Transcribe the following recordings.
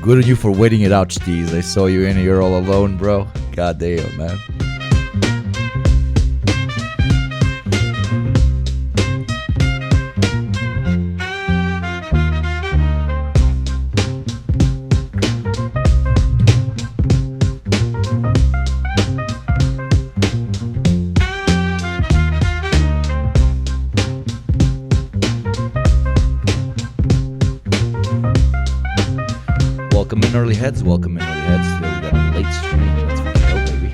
Good on you for waiting it out, Steez. I saw you in here all alone, bro. God damn, man. Welcome in early heads. Welcome in early heads. Today we got a late stream. Let's fucking go, baby.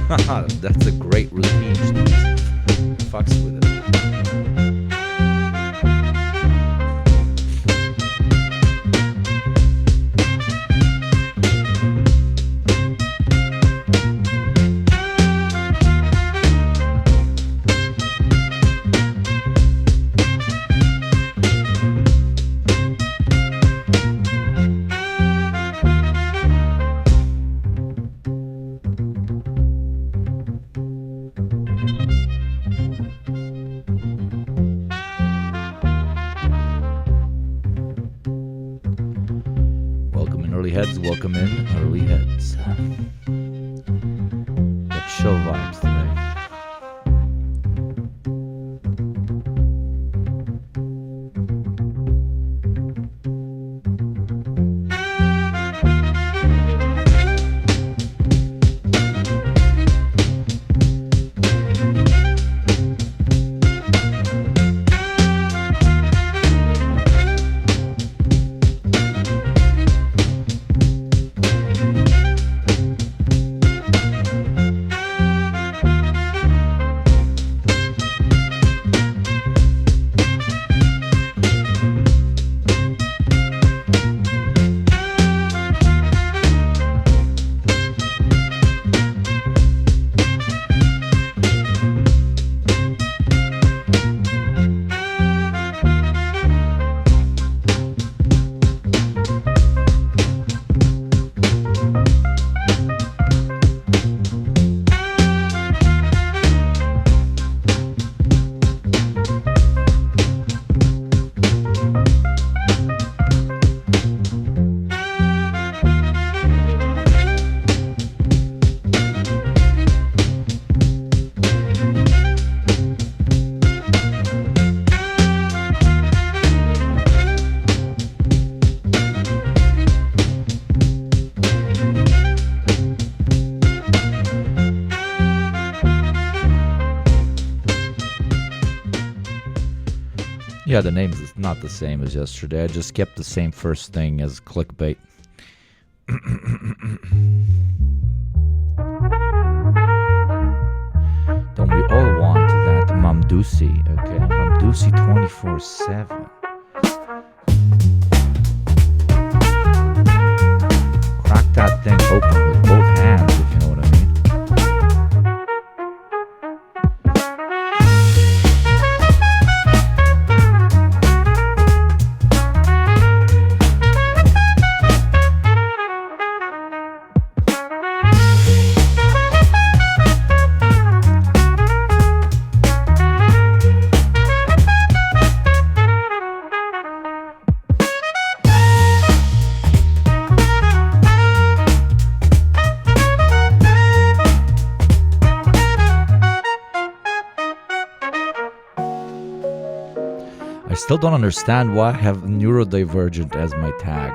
Haha, that's a great routine. Fucks with it. Welcome in early heads. Got show vibes today. Yeah, the name is not the same as yesterday. I just kept the same first thing as clickbait. Don't we all want that Mamdousi? Okay, Mamdousi 24/7. Crack that thing open with both hands, if you know what I mean. I still don't understand why I have neurodivergent as my tag.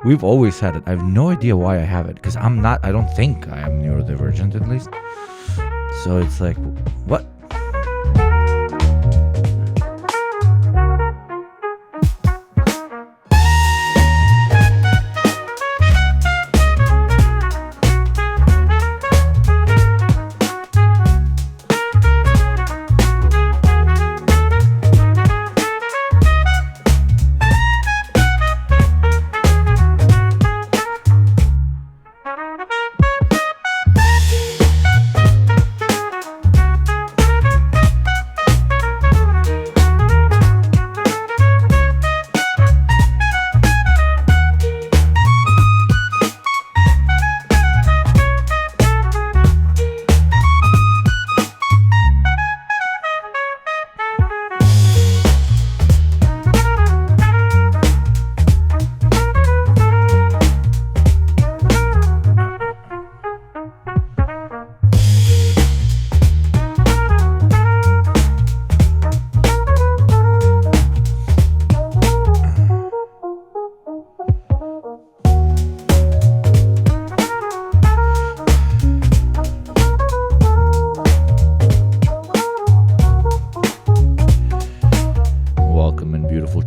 We've always had it. I have no idea why I have it, because I don't think I am neurodivergent, at least. So it's like, what?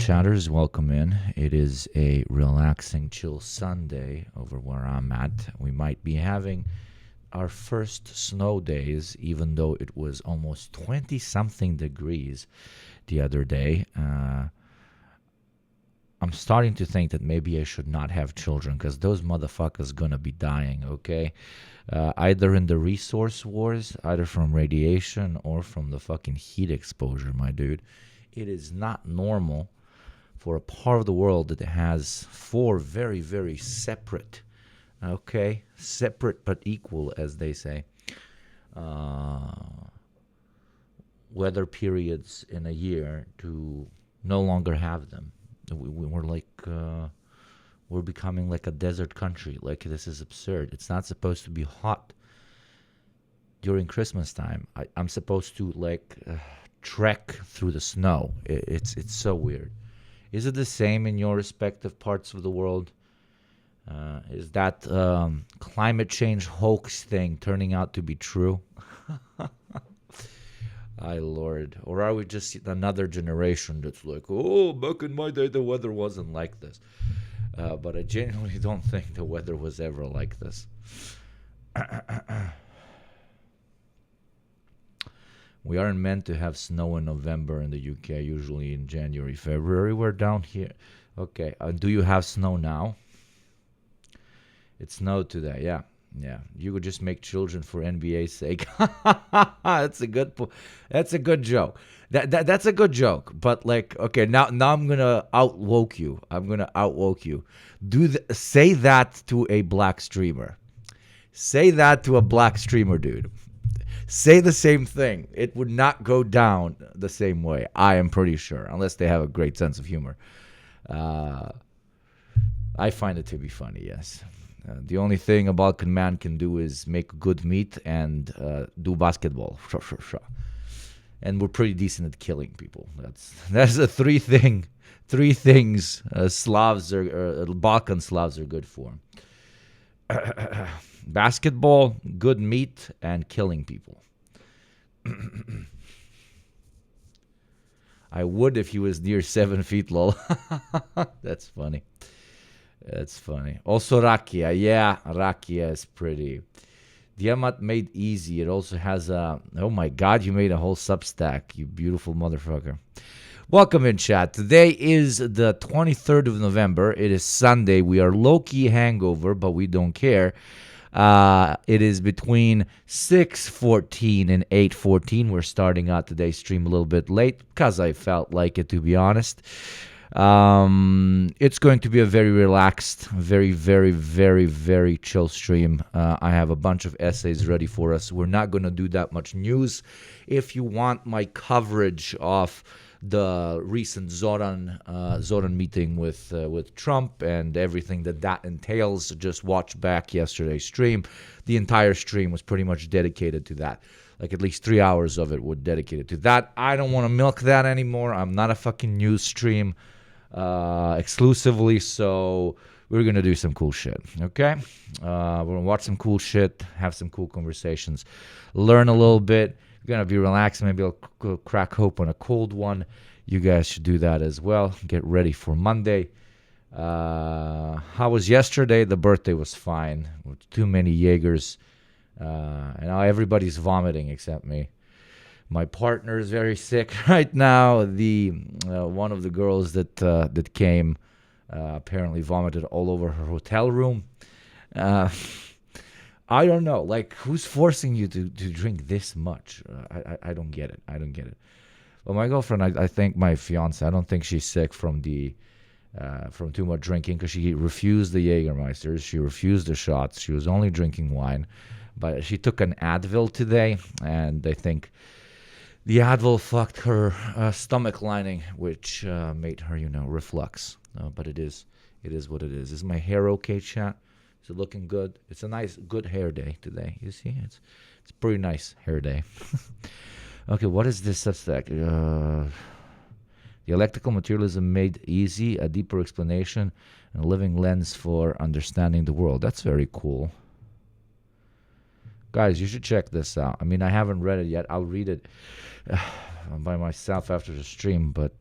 chatters, welcome in. It is a relaxing, chill Sunday over where I'm at. We might be having our first snow days, even though it was almost 20 something degrees the other day. I'm starting to think that maybe I should not have children because those motherfuckers gonna be dying, okay? Either in the resource wars, either from radiation or from the fucking heat exposure, my dude. It is not normal for a part of the world that has four very, very separate, okay? Separate but equal, as they say, weather periods in a year to no longer have them. We're like, we're becoming like a desert country. Like, this is absurd. It's not supposed to be hot during Christmas time. I'm supposed to trek through the snow. It's so weird. Is it the same in your respective parts of the world? Is that climate change hoax thing turning out to be true? Ay, Lord. Or are we just another generation that's like, oh, back in my day, the weather wasn't like this. But I genuinely don't think the weather was ever like this. We aren't meant to have snow in November in the UK, usually in January, February. We're down here. Okay. Do you have snow now? It snowed today, yeah. Yeah, you could just make children for NBA's sake. That's a good joke. That's a good joke. But okay, now I'm gonna outwoke you. Say that to a black streamer. Say that to a black streamer, dude. Say the same thing. It would not go down the same way. I am pretty sure, unless they have a great sense of humor. I find it to be funny. Yes. The only thing a Balkan man can do is make good meat and do basketball. And we're pretty decent at killing people. That's the three things Slavs are Balkan Slavs are good for. Basketball, good meat, and killing people. I would if he was near 7 feet, lol. That's funny. That's funny. Also rakia. Yeah, rakia is pretty. Diamat made easy. It also has a... Oh my God, you made a whole Substack, you beautiful motherfucker. Welcome in, chat. Today is the 23rd of November. It is Sunday. We are low-key hangover, but we don't care. It is between 6:14 and 8:14. We're starting out today's stream a little bit late because I felt like it, to be honest. It's going to be a very relaxed, very, very, very, very chill stream. I have a bunch of essays ready for us. We're not going to do that much news. If you want my coverage of the recent Zoran meeting with Trump and everything that entails, just watch back yesterday's stream. The entire stream was pretty much dedicated to that. Like at least 3 hours of it were dedicated to that. I don't want to milk that anymore. I'm not a fucking news stream exclusively, so we're going to do some cool shit, okay? We're going to watch some cool shit, have some cool conversations, learn a little bit. We're going to be relaxed. Maybe I'll crack open a cold one. You guys should do that as well. Get ready for Monday. How was yesterday? The birthday was fine. With too many Jaegers. And now everybody's vomiting except me. My partner is very sick right now. The one of the girls that came apparently vomited all over her hotel room. I don't know. Like, who's forcing you to drink this much? I don't get it. I don't get it. Well, my girlfriend, I think my fiance, I don't think she's sick from from too much drinking because she refused the Jägermeisters. She refused the shots. She was only drinking wine. But she took an Advil today, and I think the Advil fucked her stomach lining, which made her, reflux. But it is what it is. Is my hair okay, chat? Is it looking good? It's a nice, good hair day today. You see, it's a pretty nice hair day. Okay, what is this Substack? Dialectical materialism made easy, a deeper explanation, and a living lens for understanding the world. That's very cool. Guys, you should check this out. I mean, I haven't read it yet. I'll read it by myself after the stream, but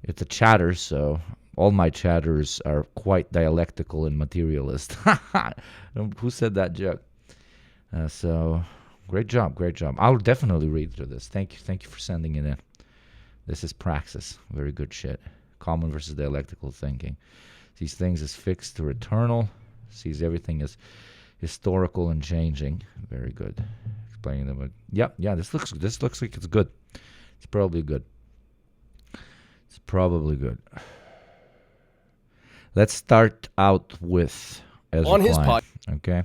It's a chatter, so all my chatters are quite dialectical and materialist. Who said that joke? So great job. I'll definitely read through this. Thank you for sending it in. This is praxis. Very good shit. Common versus dialectical thinking. Sees things as fixed or eternal. Sees everything as historical and changing. Very good. Explaining them. Yeah. This looks like it's good. It's probably good. Let's start out with Ezra on his Klein. pod. Okay.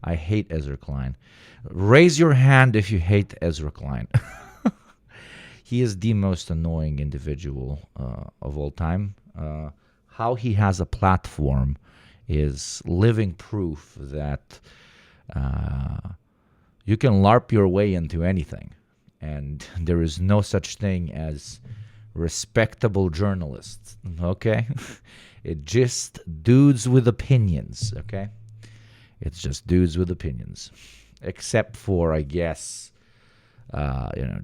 I hate Ezra Klein. Raise your hand if you hate Ezra Klein. He is the most annoying individual of all time. How he has a platform is living proof that you can LARP your way into anything. And there is no such thing as respectable journalists, okay? It's just dudes with opinions, okay? It's just dudes with opinions. Except for, I guess,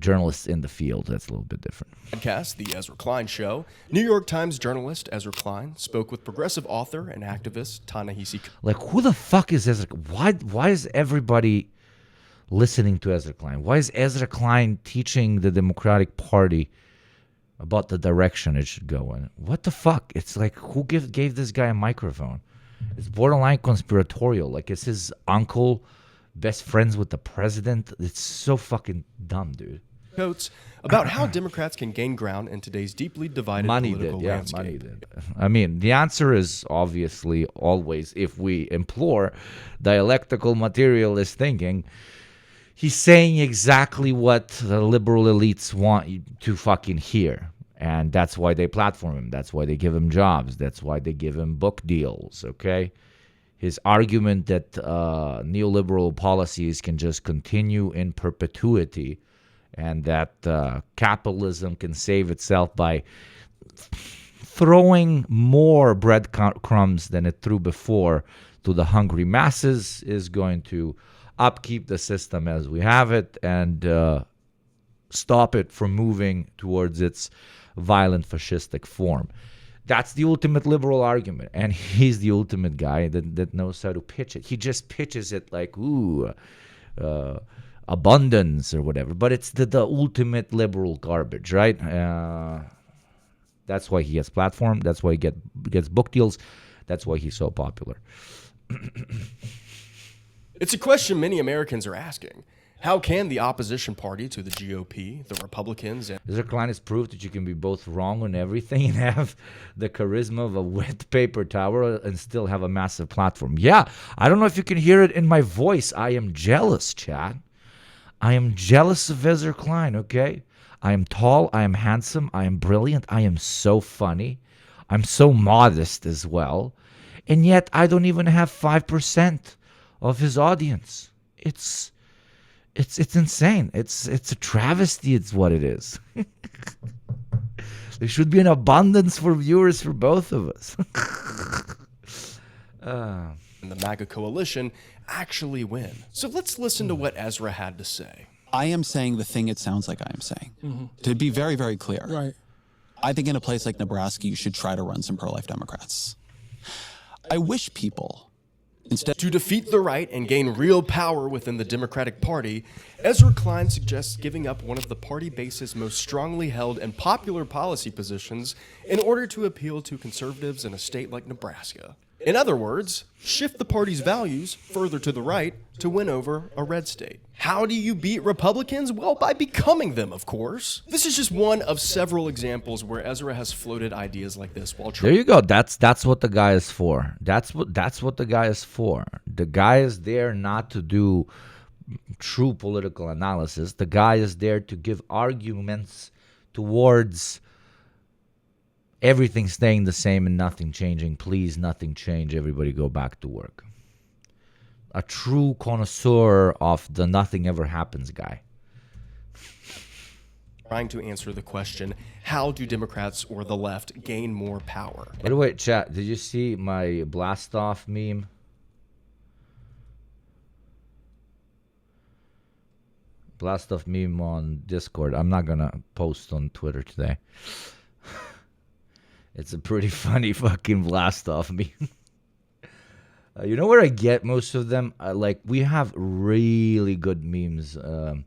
journalists in the field. That's a little bit different. Podcast, The Ezra Klein Show. New York Times journalist Ezra Klein spoke with progressive author and activist Ta-Nehisi. Like, who the fuck is Ezra? Why is everybody listening to Ezra Klein? Why is Ezra Klein teaching the Democratic Party about the direction it should go in? What the fuck? It's like, who gave this guy a microphone? It's borderline conspiratorial. Like, is his uncle best friends with the president? It's so fucking dumb, dude. Quotes about how Democrats can gain ground in today's deeply divided political landscape. Money did. I mean, the answer is obviously always, if we implore dialectical materialist thinking, he's saying exactly what the liberal elites want you to fucking hear. And that's why they platform him. That's why they give him jobs. That's why they give him book deals, okay? His argument that neoliberal policies can just continue in perpetuity and that capitalism can save itself by throwing more breadcrumbs than it threw before to the hungry masses is going to upkeep the system as we have it and stop it from moving towards its violent fascistic form. That's the ultimate liberal argument, and he's the ultimate guy that knows how to pitch it. He just pitches it like, abundance or whatever, but it's the ultimate liberal garbage, right? That's why he has platform. That's why he gets book deals. That's why he's so popular. It's a question many Americans are asking. How can the opposition party to the GOP, the Republicans, and Ezra Klein has proved that you can be both wrong on everything and have the charisma of a wet paper tower and still have a massive platform. Yeah, I don't know if you can hear it in my voice. I am jealous, Chad. I am jealous of Ezra Klein, okay? I am tall, I am handsome, I am brilliant, I am so funny. I'm so modest as well. And yet I don't even have 5% of his audience. It's insane. It's a travesty. It's what it is. There should be an abundance for viewers for both of us. the MAGA coalition actually win? So let's listen to what Ezra had to say. I am saying the thing it sounds like I am saying. To be very, very clear. Right. I think in a place like Nebraska, you should try to run some pro-life Democrats. I wish people, instead To defeat the right and gain real power within the Democratic Party, Ezra Klein suggests giving up one of the party base's most strongly held and popular policy positions in order to appeal to conservatives in a state like Nebraska. In other words, shift the party's values further to the right to win over a red state. How do you beat Republicans? Well, by becoming them, of course. This is just one of several examples where Ezra has floated ideas like this while There you go. That's what the guy is for. That's what the guy is for. The guy is there not to do true political analysis. The guy is there to give arguments towards everything staying the same and nothing changing. Please, nothing change. Everybody go back to work. A true connoisseur of the nothing ever happens guy. trying to answer the question, how do Democrats or the left gain more power? By the way, chat, did you see my blast off meme? Blast off meme on Discord. I'm not gonna post on Twitter today. It's a pretty funny fucking blast off me. You know where I get most of them? Like, we have really good memes and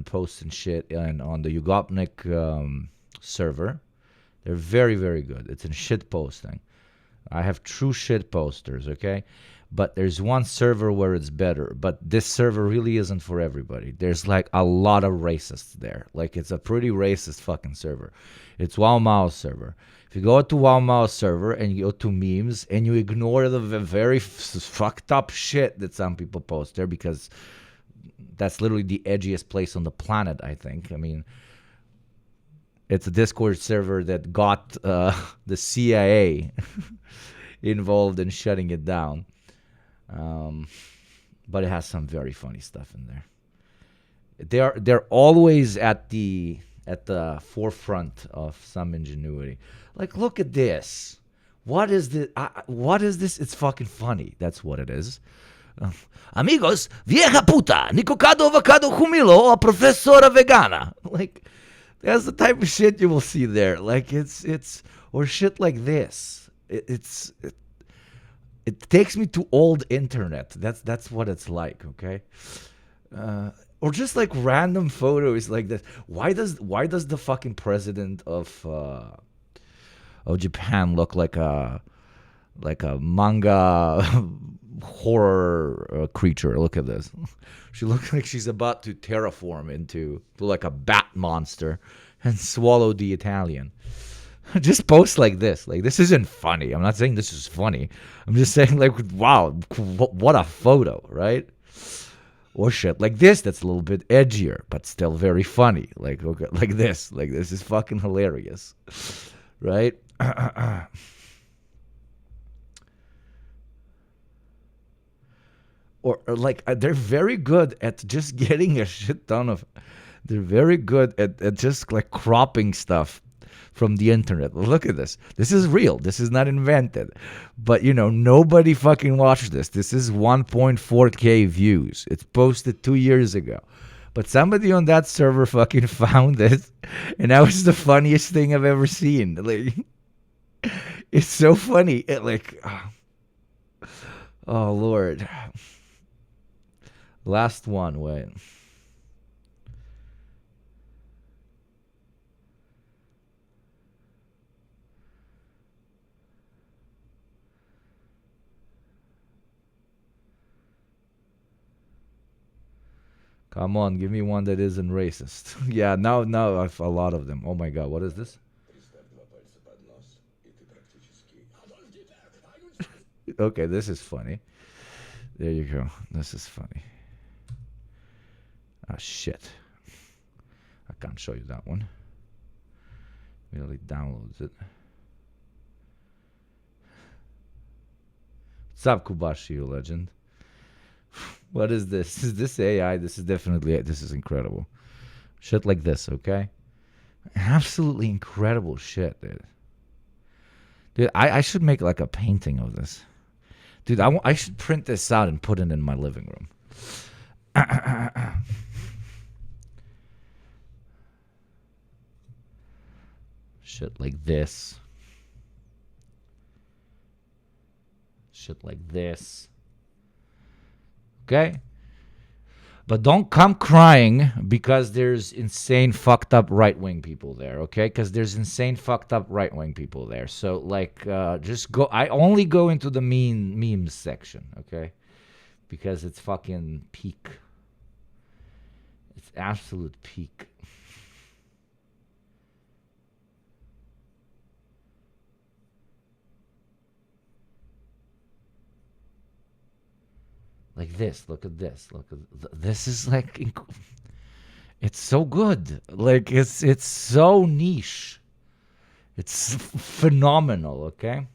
posts and shit and on the Ugopnik server. They're very, very good. It's in shit posting. I have true shit posters, okay? But there's one server where it's better. But this server really isn't for everybody. There's like a lot of racists there. Like, it's a pretty racist fucking server. It's Wow Mao's server. If you go to Wow Mao's server and you go to memes and you ignore the very fucked up shit that some people post there, because that's literally the edgiest place on the planet, I think. I mean, it's a Discord server that got the CIA involved in shutting it down. But it has some very funny stuff in there. They're always at the forefront of some ingenuity. Like, look at this. What is this? What is this? It's fucking funny. That's what it is. Amigos, vieja puta, ni cocado avocado humilo o profesora vegana. Like, that's the type of shit you will see there. Like, it's or shit like this. It takes me to old internet. That's what it's like, okay? Or just like random photos like this. Why does the fucking president of Japan look like a manga horror creature? Look at this. She looks like she's about to terraform into like a bat monster and swallow the Italian. Just post like this. Like, this isn't funny. I'm not saying this is funny. I'm just saying, like, wow, what a photo, right? Or shit like this that's a little bit edgier, but still very funny. Like, okay, like this. Like, this is fucking hilarious, right? Or like, they're very good at just getting a shit ton of... They're very good at just, like, cropping stuff from the internet. Look at this. This is real. This is not invented. But, you know, nobody fucking watched this. This is 1.4K views. It's posted 2 years ago. But somebody on that server fucking found it. And that was the funniest thing I've ever seen. Like, it's so funny. It like, oh, Lord. Last one. Wait. Come on, give me one that isn't racist. Yeah, now I've a lot of them. Oh my God, what is this? Okay, this is funny. There you go. This is funny. Ah, shit. I can't show you that one. Really downloads it. What's up, Kubashi, you legend? What is this? Is this AI? This is definitely, this is incredible. Shit like this, okay? Absolutely incredible shit, dude. Dude, I should make like a painting of this. Dude, I should print this out and put it in my living room. Shit like this. Shit like this. Okay? But don't come crying because there's insane fucked up right-wing people there, okay? Because there's insane fucked up right-wing people there. So, like, just go... I only go into the memes section, okay? Because it's fucking peak. It's absolute peak. Like this, look at this. Look at this is like it's so good. Like it's so niche. It's phenomenal, okay?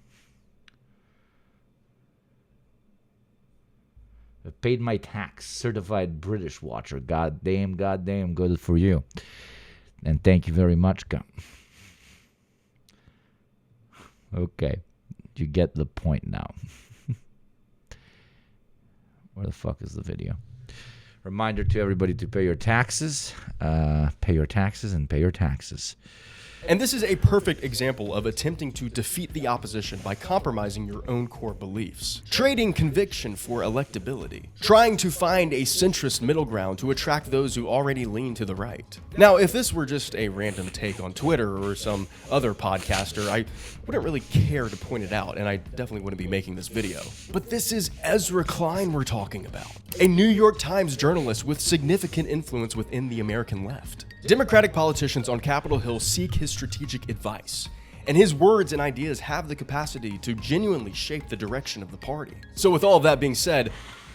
I paid my tax, certified British watcher. Goddamn, good for you. And thank you very much, God. Okay. You get the point now. Where the fuck is the video? Reminder to everybody to pay your taxes. Pay your taxes and pay your taxes. And this is a perfect example of attempting to defeat the opposition by compromising your own core beliefs, trading conviction for electability, trying to find a centrist middle ground to attract those who already lean to the right. Now, if this were just a random take on Twitter or some other podcaster, I wouldn't really care to point it out, and I definitely wouldn't be making this video. But this is Ezra Klein we're talking about, a New York Times journalist with significant influence within the American left. Democratic politicians on Capitol Hill seek his strategic advice, and his words and ideas have the capacity to genuinely shape the direction of the party. So with all of that being said,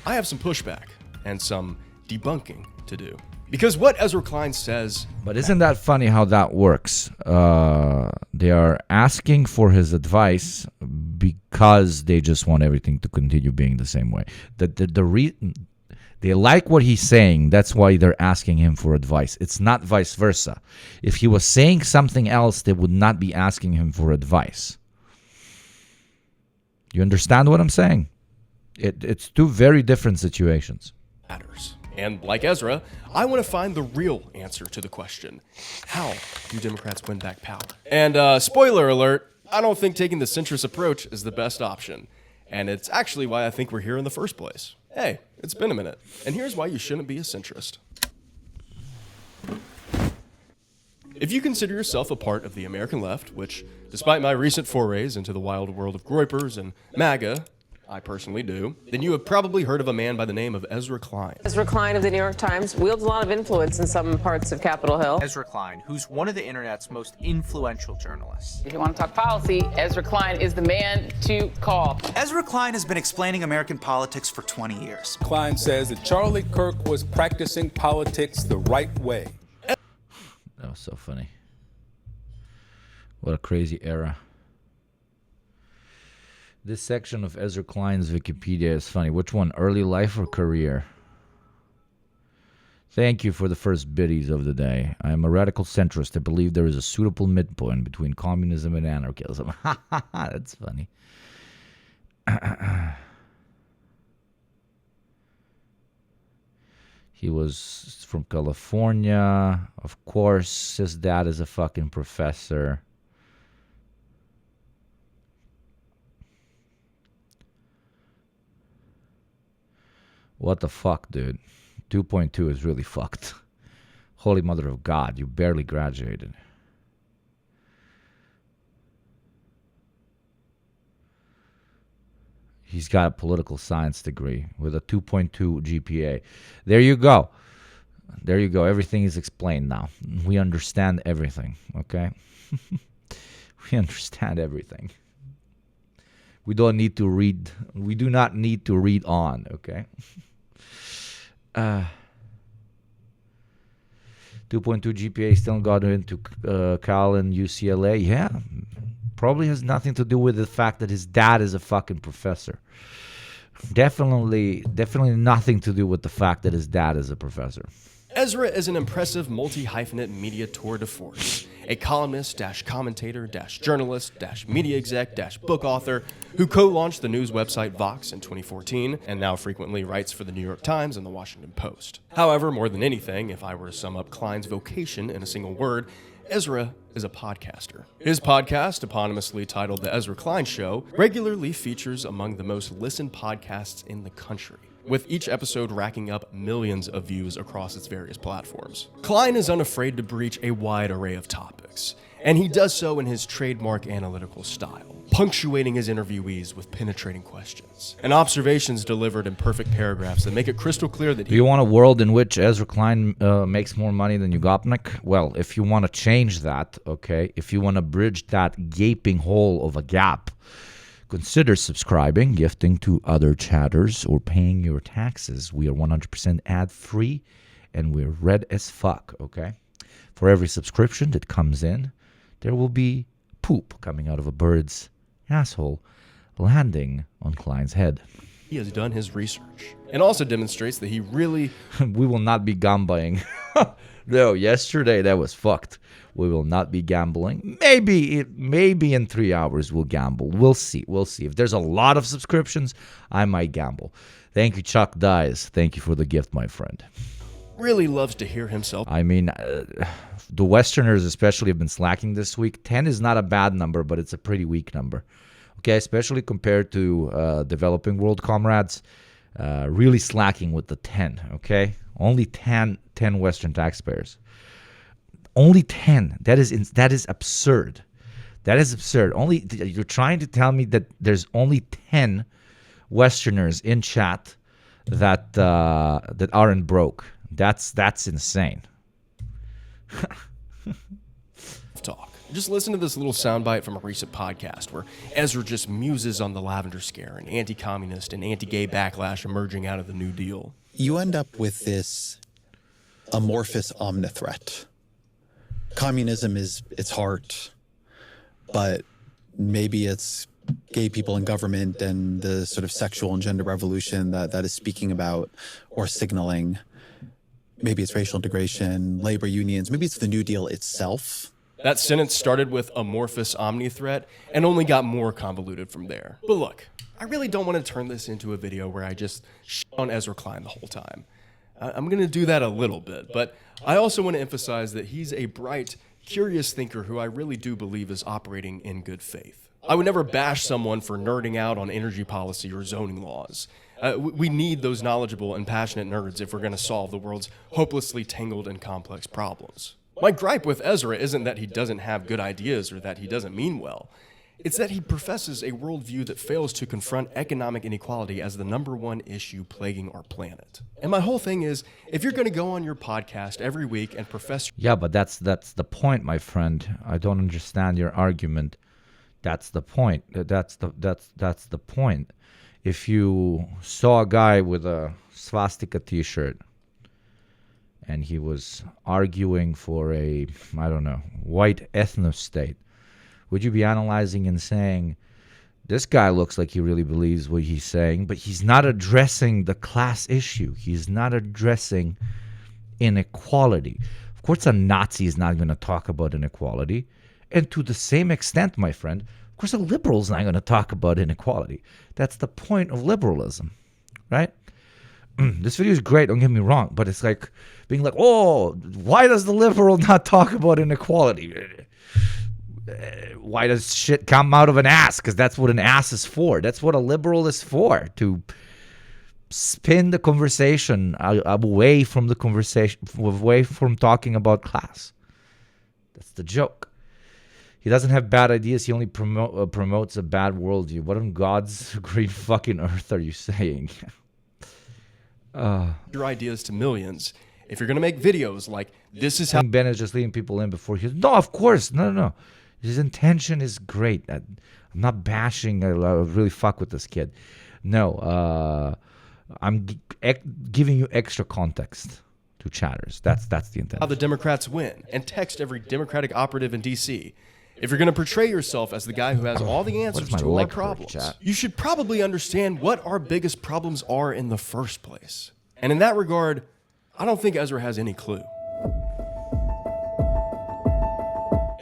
I have some pushback and some debunking to do. Because what Ezra Klein says... But isn't that funny how that works? They are asking for his advice because they just want everything to continue being the same way. They like what he's saying. That's why they're asking him for advice. It's not vice versa. If he was saying something else, they would not be asking him for advice. You understand what I'm saying? It's two very different situations. Matters. And like Ezra, I want to find the real answer to the question: how do Democrats win back power? And spoiler alert, I don't think taking the centrist approach is the best option. And it's actually why I think we're here in the first place. Hey, it's been a minute, and here's why you shouldn't be a centrist. If you consider yourself a part of the American left, which, despite my recent forays into the wild world of Groypers and MAGA, I personally do, then you have probably heard of a man by the name of Ezra Klein. Ezra Klein of the New York Times wields a lot of influence in some parts of Capitol Hill. Ezra Klein, who's one of the internet's most influential journalists. If you want to talk policy, Ezra Klein is the man to call. Ezra Klein has been explaining American politics for 20 years. Klein says that Charlie Kirk was practicing politics the right way. That was so funny. What a crazy era. This section of Ezra Klein's Wikipedia is funny. Which one, early life or career? Thank you for the first biddies of the day. I am a radical centrist. I believe there is a suitable midpoint between communism and anarchism. That's funny. He was from California. Of course, his dad is a fucking professor. What the fuck, dude? 2.2 is really fucked. Holy mother of God, you barely graduated. He's got a political science degree with a 2.2 GPA. There you go. There you go. Everything is explained now. We understand everything, okay? We understand everything. We don't need to read. We do not need to read on, okay? 2.2 GPA, still got into Cal and UCLA. Yeah, probably has nothing to do with the fact that his dad is a fucking professor. Definitely nothing to do with the fact that his dad is a professor. Ezra is an impressive multi-hyphenate media tour de force, a columnist, commentator, journalist, media exec, book author, who co-launched the news website Vox in 2014, and now frequently writes for the New York Times and the Washington Post. However, more than anything, if I were to sum up Klein's vocation in a single word, Ezra is a podcaster. His podcast, eponymously titled The Ezra Klein Show, regularly features among the most listened podcasts in the country, with each episode racking up millions of views across its various platforms. Klein is unafraid to breach a wide array of topics, and he does so in his trademark analytical style, punctuating his interviewees with penetrating questions and observations delivered in perfect paragraphs that make it crystal clear that Do you want a world in which Ezra Klein makes more money than Ugopnik? Well, if you want to change that, okay, if you want to bridge that gaping hole of a gap, consider subscribing, gifting to other chatters, or paying your taxes. We are 100% ad-free, and we're red as fuck, okay? For every subscription that comes in, there will be poop coming out of a bird's asshole, landing on Klein's head. he has done his research, and also demonstrates that he really... We will not be gambling. No, yesterday that was fucked. We will not be gambling. Maybe in 3 hours we'll gamble. We'll see. If there's a lot of subscriptions, I might gamble. Thank you, Chuck Dies. Thank you for the gift, my friend. really loves to hear himself. I mean, the Westerners especially have been slacking this week. 10 is not a bad number, but it's a pretty weak number. Okay, especially compared to developing world comrades, really slacking with the 10, okay? Only 10 Western taxpayers. Only 10. That is absurd. That is absurd. You're trying to tell me that there's only 10 Westerners in chat that aren't broke. That's insane. Talk. Just listen to this little soundbite from a recent podcast where Ezra just muses on the lavender scare and anti-communist and anti-gay backlash emerging out of the New Deal. You end up with this amorphous omnithreat. Communism is its heart, but maybe it's gay people in government and the sort of sexual and gender revolution that is speaking about or signaling. Maybe it's racial integration, labor unions, maybe it's the New Deal itself. That sentence started with amorphous omni-threat and only got more convoluted from there. But look, I really don't want to turn this into a video where I just shit on Ezra Klein the whole time. I'm going to do that a little bit, but I also want to emphasize that he's a bright, curious thinker who I really do believe is operating in good faith. I would never bash someone for nerding out on energy policy or zoning laws. We need those knowledgeable and passionate nerds if we're going to solve the world's hopelessly tangled and complex problems. My gripe with Ezra isn't that he doesn't have good ideas or that he doesn't mean well. It's that he professes a worldview that fails to confront economic inequality as the #1 issue plaguing our planet. And my whole thing is, if you're going to go on your podcast every week and profess... Yeah, but that's the point, my friend. I don't understand your argument. That's the point. That's the point. If you saw a guy with a swastika t-shirt and he was arguing for a, I don't know, white ethno-state, would you be analyzing and saying, this guy looks like he really believes what he's saying, but he's not addressing the class issue. He's not addressing inequality. Of course, a Nazi is not going to talk about inequality. And to the same extent, my friend, of course, a liberal is not going to talk about inequality. That's the point of liberalism, right? This video is great, don't get me wrong, but it's like being like, oh, why does the liberal not talk about inequality? Why does shit come out of an ass? Because that's what an ass is for. That's what a liberal is for, to spin the conversation away from the conversation, away from talking about class. That's the joke. He doesn't have bad ideas. He only promotes a bad worldview. What on God's green fucking earth are you saying? Your ideas to millions. If you're going to make videos like, this is how... Ben is just leading people in before he... No, of course. No. His intention is great. I'm not bashing. I really fuck with this kid. No. I'm giving you extra context to chatters. That's the intention. How the Democrats win, and text every Democratic operative in D.C. If you're going to portray yourself as the guy who has all the answers to our problems, you should probably understand what our biggest problems are in the first place. And in that regard, I don't think Ezra has any clue.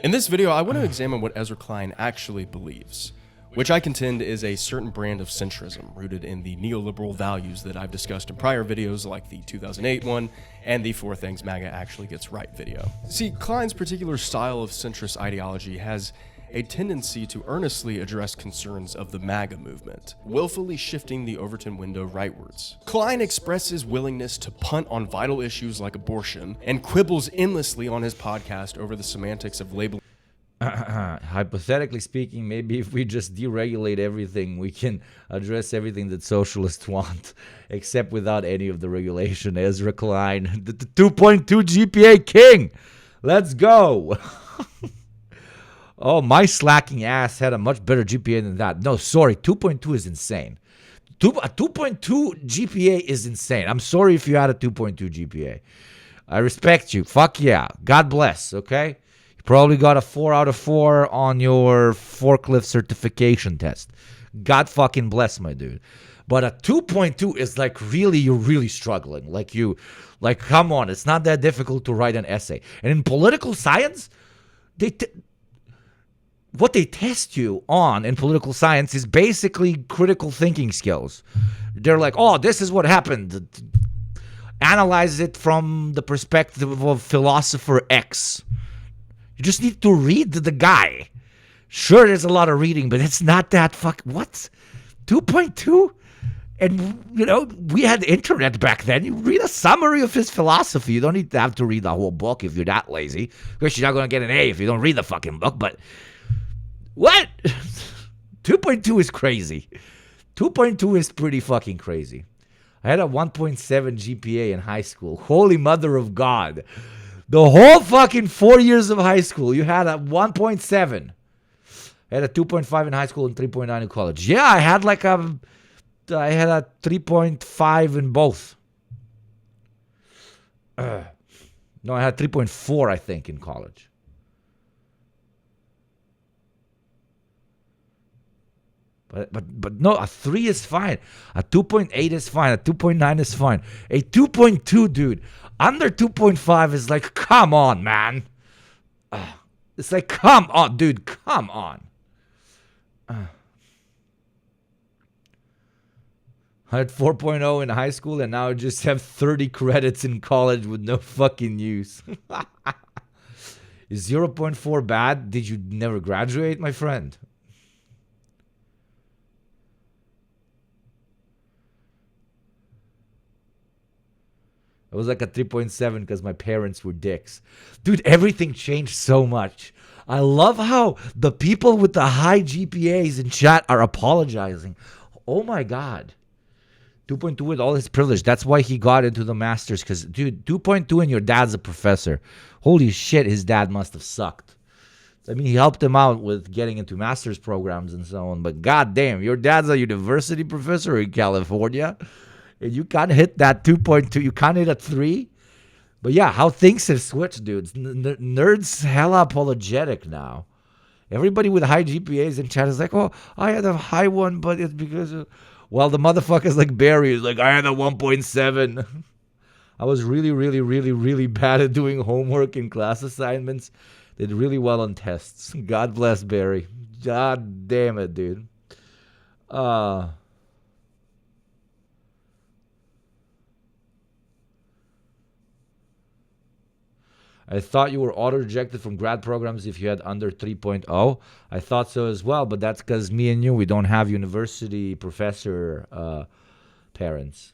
In this video, I want to examine what Ezra Klein actually believes, which I contend is a certain brand of centrism rooted in the neoliberal values that I've discussed in prior videos like the 2008 one and the 4 Things MAGA Actually Gets Right video. See, Klein's particular style of centrist ideology has a tendency to earnestly address concerns of the MAGA movement, willfully shifting the Overton window rightwards. Klein expresses willingness to punt on vital issues like abortion and quibbles endlessly on his podcast over the semantics of labeling. Hypothetically speaking, maybe if we just deregulate everything, we can address everything that socialists want, except without any of the regulation. Ezra Klein, the 2.2 GPA king. Let's go. Oh, my slacking ass had a much better GPA than that. No, sorry, 2.2 is insane. A 2.2 GPA is insane. I'm sorry if you had a 2.2 GPA. I respect you. Fuck yeah. God bless, okay? You probably got a 4 out of 4 on your forklift certification test. God fucking bless, my dude. But a 2.2 is like really, you're really struggling. Like come on, it's not that difficult to write an essay. And in political science, what they test you on in political science is basically critical thinking skills. They're like, oh, this is what happened. analyze it from the perspective of philosopher X. You just need to read the guy. Sure, there's a lot of reading, but it's not that what? 2.2? And, we had the internet back then. You read a summary of his philosophy. You don't need to have to read the whole book if you're that lazy. Of course, you're not going to get an A if you don't read the fucking book, but what? 2.2 is crazy. 2.2 is pretty fucking crazy. I had a 1.7 GPA in high school. Holy mother of God. The whole fucking 4 years of high school, you had a 1.7. I had a 2.5 in high school and 3.9 in college. Yeah, I had a 3.5 in both. No, I had 3.4, I think, in college. But no, a 3 is fine. A 2.8 is fine. A 2.9 is fine. A 2.2, dude, under 2.5 is like, come on, man. It's like, come on, dude, come on. I had 4.0 in high school, and now I just have 30 credits in college with no fucking use. Is 0.4 bad? Did you never graduate, my friend? It was like a 3.7 because my parents were dicks. Dude, everything changed so much. I love how the people with the high GPAs in chat are apologizing. Oh my God. 2.2 with all his privilege. That's why he got into the masters. Because, dude, 2.2 and your dad's a professor. Holy shit, his dad must have sucked. I mean, he helped him out with getting into master's programs and so on. But goddamn, your dad's a university professor in California. And you can't hit that 2.2. You can't hit a 3. But yeah, how things have switched, dudes. Nerds hella apologetic now. Everybody with high GPAs in chat is like, oh, I had a high one, but it's because of... Well, the motherfuckers like Barry is like, I had a 1.7. I was really, really, really, really bad at doing homework and class assignments. Did really well on tests. God bless Barry. God damn it, dude. I thought you were auto-rejected from grad programs if you had under 3.0. I thought so as well, but that's because me and you, we don't have university professor parents.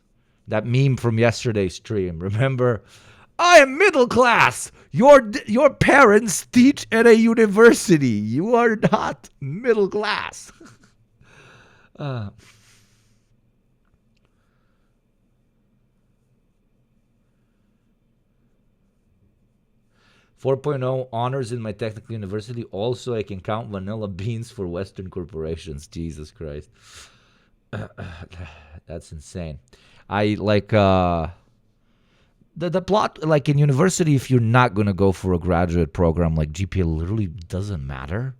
That meme from yesterday's stream, remember? I am middle class. Your parents teach at a university. You are not middle class. 4.0 honors in my technical university. Also, I can count vanilla beans for Western corporations. Jesus Christ. That's insane. I like the plot, like in university, if you're not going to go for a graduate program, like GPA literally doesn't matter.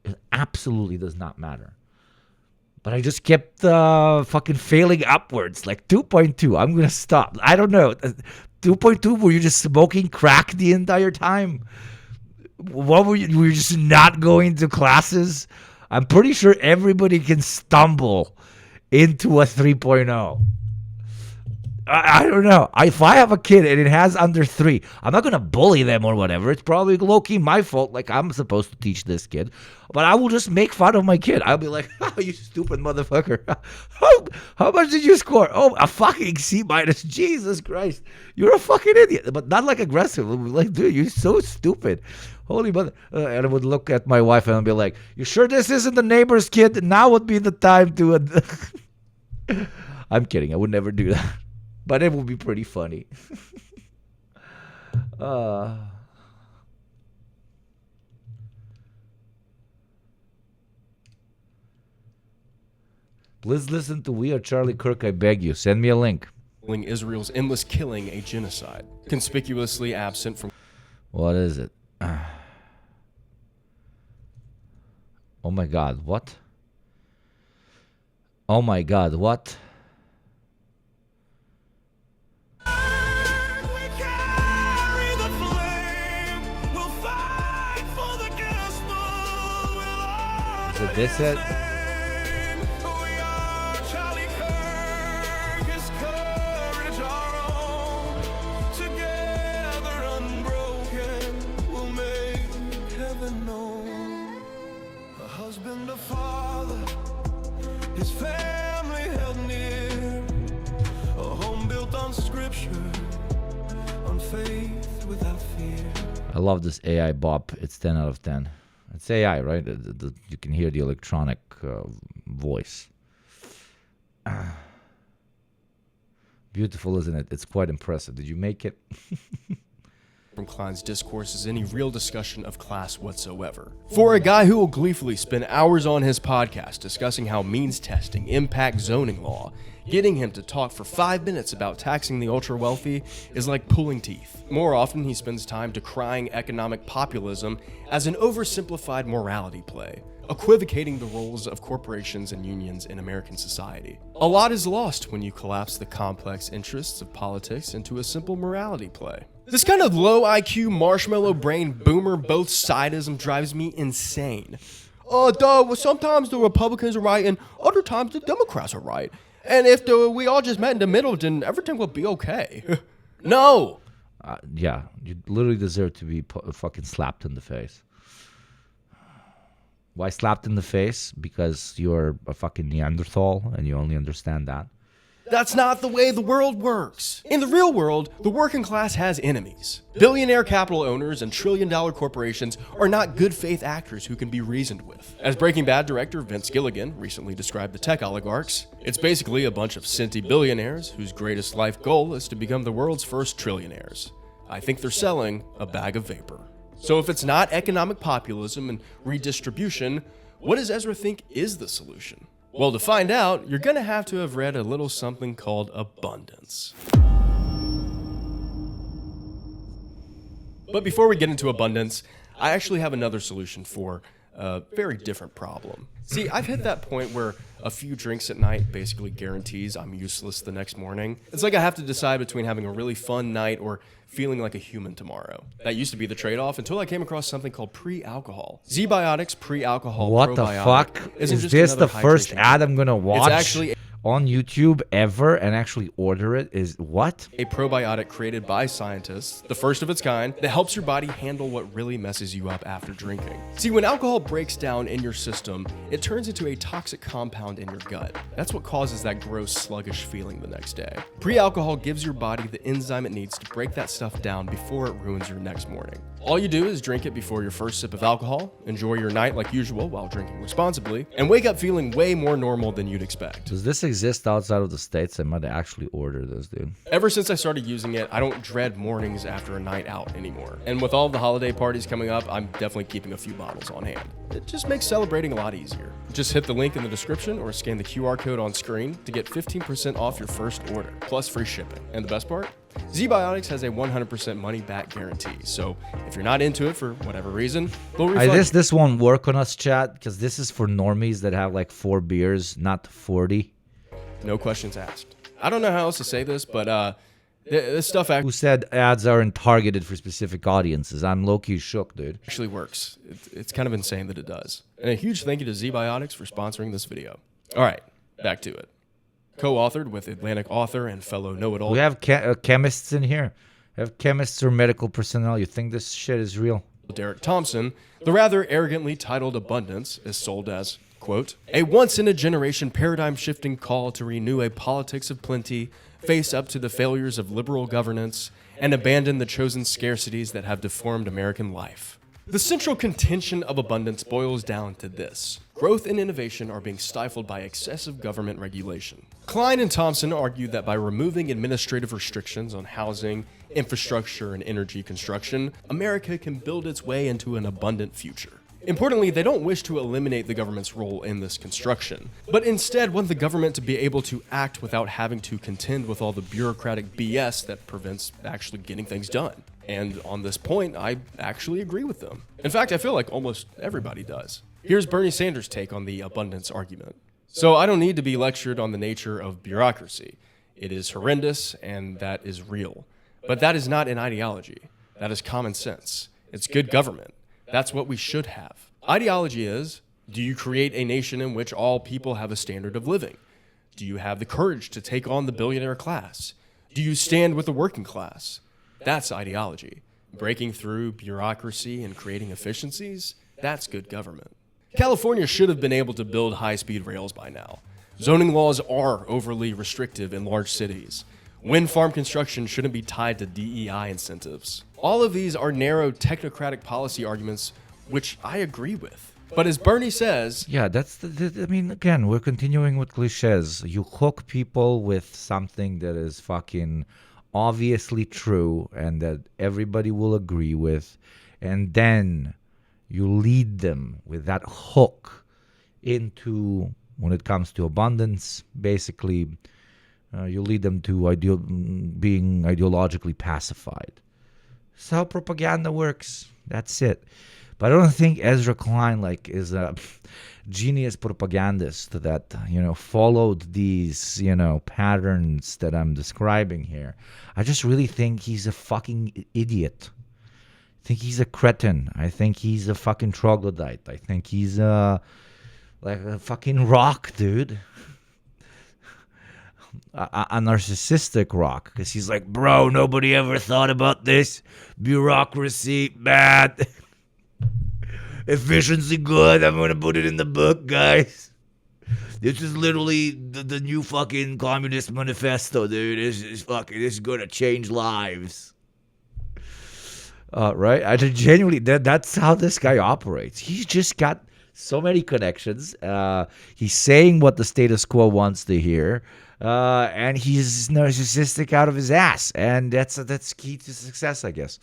It absolutely does not matter. But I just kept fucking failing upwards, like 2.2. I'm going to stop. I don't know. 2.2, were you just smoking crack the entire time? What were you just not going to classes? I'm pretty sure everybody can stumble into a 3.0. I don't know. If I have a kid and it has under 3, I'm not going to bully them or whatever. It's probably low-key my fault. Like, I'm supposed to teach this kid. But I will just make fun of my kid. I'll be like, oh, you stupid motherfucker. How much did you score? Oh, a fucking C-. Jesus Christ. You're a fucking idiot. But not like aggressive. Like, dude, you're so stupid. Holy mother. And I would look at my wife and I'd be like, you sure this isn't the neighbor's kid? Now would be the time to... I'm kidding. I would never do that. But it would be pretty funny. Please listen to We Are Charlie Kirk, I beg you. Send me a link. Israel's endless killing a genocide, conspicuously absent from... What is it? Oh my God, what? Oh my God, what? Is it this it? I love this AI bop. It's 10 out of 10. It's AI, right? You can hear the electronic voice. Beautiful, isn't it? It's quite impressive. Did you make it? From Klein's discourse is any real discussion of class whatsoever. For a guy who will gleefully spend hours on his podcast discussing how means testing impacts zoning law, getting him to talk for 5 minutes about taxing the ultra-wealthy is like pulling teeth. More often, he spends time decrying economic populism as an oversimplified morality play, equivocating the roles of corporations and unions in American society. A lot is lost when you collapse the complex interests of politics into a simple morality play. This kind of low IQ, marshmallow brain boomer both sidism drives me insane. Well, sometimes the Republicans are right and other times the Democrats are right. And if we all just met in the middle, then everything will be okay. No! Yeah, you literally deserve to be fucking slapped in the face. Why slapped in the face? Because you're a fucking Neanderthal and you only understand that. That's not the way the world works. In the real world, the working class has enemies. Billionaire capital owners and trillion-dollar corporations are not good faith actors who can be reasoned with. As Breaking Bad director Vince Gilligan recently described the tech oligarchs, it's basically a bunch of centy billionaires whose greatest life goal is to become the world's first trillionaires. I think they're selling a bag of vapor. So if it's not economic populism and redistribution, what does Ezra think is the solution? Well, to find out, you're going to have read a little something called abundance. But before we get into abundance, I actually have another solution for a very different problem. See, I've hit that point where a few drinks at night basically guarantees I'm useless the next morning. It's like I have to decide between having a really fun night or feeling like a human tomorrow. That used to be the trade-off until I came across something called pre-alcohol. ZBiotics pre-alcohol What the probiotic fuck? isn't Is just this another the first hydration ad drink. I'm gonna watch It's actually on YouTube ever and actually order it? Is what? a probiotic created by scientists, the first of its kind, that helps your body handle what really messes you up after drinking. See, when alcohol breaks down in your system, it turns into a toxic compound in your gut. That's what causes that gross, sluggish feeling the next day. Pre-alcohol gives your body the enzyme it needs to break that stuff down before it ruins your next morning. All you do is drink it before your first sip of alcohol, enjoy your night like usual while drinking responsibly, and wake up feeling way more normal than you'd expect. Does this exist outside of the States? I might actually order this, dude. Ever since I started using it, I don't dread mornings after a night out anymore. And with all the holiday parties coming up, I'm definitely keeping a few bottles on hand. It just makes celebrating a lot easier. Just hit the link in the description or scan the QR code on screen to get 15% off your first order, plus free shipping. And the best part? ZBiotics has a 100% money-back guarantee, so if you're not into it for whatever reason, they'll refund you. This won't work on us, chat, because this is for normies that have like 4 beers, not 40. No questions asked. I don't know how else to say this, but this stuff Who said ads aren't targeted for specific audiences? I'm low-key shook, dude. actually works. It's kind of insane that it does. And a huge thank you to ZBiotics for sponsoring this video. All right, back to it. Co-authored with Atlantic author and fellow know-it-all We have chemists in here. We have chemists or medical personnel. You think this shit is real? Derek Thompson, the rather arrogantly titled Abundance is sold as, quote, a once-in-a-generation paradigm-shifting call to renew a politics of plenty, face up to the failures of liberal governance, and abandon the chosen scarcities that have deformed American life. The central contention of Abundance boils down to this. Growth and innovation are being stifled by excessive government regulation. Klein and Thompson argue that by removing administrative restrictions on housing, infrastructure, and energy construction, America can build its way into an abundant future. Importantly, they don't wish to eliminate the government's role in this construction, but instead want the government to be able to act without having to contend with all the bureaucratic BS that prevents actually getting things done. And on this point, I actually agree with them. In fact, I feel like almost everybody does. Here's Bernie Sanders' take on the abundance argument. So I don't need to be lectured on the nature of bureaucracy. It is horrendous, and that is real. But that is not an ideology. That is common sense. It's good government. That's what we should have. Ideology is, do you create a nation in which all people have a standard of living? Do you have the courage to take on the billionaire class? Do you stand with the working class? That's ideology. Breaking through bureaucracy and creating efficiencies, that's good government. California should have been able to build high-speed rails by now. Zoning laws are overly restrictive in large cities. Wind farm construction shouldn't be tied to DEI incentives. All of these are narrow technocratic policy arguments, which I agree with. But as Bernie says, Yeah, that's I mean, again, we're continuing with cliches. You hook people with something that is fucking obviously true and that everybody will agree with, and then you lead them with that hook into, when it comes to abundance, basically, you lead them to being ideologically pacified. That's how propaganda works. That's it. But I don't think Ezra Klein is a genius propagandist that followed these patterns that I'm describing here. I just really think he's a fucking idiot. I think he's a cretin. I think he's a fucking troglodyte. I think he's like a fucking rock, dude. A narcissistic rock, because he's like, bro, nobody ever thought about this. Bureaucracy bad. Efficiency good. I'm gonna put it in the book, guys. This is literally the new fucking communist manifesto, dude. This is gonna change lives. Right? I genuinely, that's how this guy operates. He's just got so many connections. He's saying what the status quo wants to hear. And he's narcissistic out of his ass. And that's key to success, I guess.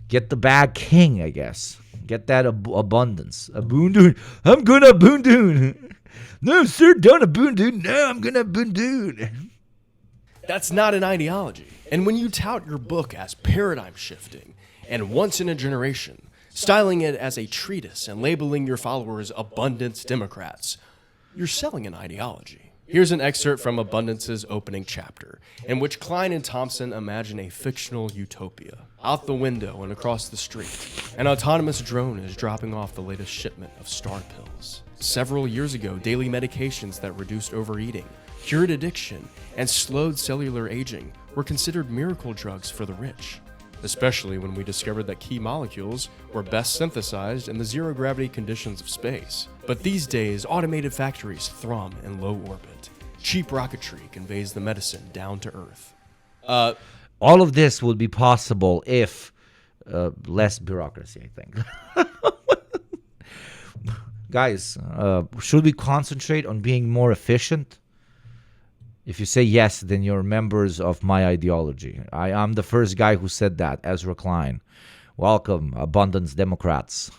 Get the bag king, I guess. Get that abundance. Abundun. I'm gonna abundun. No, sir, don't abundun. No, I'm gonna abundun. that's not an ideology. And when you tout your book as paradigm shifting and once in a generation, styling it as a treatise and labeling your followers abundance Democrats, you're selling an ideology. Here's an excerpt from Abundance's opening chapter, in which Klein and Thompson imagine a fictional utopia. Out the window and across the street, an autonomous drone is dropping off the latest shipment of star pills. Several years ago, daily medications that reduced overeating, cured addiction, and slowed cellular aging were considered miracle drugs for the rich, especially when we discovered that key molecules were best synthesized in the zero-gravity conditions of space. But these days, automated factories thrum in low orbit. Cheap rocketry conveys the medicine down to Earth. All of this would be possible if less bureaucracy, I think. Guys, should we concentrate on being more efficient? If you say yes, then you're members of my ideology. I am the first guy who said that, Ezra Klein. Welcome, Abundance Democrats.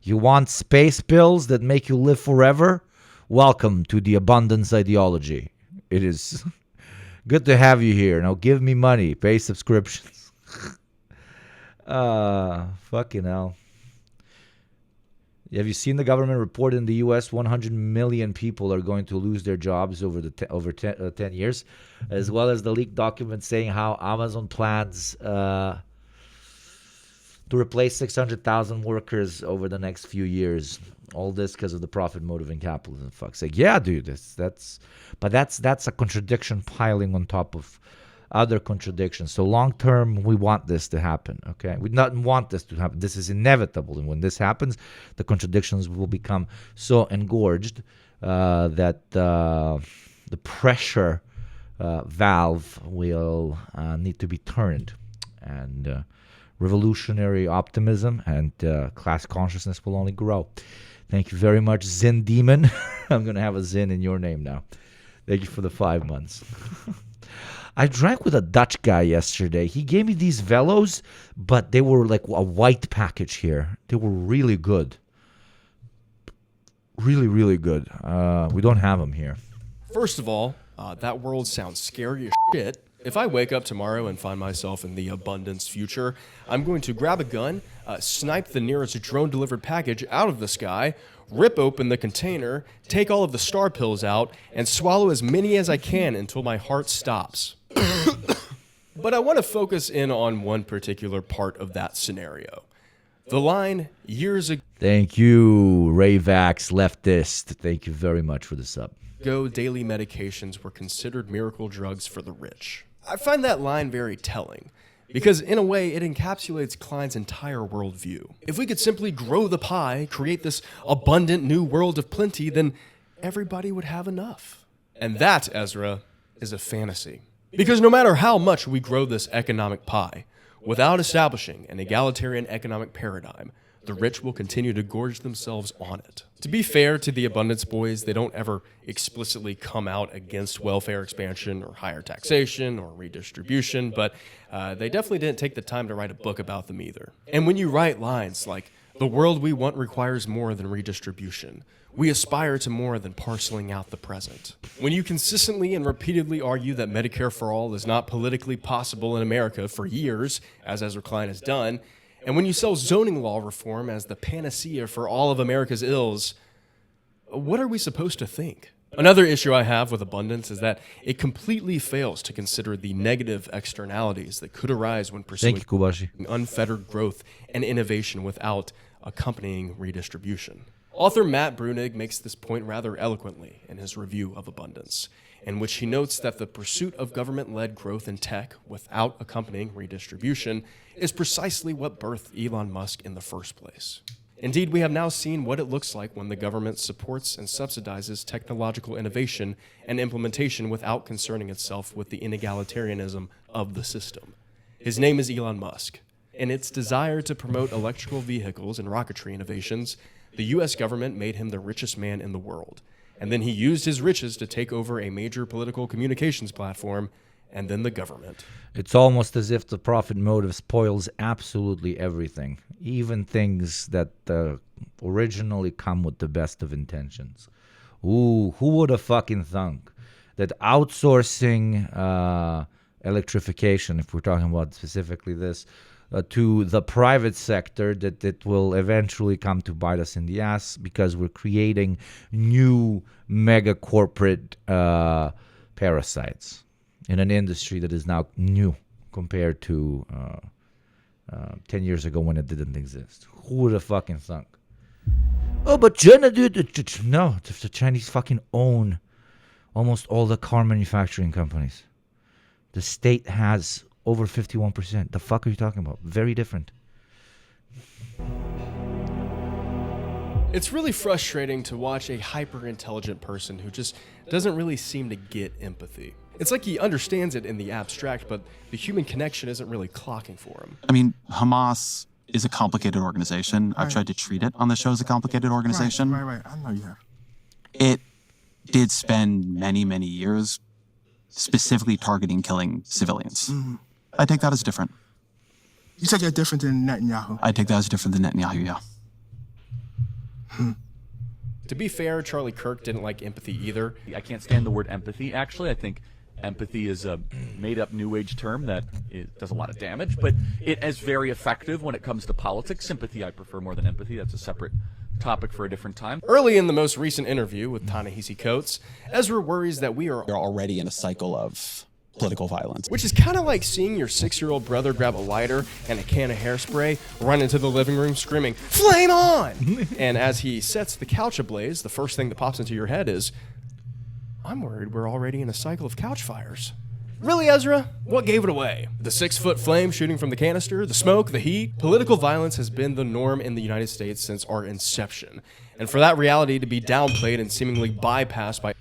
You want space pills that make you live forever? Welcome to the Abundance ideology. It is good to have you here. Now give me money. Pay subscriptions. Fucking hell. Have you seen the government report in the U.S.? 100 million people are going to lose their jobs over 10 years, as well as the leaked document saying how Amazon plans to replace 600,000 workers over the next few years. All this because of the profit motive in capitalism. Fuck's sake. Yeah, dude, that's a contradiction piling on top of other contradictions. So long term, we want this to happen. Okay, we not want this to happen. This is inevitable, and when this happens, the contradictions will become so engorged that the pressure valve will need to be turned, and revolutionary optimism and class consciousness will only grow. Thank you very much, Zin Demon. I'm going to have a Zin in your name now. Thank you for the 5 months. I drank with a Dutch guy yesterday. He gave me these Velos, but they were like a white package here. They were really good. Really, really good. We don't have them here. First of all, that world sounds scary as shit. If I wake up tomorrow and find myself in the abundance future, I'm going to grab a gun, snipe the nearest drone-delivered package out of the sky, rip open the container, take all of the star pills out, and swallow as many as I can until my heart stops. But I want to focus in on one particular part of that scenario. The line, years Thank you, Rayvax leftist. Thank you very much for the sub. ago, daily medications were considered miracle drugs for the rich. I find that line very telling, because in a way it encapsulates Klein's entire worldview. If we could simply grow the pie, create this abundant new world of plenty, then everybody would have enough. And that, Ezra, is a fantasy. Because no matter how much we grow this economic pie, without establishing an egalitarian economic paradigm, the rich will continue to gorge themselves on it. To be fair to the Abundance Boys, they don't ever explicitly come out against welfare expansion or higher taxation or redistribution, but they definitely didn't take the time to write a book about them either. And when you write lines like, "The world we want requires more than redistribution. We aspire to more than parceling out the present." When you consistently and repeatedly argue that Medicare for all is not politically possible in America for years, as Ezra Klein has done, and when you sell zoning law reform as the panacea for all of America's ills, what are we supposed to think? Another issue I have with Abundance is that it completely fails to consider the negative externalities that could arise when pursuing Thank you, Kubashi. unfettered growth and innovation without accompanying redistribution. Author Matt Brunig makes this point rather eloquently in his review of Abundance, in which he notes that the pursuit of government-led growth in tech without accompanying redistribution is precisely what birthed Elon Musk in the first place. Indeed, we have now seen what it looks like when the government supports and subsidizes technological innovation and implementation without concerning itself with the inegalitarianism of the system. His name is Elon Musk. In its desire to promote electrical vehicles and rocketry innovations, the U.S. government made him the richest man in the world. And then he used his riches to take over a major political communications platform, and then the government. It's almost as if the profit motive spoils absolutely everything, even things that originally come with the best of intentions. Ooh, who would have fucking thunk that outsourcing electrification, if we're talking about specifically this, to the private sector, that it will eventually come to bite us in the ass because we're creating new mega corporate parasites in an industry that is now new compared to 10 years ago when it didn't exist. Who would have fucking thunk? Oh, but China did it. No, the Chinese fucking own almost all the car manufacturing companies. The state has over 51%. The fuck are you talking about? Very different. It's really frustrating to watch a hyper-intelligent person who just doesn't really seem to get empathy. It's like he understands it in the abstract, but the human connection isn't really clocking for him. I mean, Hamas is a complicated organization. I've tried to treat it on the show as a complicated organization. Right. I know you have. It did spend many, many years specifically targeting killing civilians. Mm-hmm. I take that as different. You said you're different than Netanyahu. I take that as different than Netanyahu, yeah. To be fair, Charlie Kirk didn't like empathy either. I can't stand the word empathy, actually. I think empathy is a made-up New Age term that does a lot of damage, but it is very effective when it comes to politics. Sympathy I prefer more than empathy. That's a separate topic for a different time. Early in the most recent interview with Ta-Nehisi Coates, Ezra worries that we are already in a cycle of political violence. Which is kind of like seeing your 6-year-old brother grab a lighter and a can of hairspray, run into the living room screaming, "Flame on!" And as he sets the couch ablaze, the first thing that pops into your head is, I'm worried we're already in a cycle of couch fires. Really, Ezra? What gave it away? The 6-foot flame shooting from the canister? The smoke? The heat? Political violence has been the norm in the United States since our inception. And for that reality to be downplayed and seemingly bypassed by...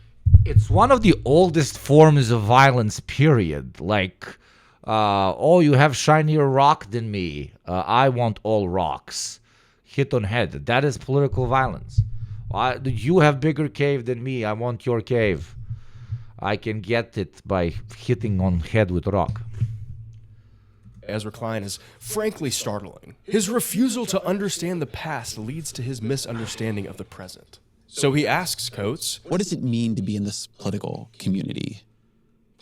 It's one of the oldest forms of violence, period. Like, oh, you have shinier rock than me. I want all rocks. Hit on head. That is political violence. You have bigger cave than me. I want your cave. I can get it by hitting on head with rock. Ezra Klein is frankly startling. His refusal to understand the past leads to his misunderstanding of the present. So he asks Coates, what does it mean to be in this political community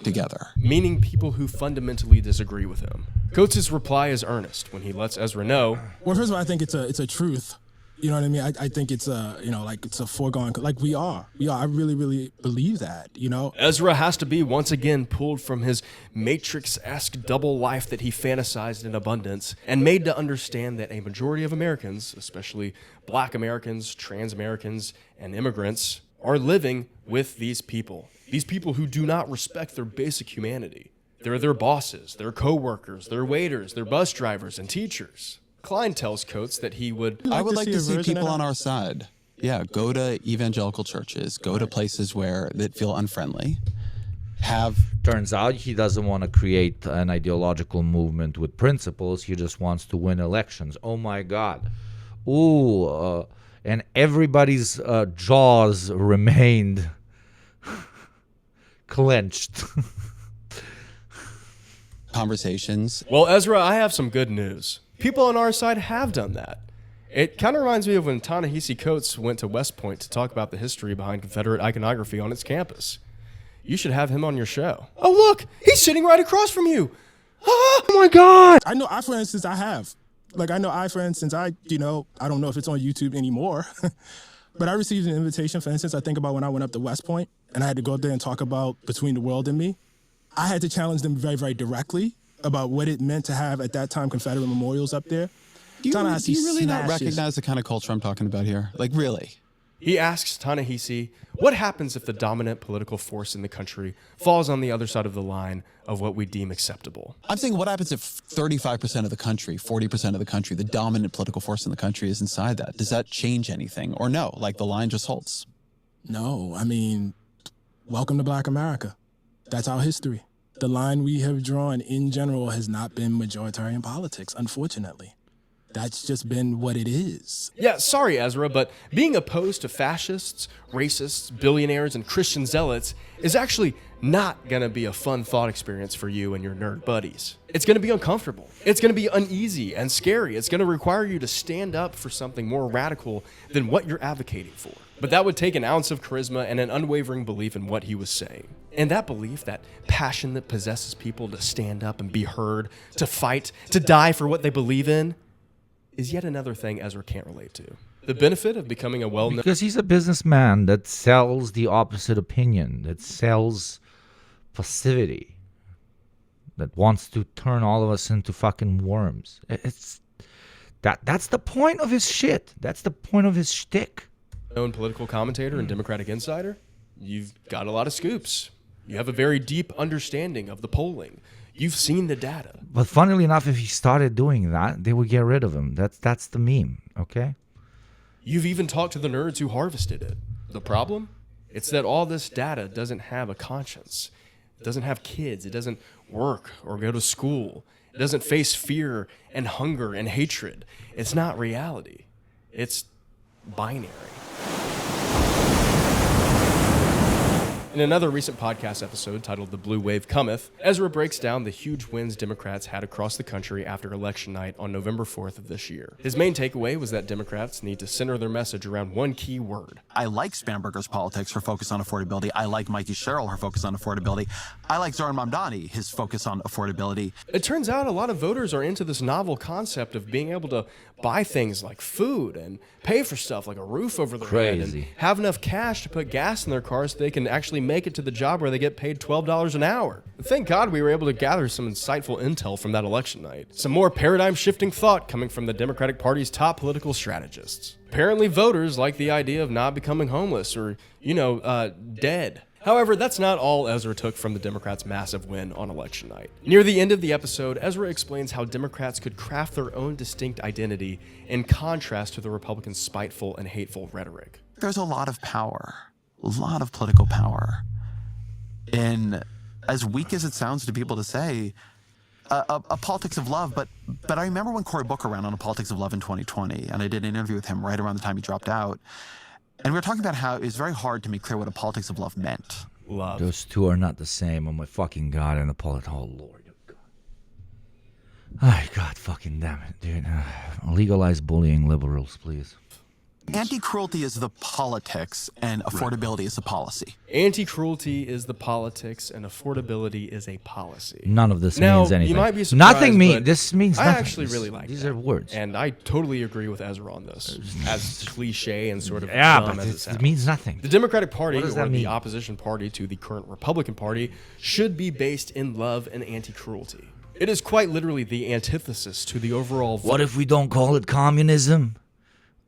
together? Meaning people who fundamentally disagree with him. Coates' reply is earnest when he lets Ezra know. Well, first of all, I think it's a truth. You know what I mean? I think it's it's a foregone, like we are. I really, really believe that, you know? Ezra has to be once again pulled from his Matrix-esque double life that he fantasized in Abundance and made to understand that a majority of Americans, especially Black Americans, trans Americans, and immigrants, are living with these people who do not respect their basic humanity. They're their bosses, their co-workers, their waiters, their bus drivers, and teachers. Klein tells Coates that he would... I would like to see people on our side. Yeah, go to evangelical churches, go to places that feel unfriendly, have. Turns out he doesn't want to create an ideological movement with principles. He just wants to win elections. Oh my God. Ooh. And everybody's jaws remained clenched. Conversations. Well, Ezra, I have some good news. People on our side have done that. It kind of reminds me of when Ta-Nehisi Coates went to West Point to talk about the history behind Confederate iconography on its campus. You should have him on your show. Oh, look, he's sitting right across from you. Oh my God. I know for instance, I have. Like, I know for instance, I don't know if it's on YouTube anymore, but I received an invitation, for instance, I think about when I went up to West Point and I had to go up there and talk about Between the World and Me. I had to challenge them very, very directly about what it meant to have, at that time, Confederate memorials up there. Do you really not recognize the kind of culture I'm talking about here? Like, really? He asks Ta-Nehisi, what happens if the dominant political force in the country falls on the other side of the line of what we deem acceptable? I'm saying, what happens if 35% of the country, 40% of the country, the dominant political force in the country is inside that? Does that change anything? Or no, like the line just holds? No, I mean, welcome to Black America. That's our history. The line we have drawn in general has not been majoritarian politics, unfortunately. That's just been what it is. Yeah, sorry, Ezra, but being opposed to fascists, racists, billionaires, and Christian zealots is actually not going to be a fun thought experience for you and your nerd buddies. It's going to be uncomfortable. It's going to be uneasy and scary. It's going to require you to stand up for something more radical than what you're advocating for. But that would take an ounce of charisma and an unwavering belief in what he was saying. And that belief, that passion that possesses people to stand up and be heard, to fight, to die for what they believe in, is yet another thing Ezra can't relate to. The benefit of becoming a well-known... Because he's a businessman that sells the opposite opinion, that sells passivity, that wants to turn all of us into fucking worms. That's the point of his shit. That's the point of his shtick. Political commentator and Democratic insider, you've got a lot of scoops. You have a very deep understanding of the polling. You've seen the data. But funnily enough, if he started doing that, they would get rid of him. That's the meme, okay? You've even talked to the nerds who harvested it. The problem? It's that all this data doesn't have a conscience. It doesn't have kids. It doesn't work or go to school. It doesn't face fear and hunger and hatred. It's not reality. It's binary. In another recent podcast episode titled The Blue Wave Cometh, Ezra breaks down the huge wins Democrats had across the country after election night on November 4th of this year. His main takeaway was that Democrats need to center their message around one key word. I like Spanberger's politics, her focus on affordability. I like Mikey Sherrill, her focus on affordability. I like Zoran Mamdani, his focus on affordability. It turns out a lot of voters are into this novel concept of being able to buy things like food and pay for stuff like a roof over their head and have enough cash to put gas in their cars so they can actually make it to the job where they get paid $12 an hour. Thank God we were able to gather some insightful intel from that election night. Some more paradigm-shifting thought coming from the Democratic Party's top political strategists. Apparently voters like the idea of not becoming homeless or, dead. However, that's not all Ezra took from the Democrats' massive win on election night. Near the end of the episode, Ezra explains how Democrats could craft their own distinct identity in contrast to the Republicans' spiteful and hateful rhetoric. There's a lot of power, a lot of political power. And as weak as it sounds to people to say, a politics of love, but I remember when Cory Booker ran on a politics of love in 2020, and I did an interview with him right around the time he dropped out. And we were talking about how it was very hard to make clear what a politics of love meant. Love. Those two are not the same. Oh my fucking God, and the politics. Oh Lord. Oh God, fucking damn it, dude. Legalize bullying liberals, please. Anti-cruelty is the politics, and affordability is the policy. Anti-cruelty is the politics, and affordability is a policy. None of this now, means anything. You might be surprised, nothing means. This means nothing. I actually really like these that. are words, and I totally agree with Ezra on this. As cliche and sort of but dumb as it sounds, it means nothing. The Democratic Party, or mean? the opposition party to the current Republican Party, should be based in love and anti-cruelty. It is quite literally the antithesis to the overall. What if we don't call it communism?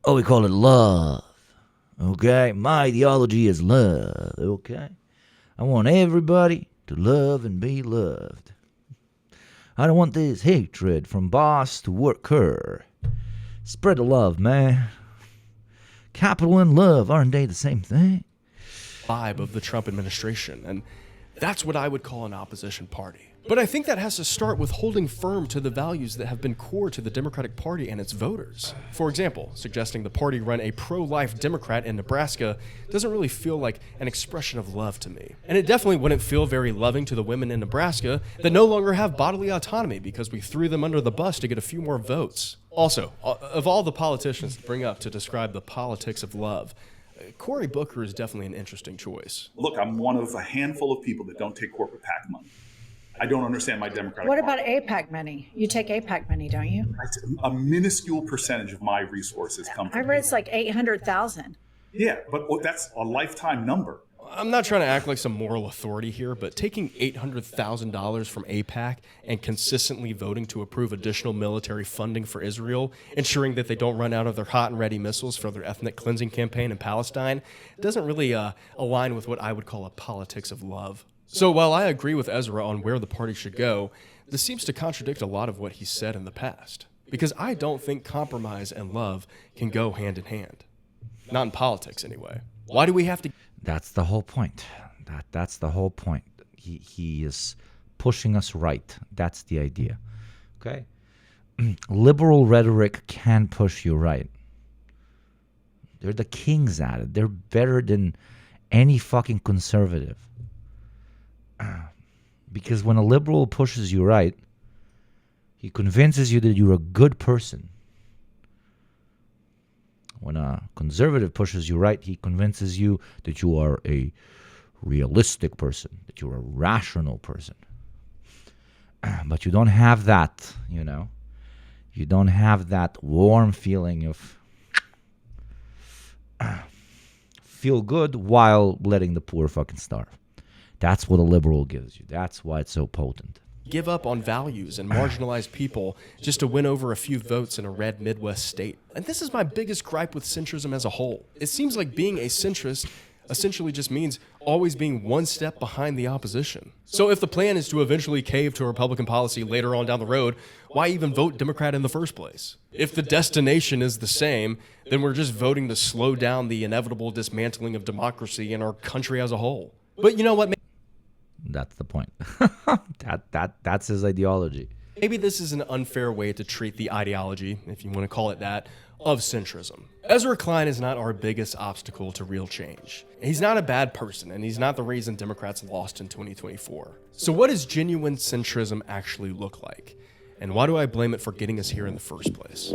Oh, we call it love. Okay? My ideology is love. Okay? I want everybody to love and be loved. I don't want this hatred from boss to worker. Spread the love, man. Capital and love, aren't they the same thing? Vibe of the Trump administration. And That's what I would call an opposition party. But I think that has to start with holding firm to the values that have been core to the Democratic Party and its voters. For example, suggesting the party run a pro-life Democrat in Nebraska doesn't really feel like an expression of love to me. And it definitely wouldn't feel very loving to the women in Nebraska that no longer have bodily autonomy because we threw them under the bus to get a few more votes. Also, of all the politicians to bring up to describe the politics of love, Cory Booker is definitely an interesting choice. Look, I'm one of a handful of people that don't take corporate PAC money. I don't understand my Democratic What Party. about APAC money? You take APAC money, don't you? A minuscule percentage of my resources come I from read it's like 800,000. Yeah, but that's a lifetime number. I'm not trying to act like some moral authority here, but taking $800,000 from AIPAC and consistently voting to approve additional military funding for Israel, ensuring that they don't run out of their hot and ready missiles for their ethnic cleansing campaign in Palestine, doesn't really align with what I would call a politics of love. So while I agree with Ezra on where the party should go, this seems to contradict a lot of what he said in the past. Because I don't think compromise and love can go hand in hand. Not in politics, anyway. Why do we have to... That's the whole point. That's the whole point. He is pushing us right. That's the idea. Okay? Liberal rhetoric can push you right. They're the kings at it. They're better than any fucking conservative. Because when a liberal pushes you right, he convinces you that you're a good person. When a conservative pushes you right, he convinces you that you are a realistic person, that you're a rational person. But you don't have that, you know. You don't have that warm feeling of feel good while letting the poor fucking starve. That's what a liberal gives you. That's why it's so potent. Give up on values and marginalize people just to win over a few votes in a red Midwest state. And this is my biggest gripe with centrism as a whole. It seems like being a centrist essentially just means always being one step behind the opposition. So if the plan is to eventually cave to Republican policy later on down the road, why even vote Democrat in the first place? If the destination is the same, then we're just voting to slow down the inevitable dismantling of democracy in our country as a whole. But you know what? That's the point. That's his ideology. Maybe this is an unfair way to treat the ideology, if you want to call it that, of centrism. Ezra Klein is not our biggest obstacle to real change. He's not a bad person, and he's not the reason Democrats lost in 2024. So what does genuine centrism actually look like? And why do I blame it for getting us here in the first place?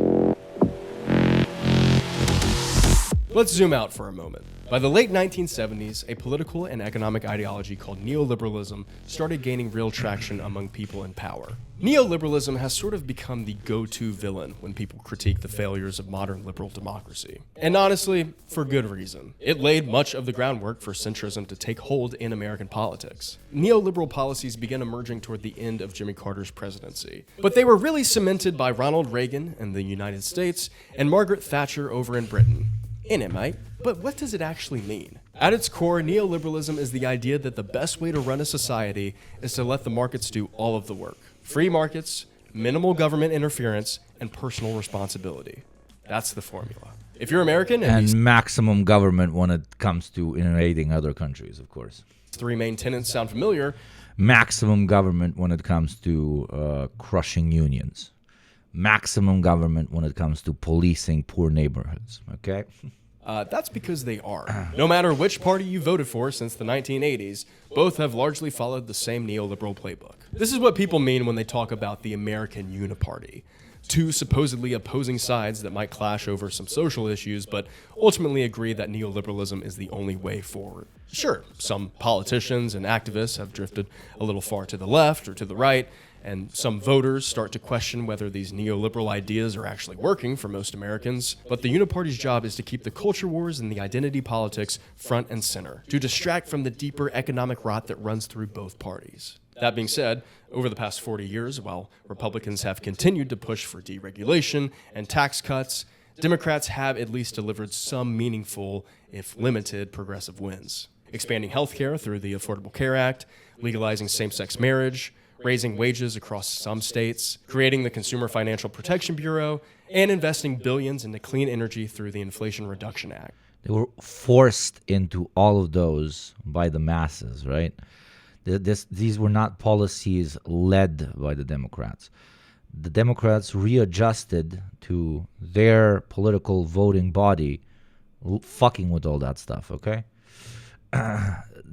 Let's zoom out for a moment. By the late 1970s, a political and economic ideology called neoliberalism started gaining real traction among people in power. Neoliberalism has sort of become the go-to villain when people critique the failures of modern liberal democracy. And honestly, for good reason. It laid much of the groundwork for centrism to take hold in American politics. Neoliberal policies began emerging toward the end of Jimmy Carter's presidency, but they were really cemented by Ronald Reagan in the United States and Margaret Thatcher over in Britain. In it, mate. But what does it actually mean? At its core, neoliberalism is the idea that the best way to run a society is to let the markets do all of the work. Free markets, minimal government interference, and personal responsibility. That's the formula. If you're American and maximum government when it comes to invading other countries, of course. These three main tenets sound familiar. Maximum government when it comes to crushing unions. Maximum government when it comes to policing poor neighborhoods, okay? That's because they are. No matter which party you voted for since the 1980s, both have largely followed the same neoliberal playbook. This is what people mean when they talk about the American Uniparty. Two supposedly opposing sides that might clash over some social issues, but ultimately agree that neoliberalism is the only way forward. Sure, some politicians and activists have drifted a little far to the left or to the right, and some voters start to question whether these neoliberal ideas are actually working for most Americans. But the Uniparty's job is to keep the culture wars and the identity politics front and center, to distract from the deeper economic rot that runs through both parties. That being said, over the past 40 years, while Republicans have continued to push for deregulation and tax cuts, Democrats have at least delivered some meaningful, if limited, progressive wins. Expanding healthcare through the Affordable Care Act, legalizing same-sex marriage, raising wages across some states, creating the Consumer Financial Protection Bureau, and investing billions into clean energy through the Inflation Reduction Act. They were forced into all of those by the masses, right? These were not policies led by the Democrats. The Democrats readjusted to their political voting body, fucking with all that stuff, okay?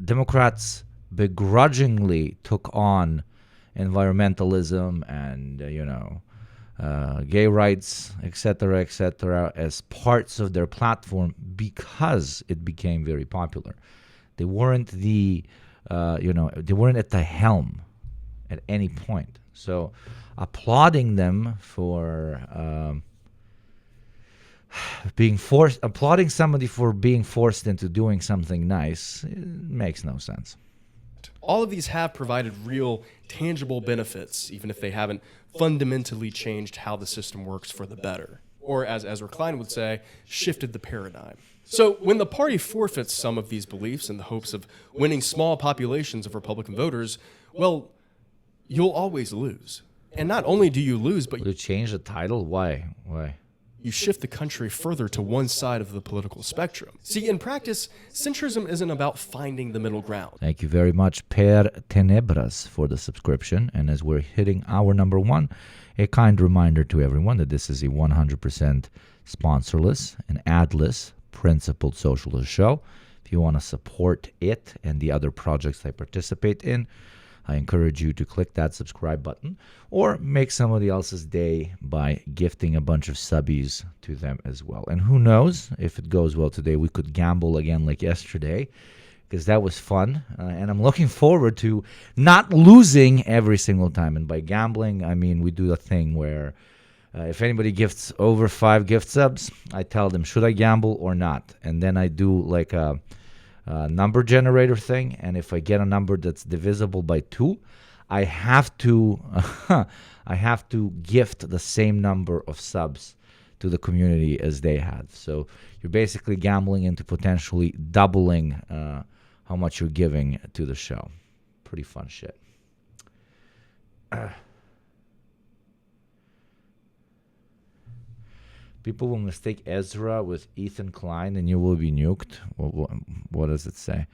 Democrats begrudgingly took on environmentalism and, gay rights, etc., as parts of their platform because it became very popular. They weren't they weren't at the helm at any point. So applauding them for applauding somebody for being forced into doing something nice, it makes no sense. All of these have provided real, tangible benefits, even if they haven't fundamentally changed how the system works for the better. Or, as Ezra Klein would say, shifted the paradigm. So when the party forfeits some of these beliefs in the hopes of winning small populations of Republican voters, well, you'll always lose. And not only do you lose, but you change the title? Why? You shift the country further to one side of the political spectrum. See, in practice, centrism isn't about finding the middle ground. Thank you very much, Per Tenebras, for the subscription. And as we're hitting hour number 1, a kind reminder to everyone that this is a 100% sponsorless and adless, principled socialist show. If you want to support it and the other projects I participate in, I encourage you to click that subscribe button or make somebody else's day by gifting a bunch of subbies to them as well. And who knows, if it goes well today, we could gamble again like yesterday, because that was fun. And I'm looking forward to not losing every single time. And by gambling, I mean we do the thing where if anybody gifts over 5 gift subs, I tell them, should I gamble or not? And then I do like a number generator thing, and if I get a number that's divisible by 2, I have to gift the same number of subs to the community as they had. So you're basically gambling into potentially doubling how much you're giving to the show. Pretty fun shit. People will mistake Ezra with Ethan Klein and you will be nuked. What does it say?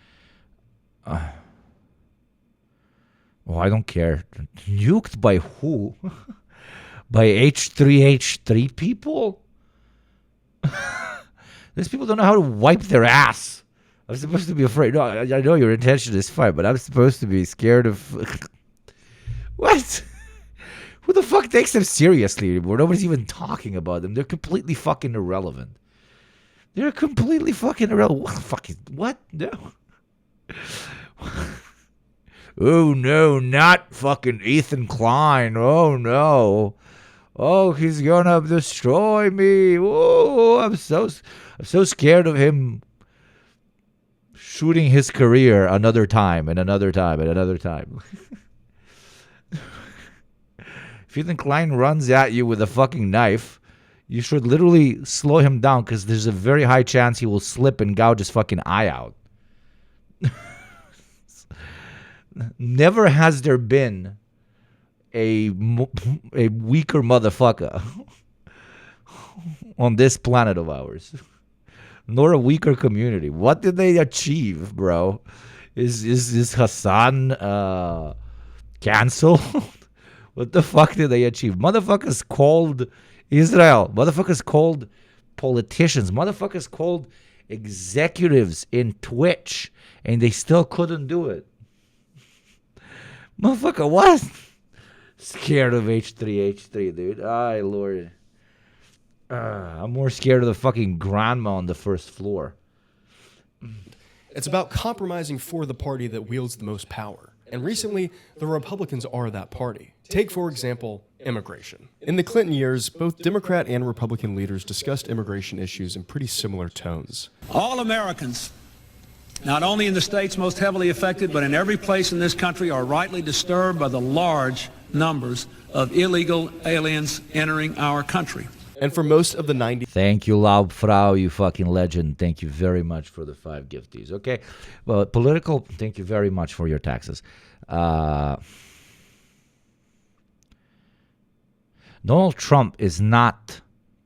I don't care. Nuked by who? By H3H3 people? These people don't know how to wipe their ass. I'm supposed to be afraid. No, I know your intention is fine, but I'm supposed to be scared of... What? Who the fuck takes them seriously anymore? Nobody's even talking about them. They're completely fucking irrelevant. They're completely fucking irrelevant. What? No. Oh, no, not fucking Ethan Klein. Oh, no. Oh, he's gonna destroy me. Oh, I'm so scared of him shooting his career another time and another time and another time. If Ethan Klein runs at you with a fucking knife, you should literally slow him down because there's a very high chance he will slip and gouge his fucking eye out. Never has there been a weaker motherfucker on this planet of ours, nor a weaker community. What did they achieve, bro? Is Hassan canceled? What the fuck did they achieve? Motherfuckers called Israel. Motherfuckers called politicians. Motherfuckers called executives in Twitch, and they still couldn't do it. Motherfucker, what? Scared of H3H3, dude. Ay, Lord. I'm more scared of the fucking grandma on the first floor. It's about compromising for the party that wields the most power. And recently, the Republicans are that party. Take, for example, immigration. In the Clinton years, both Democrat and Republican leaders discussed immigration issues in pretty similar tones. All Americans, not only in the states most heavily affected, but in every place in this country, are rightly disturbed by the large numbers of illegal aliens entering our country. And for most of the 90s... Thank you, Laubfrau, you fucking legend. Thank you very much for the 5 gifties. Okay, well, political, thank you very much for your taxes. Donald Trump is not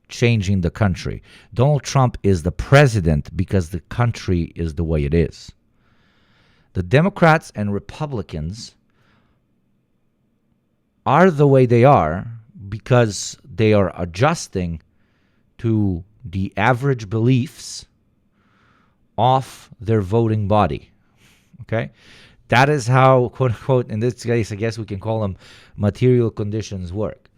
changing the country. Donald Trump is the president because the country is the way it is. The Democrats and Republicans are the way they are because they are adjusting to the average beliefs of their voting body. Okay? That is how, quote unquote, in this case, I guess we can call them material conditions work.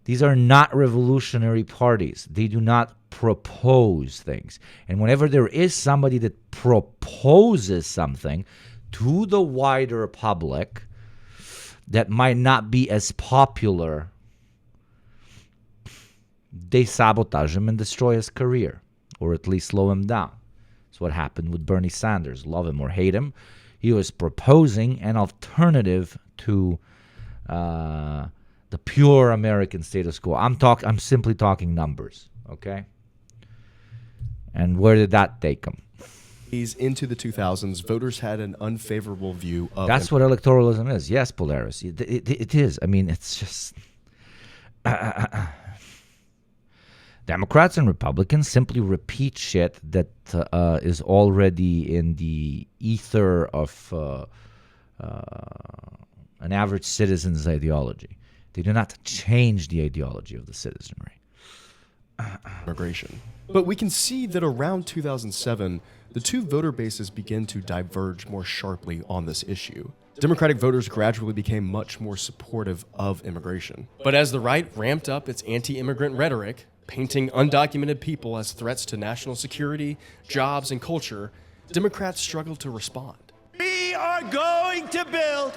These are not revolutionary parties. They do not propose things. And whenever there is somebody that proposes something to the wider public that might not be as popular, they sabotage him and destroy his career, or at least slow him down. That's what happened with Bernie Sanders. Love him or hate him, he was proposing an alternative to the pure American status quo. I'm simply talking numbers, okay? And where did that take them? Into the 2000s, voters had an unfavorable view of... That's what electoralism is. Yes, Polaris. It is. I mean, it's just... Democrats and Republicans simply repeat shit that is already in the ether of an average citizen's ideology. They do not change the ideology of the citizenry. Immigration. But we can see that around 2007, the two voter bases began to diverge more sharply on this issue. Democratic voters gradually became much more supportive of immigration. But as the right ramped up its anti-immigrant rhetoric, painting undocumented people as threats to national security, jobs, and culture, Democrats struggled to respond. We are going to build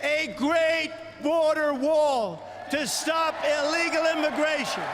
a great border wall to stop illegal immigration,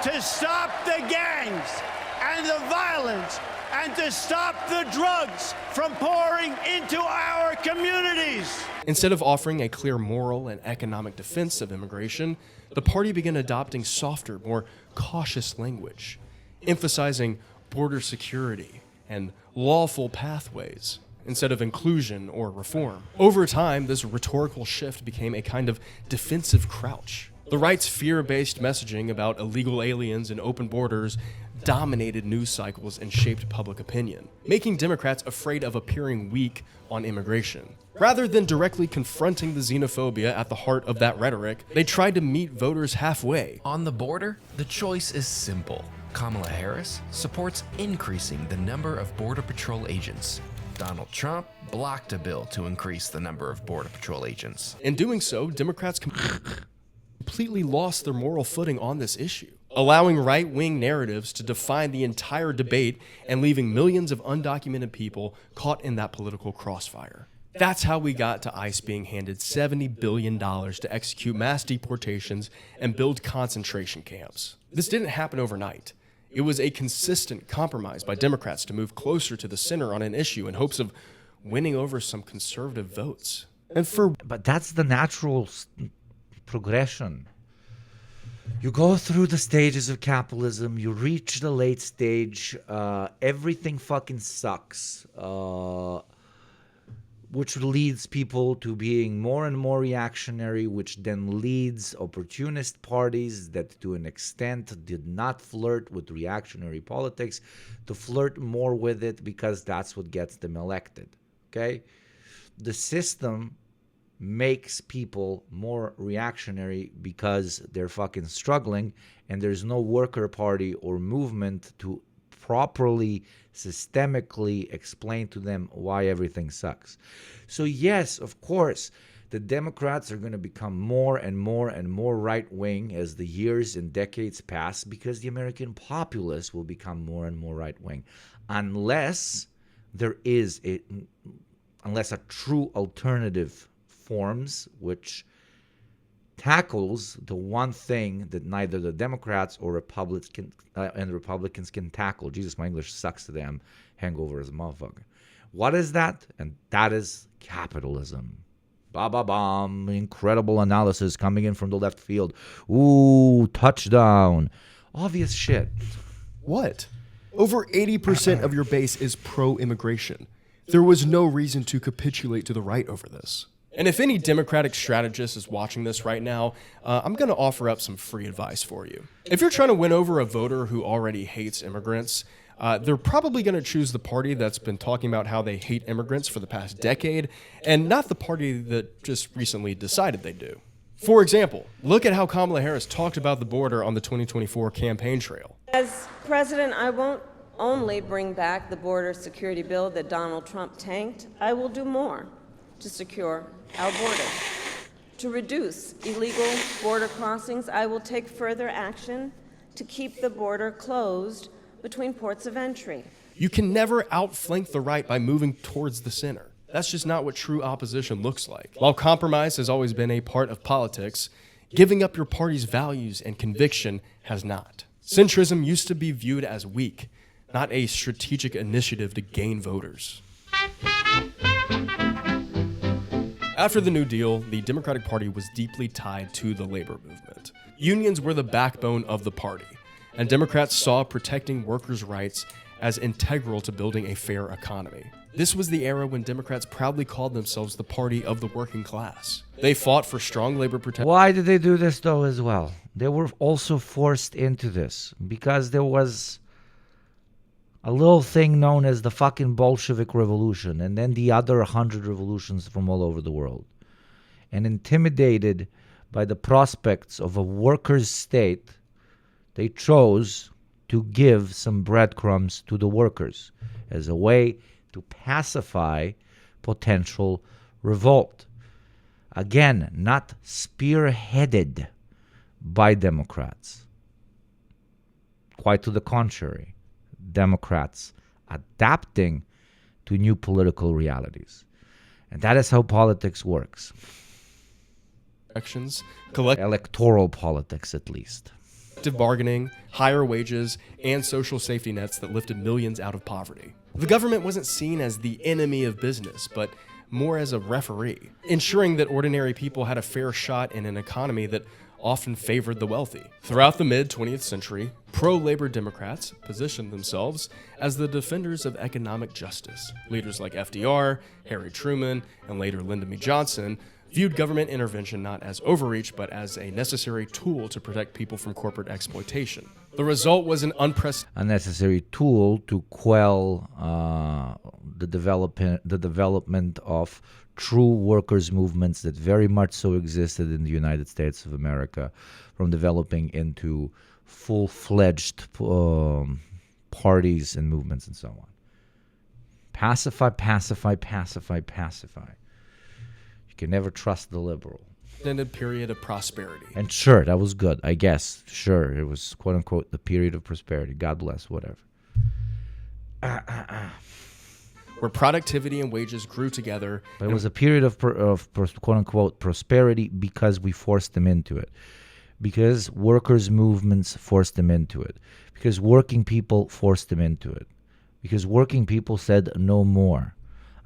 to stop the gangs and the violence, and to stop the drugs from pouring into our communities. Instead of offering a clear moral and economic defense of immigration, the party began adopting softer, more cautious language, emphasizing border security and lawful pathways instead of inclusion or reform. Over time, this rhetorical shift became a kind of defensive crouch. The right's fear-based messaging about illegal aliens and open borders dominated news cycles and shaped public opinion, making Democrats afraid of appearing weak on immigration. Rather than directly confronting the xenophobia at the heart of that rhetoric, they tried to meet voters halfway. On the border, the choice is simple. Kamala Harris supports increasing the number of Border Patrol agents. Donald Trump blocked a bill to increase the number of Border Patrol agents. In doing so, Democrats completely lost their moral footing on this issue, allowing right-wing narratives to define the entire debate and leaving millions of undocumented people caught in that political crossfire. That's how we got to ICE being handed $70 billion to execute mass deportations and build concentration camps. This didn't happen overnight. It was a consistent compromise by Democrats to move closer to the center on an issue in hopes of winning over some conservative votes. But that's the natural progression. You go through the stages of capitalism, you reach the late stage, everything fucking sucks, which leads people to being more and more reactionary, which then leads opportunist parties that to an extent did not flirt with reactionary politics to flirt more with it because that's what gets them elected, okay? The system makes people more reactionary because they're fucking struggling and there's no worker party or movement to properly, systemically explain to them why everything sucks. So yes, of course, the Democrats are going to become more and more and more right-wing as the years and decades pass because the American populace will become more and more right-wing unless there is unless a true alternative forms which tackles the one thing that neither the Democrats or Republicans can tackle. Jesus, my English sucks today. I'm hangover as a motherfucker. What is that? And that is capitalism. Ba-ba-bam. Incredible analysis coming in from the left field. Ooh, touchdown. Obvious shit. What? Over 80% of your base is pro-immigration. There was no reason to capitulate to the right over this. And if any Democratic strategist is watching this right now, I'm going to offer up some free advice for you. If you're trying to win over a voter who already hates immigrants, they're probably going to choose the party that's been talking about how they hate immigrants for the past decade, and not the party that just recently decided they do. For example, look at how Kamala Harris talked about the border on the 2024 campaign trail. As president, I won't only bring back the border security bill that Donald Trump tanked, I will do more to secure our border. To reduce illegal border crossings, I will take further action to keep the border closed between ports of entry. You can never outflank the right by moving towards the center. That's just not what true opposition looks like. While compromise has always been a part of politics, giving up your party's values and conviction has not. Centrism used to be viewed as weak, not a strategic initiative to gain voters. After the New Deal, the Democratic Party was deeply tied to the labor movement. Unions were the backbone of the party, and Democrats saw protecting workers' rights as integral to building a fair economy. This was the era when Democrats proudly called themselves the party of the working class. They fought for strong labor protection. Why did they do this, though, as well? They were also forced into this because there was a little thing known as the fucking Bolshevik Revolution, and then the other 100 revolutions from all over the world. And intimidated by the prospects of a workers' state, they chose to give some breadcrumbs to the workers as a way to pacify potential revolt. Again, not spearheaded by Democrats. Quite to the contrary. Democrats adapting to new political realities. And that is how politics works. Electoral politics, at least. Collective bargaining, higher wages, and social safety nets that lifted millions out of poverty. The government wasn't seen as the enemy of business, but more as a referee, ensuring that ordinary people had a fair shot in an economy that often favored the wealthy. Throughout the mid-20th century, pro-labor Democrats positioned themselves as the defenders of economic justice. Leaders like FDR, Harry Truman, and later Lyndon B. Johnson viewed government intervention not as overreach, but as a necessary tool to protect people from corporate exploitation. The result was an unprecedented... A necessary tool to quell the development of true workers' movements that very much so existed in the United States of America, from developing into full-fledged parties and movements and so on. Pacify, pacify, pacify, pacify. You can never trust the liberal. Extended period of prosperity. And sure, that was good, I guess. Sure, it was quote-unquote the period of prosperity. God bless, whatever. Where productivity and wages grew together. But it was a period of quote-unquote prosperity because we forced them into it. Because workers' movements forced them into it. Because working people forced them into it. Because working people said no more.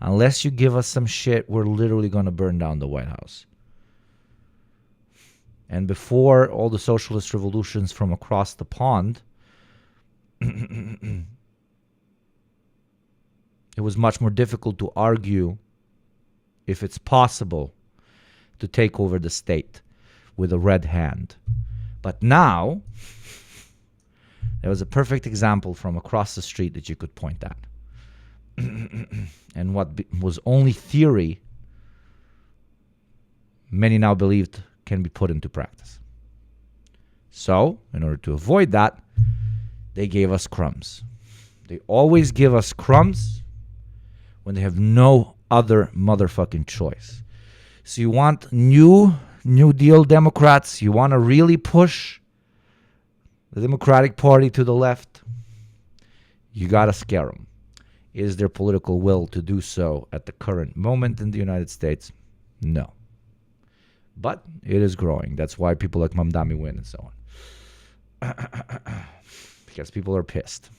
Unless you give us some shit, we're literally going to burn down the White House. And before all the socialist revolutions from across the pond, it was much more difficult to argue if it's possible to take over the state with a red hand. But now, there was a perfect example from across the street that you could point at. And what was only theory, many now believed can be put into practice. So, in order to avoid that, they gave us crumbs. They always give us crumbs when they have no other motherfucking choice. So you want New Deal Democrats, you want to really push the Democratic Party to the left, you got to scare them. Is there political will to do so at the current moment in the United States? No. But it is growing. That's why people like Mamdani win and so on. Because people are pissed.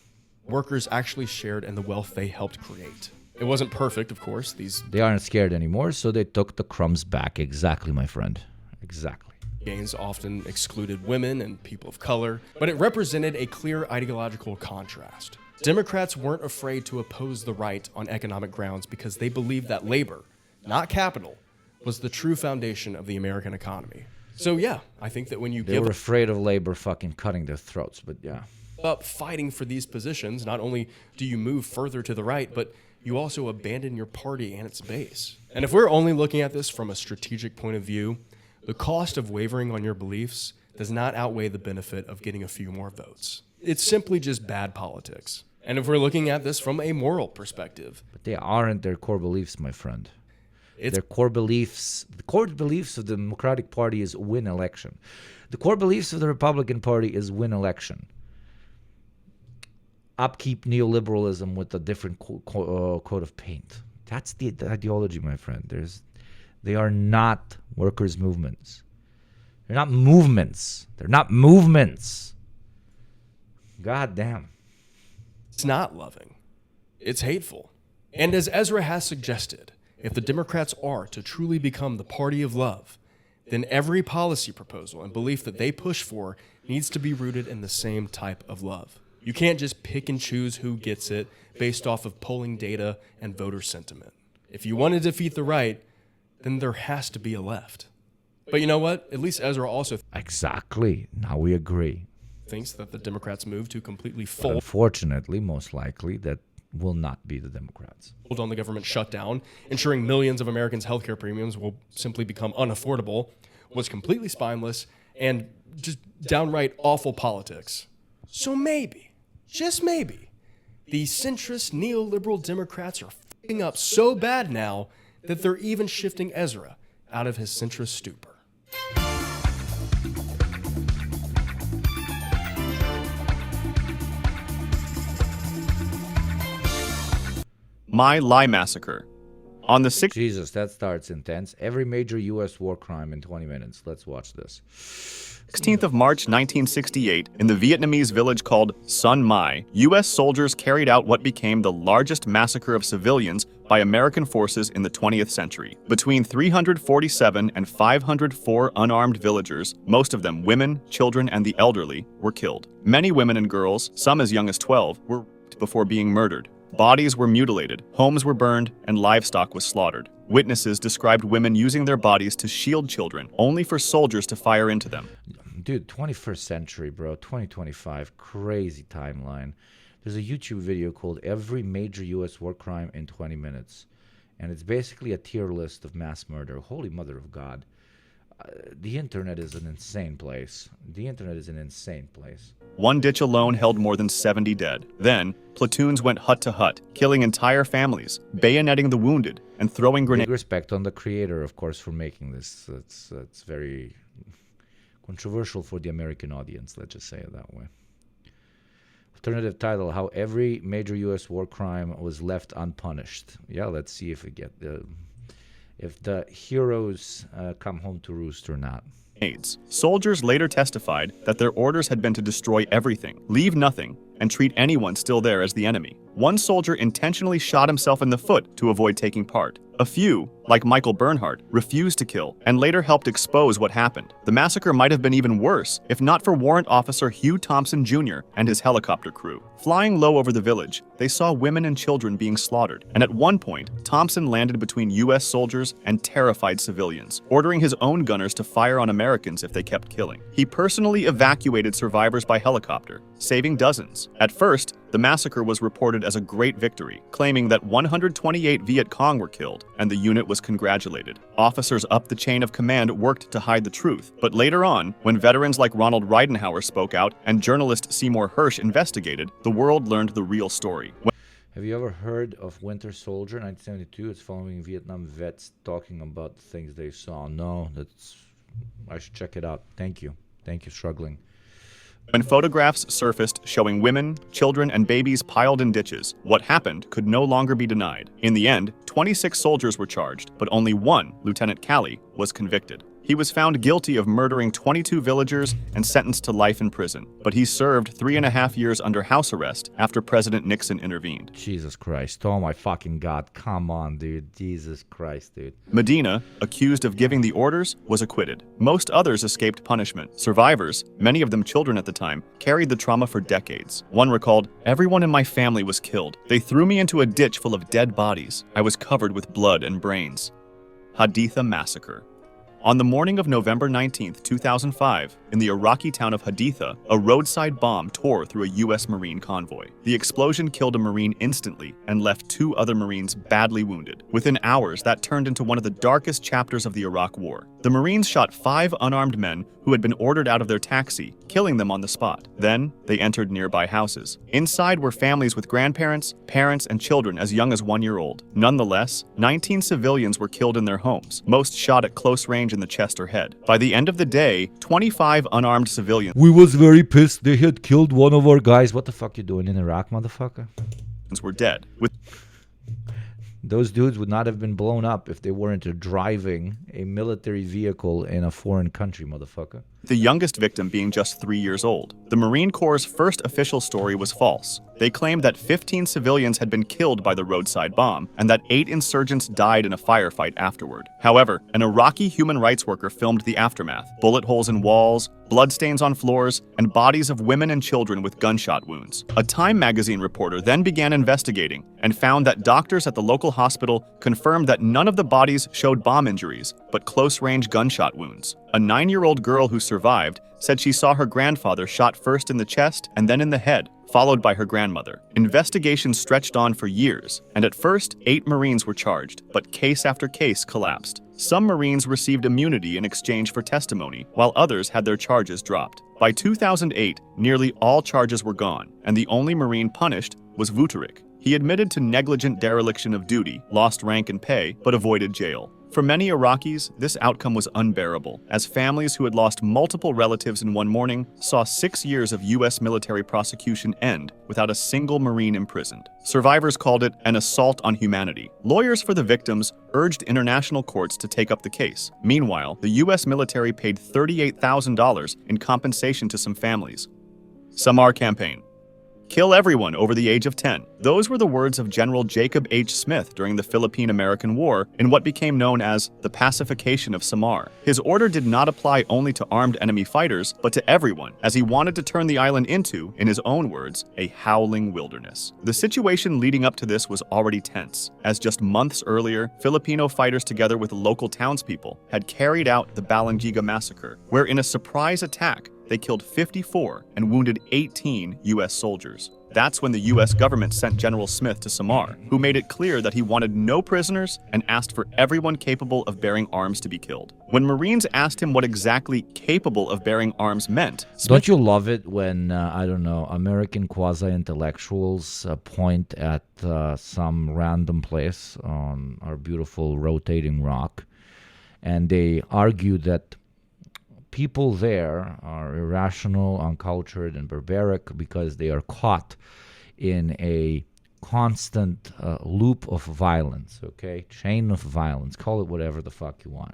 Workers actually shared in the wealth they helped create. It wasn't perfect, of course. They aren't scared anymore, so they took the crumbs back. Exactly, my friend. Exactly. Gains often excluded women and people of color, but it represented a clear ideological contrast. Democrats weren't afraid to oppose the right on economic grounds because they believed that labor, not capital, was the true foundation of the American economy. So yeah, I think that when you They were afraid of labor fucking cutting their throats, but yeah. up fighting for these positions, not only do you move further to the right, but you also abandon your party and its base. And if we're only looking at this from a strategic point of view, the cost of wavering on your beliefs does not outweigh the benefit of getting a few more votes. It's simply just bad politics. And if we're looking at this from a moral perspective, But they aren't their core beliefs, my friend. Their core beliefs, the core beliefs of the Democratic Party is win election. The core beliefs of the Republican Party is win election. Upkeep neoliberalism with a different coat of paint. That's the ideology, my friend. They are not workers' movements. They're not movements. They're not movements. God damn. it's not loving. It's hateful. And as Ezra has suggested, if the Democrats are to truly become the party of love, then every policy proposal and belief that they push for needs to be rooted in the same type of love. You can't just pick and choose who gets it based off of polling data and voter sentiment. If you want to defeat the right, then there has to be a left. But you know what? At least Ezra also Exactly. Now we agree. thinks that the Democrats move to completely But fold unfortunately, most likely, that will not be the Democrats. on the government shutdown, ensuring millions of Americans' healthcare premiums will simply become unaffordable, was completely spineless and just downright awful politics. So maybe, just maybe, the centrist neoliberal Democrats are f***ing up so bad now that they're even shifting Ezra out of his centrist stupor. My Lai Massacre. On the 6th... Jesus, that starts intense. Every major U.S. war crime in 20 minutes. Let's watch this. 16th of March 1968, in the Vietnamese village called Sun Mai, U.S. soldiers carried out what became the largest massacre of civilians by American forces in the 20th century. Between 347 and 504 unarmed villagers, most of them women, children, and the elderly, were killed. Many women and girls, some as young as 12, were raped before being murdered. Bodies were mutilated, homes were burned, and livestock was slaughtered. Witnesses described women using their bodies to shield children, only for soldiers to fire into them. Dude, 21st century, bro. 2025. Crazy timeline. There's a YouTube video called Every Major U.S. War Crime in 20 Minutes. And it's basically a tier list of mass murder. Holy mother of God. The internet is an insane place. The internet is an insane place. One ditch alone held more than 70 dead. Then, platoons went hut to hut, killing entire families, bayoneting the wounded, and throwing grenades. Big respect on the creator, of course, for making this. It's very controversial for the American audience, let's just say it that way. Alternative title, How Every Major U.S. War Crime Was Left Unpunished. Yeah, let's see if the heroes come home to roost or not. Soldiers later testified that their orders had been to destroy everything, leave nothing, and treat anyone still there as the enemy. One soldier intentionally shot himself in the foot to avoid taking part. A few, like Michael Bernhardt, refused to kill and later helped expose what happened. The massacre might have been even worse if not for Warrant Officer Hugh Thompson Jr. and his helicopter crew. Flying low over the village, they saw women and children being slaughtered, and at one point, Thompson landed between U.S. soldiers and terrified civilians, ordering his own gunners to fire on Americans if they kept killing. He personally evacuated survivors by helicopter, saving dozens. At first, the massacre was reported as a great victory, claiming that 128 Viet Cong were killed, and the unit was congratulated. Officers up the chain of command worked to hide the truth, but later on, when veterans like Ronald Reidenhauer spoke out and journalist Seymour Hersh investigated, the world learned the real story. Have you ever heard of Winter Soldier 1972? It's following Vietnam vets talking about the things they saw. No, I should check it out. Thank you. Thank you, struggling. When photographs surfaced showing women, children, and babies piled in ditches, what happened could no longer be denied. In the end, 26 soldiers were charged, but only one, Lieutenant Calley, was convicted. He was found guilty of murdering 22 villagers and sentenced to life in prison, but he served 3.5 years under house arrest after President Nixon intervened. Jesus Christ. Oh my fucking God. Come on, dude. Jesus Christ, dude. Medina, accused of giving the orders, was acquitted. Most others escaped punishment. Survivors, many of them children at the time, carried the trauma for decades. One recalled, "Everyone in my family was killed. They threw me into a ditch full of dead bodies. I was covered with blood and brains." Haditha Massacre. On the morning of November 19, 2005, in the Iraqi town of Haditha, a roadside bomb tore through a U.S. Marine convoy. The explosion killed a Marine instantly and left 2 other Marines badly wounded. Within hours, that turned into one of the darkest chapters of the Iraq War. The Marines shot 5 unarmed men who had been ordered out of their taxi, killing them on the spot. Then, they entered nearby houses. Inside were families with grandparents, parents, and children as young as 1 year old. Nonetheless, 19 civilians were killed in their homes, most shot at close range in the chest or head. By the end of the day, 25 unarmed civilians We was very pissed. They had killed one of our guys. What the fuck you doing in Iraq, motherfucker? were dead, with Those dudes would not have been blown up if they weren't driving a military vehicle in a foreign country, motherfucker. the youngest victim being just 3 years old. The Marine Corps' first official story was false. They claimed that 15 civilians had been killed by the roadside bomb, and that 8 insurgents died in a firefight afterward. However, an Iraqi human rights worker filmed the aftermath: bullet holes in walls, bloodstains on floors, and bodies of women and children with gunshot wounds. A Time magazine reporter then began investigating and found that doctors at the local hospital confirmed that none of the bodies showed bomb injuries, but close-range gunshot wounds. A 9-year-old girl who survived said she saw her grandfather shot first in the chest and then in the head, followed by her grandmother. Investigations stretched on for years, and at first, 8 Marines were charged, but case after case collapsed. Some Marines received immunity in exchange for testimony, while others had their charges dropped. By 2008, nearly all charges were gone, and the only Marine punished was Vuteric. He admitted to negligent dereliction of duty, lost rank and pay, but avoided jail. For many Iraqis, this outcome was unbearable, as families who had lost multiple relatives in one morning saw 6 years of U.S. military prosecution end without a single Marine imprisoned. Survivors called it an assault on humanity. Lawyers for the victims urged international courts to take up the case. Meanwhile, the U.S. military paid $38,000 in compensation to some families. Samar campaign. Kill everyone over the age of 10. Those were the words of General Jacob H. Smith during the Philippine-American War in what became known as the Pacification of Samar. His order did not apply only to armed enemy fighters, but to everyone, as he wanted to turn the island into, in his own words, a howling wilderness. The situation leading up to this was already tense, as just months earlier, Filipino fighters together with local townspeople had carried out the Balangiga massacre, where in a surprise attack, they killed 54 and wounded 18 U.S. soldiers. That's when the U.S. government sent General Smith to Samar, who made it clear that he wanted no prisoners and asked for everyone capable of bearing arms to be killed. When Marines asked him what exactly capable of bearing arms meant, Don't you love it when, American quasi-intellectuals point at some random place on our beautiful rotating rock, and they argue that people there are irrational, uncultured, and barbaric because they are caught in a constant loop of violence, okay? Chain of violence. Call it whatever the fuck you want.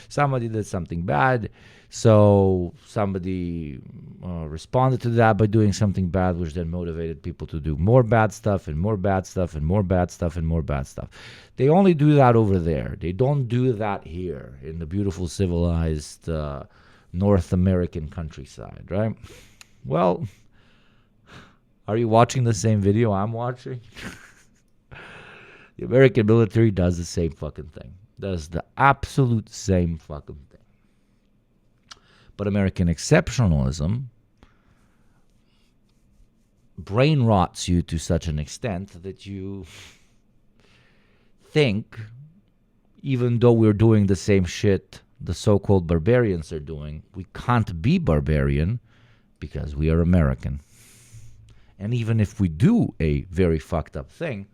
Somebody did something bad, so somebody responded to that by doing something bad, which then motivated people to do more bad stuff and more bad stuff and more bad stuff and more bad stuff. They only do that over there. They don't do that here in the beautiful, civilized North American countryside, right? Well, are you watching the same video I'm watching? The American military does the same fucking thing. Does the absolute same fucking thing. But American exceptionalism brain rots you to such an extent that you think, even though we're doing the same shit the so-called barbarians are doing, we can't be barbarian because we are American. And even if we do a very fucked up thing,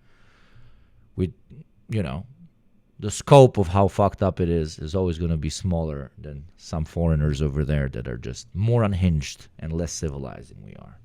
the scope of how fucked up it is always going to be smaller than some foreigners over there that are just more unhinged and less civilized than we are.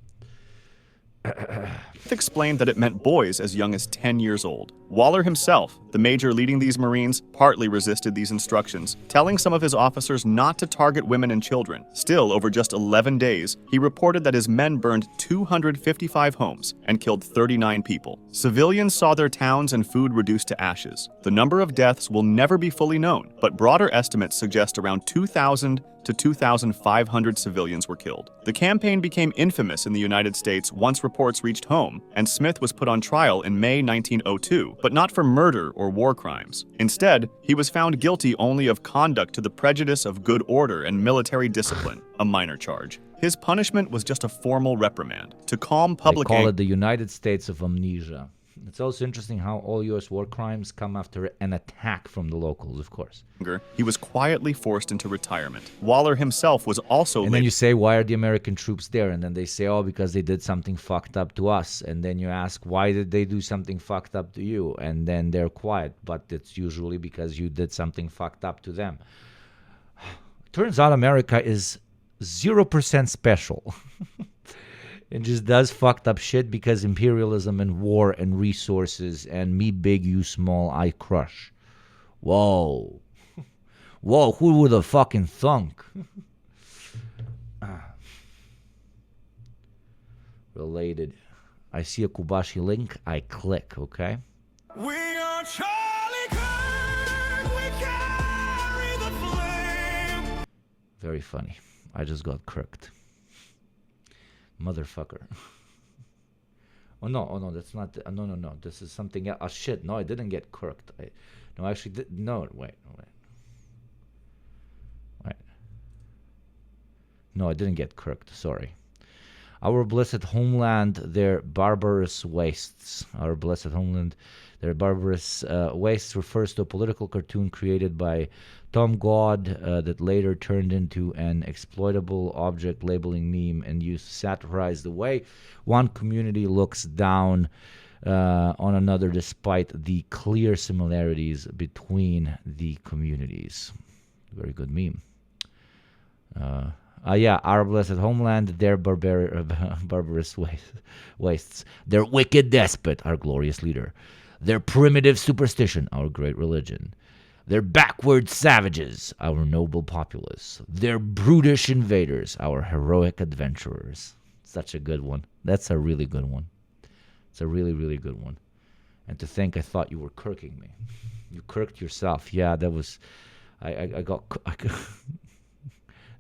explained that it meant boys as young as 10 years old. Waller himself, the major leading these Marines, partly resisted these instructions, telling some of his officers not to target women and children. Still, over just 11 days, he reported that his men burned 255 homes and killed 39 people. Civilians saw their towns and food reduced to ashes. The number of deaths will never be fully known, but broader estimates suggest around 2,000 to 2,500 civilians were killed. The campaign became infamous in the United States once reports reached home, and Smith was put on trial in May 1902, but not for murder or war crimes. Instead, he was found guilty only of conduct to the prejudice of good order and military discipline, a minor charge. His punishment was just a formal reprimand to calm public They call it the United States of Amnesia. It's also interesting how all U.S. war crimes come after an attack from the locals, of course. anger. He was quietly forced into retirement. Waller himself was also And then you say, why are the American troops there? And then they say, oh, because they did something fucked up to us. And then you ask, why did they do something fucked up to you? And then they're quiet. But it's usually because you did something fucked up to them. Turns out America is 0% special. It just does fucked up shit because imperialism and war and resources and me big, you small, I crush. Whoa. Whoa, who would have fucking thunk? Related. I see a Kubashi link, I click, okay? We are Charlie Kirk, we carry the flame. Very funny. I just got crooked. Motherfucker. Oh no, that's not. No. This is something else. Oh shit, no, I didn't get crooked. No, I actually did. No, wait. No, I didn't get crooked. Sorry. Our blessed homeland, their barbarous wastes. Our blessed homeland, their barbarous wastes refers to a political cartoon created by Tom God that later turned into an exploitable object labeling meme and used to satirize the way one community looks down on another despite the clear similarities between the communities. Very good meme. Yeah, our blessed homeland, their barbarous wastes, their wicked despot, our glorious leader, their primitive superstition, our great religion, their backward savages, our noble populace, their brutish invaders, our heroic adventurers. Such a good one. That's a really good one. It's a really, really good one. And to think I thought you were kirking me. You kirked yourself. Yeah, that was... I got...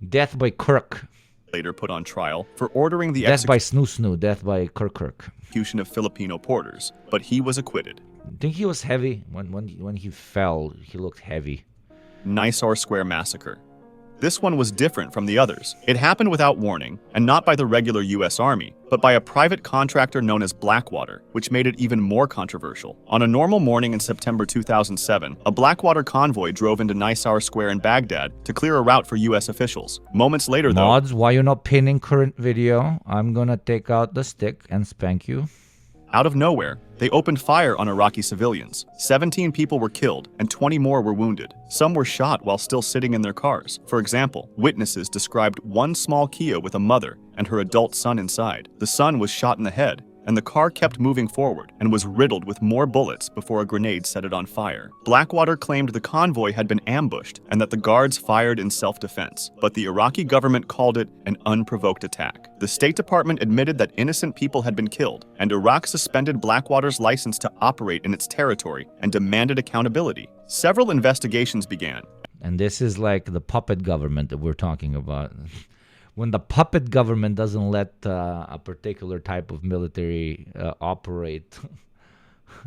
Death by Kirk. Later put on trial for ordering the Death by Snoo, death by Kirk. execution of Filipino porters, but he was acquitted. Think he was heavy? When he fell, he looked heavy. Nisour Square Massacre. This one was different from the others. It happened without warning, and not by the regular U.S. Army, but by a private contractor known as Blackwater, which made it even more controversial. On a normal morning in September 2007, a Blackwater convoy drove into Nisour Square in Baghdad to clear a route for U.S. officials. Moments later, though... Mods, why you not pinning current video? I'm gonna take out the stick and spank you. Out of nowhere, they opened fire on Iraqi civilians. 17 people were killed and 20 more were wounded. Some were shot while still sitting in their cars. For example, witnesses described one small Kia with a mother and her adult son inside. The son was shot in the head, and the car kept moving forward and was riddled with more bullets before a grenade set it on fire. Blackwater claimed the convoy had been ambushed and that the guards fired in self-defense, but the Iraqi government called it an unprovoked attack. The State Department admitted that innocent people had been killed, and Iraq suspended Blackwater's license to operate in its territory and demanded accountability. Several investigations began. And this is like the puppet government that we're talking about. When the puppet government doesn't let a particular type of military operate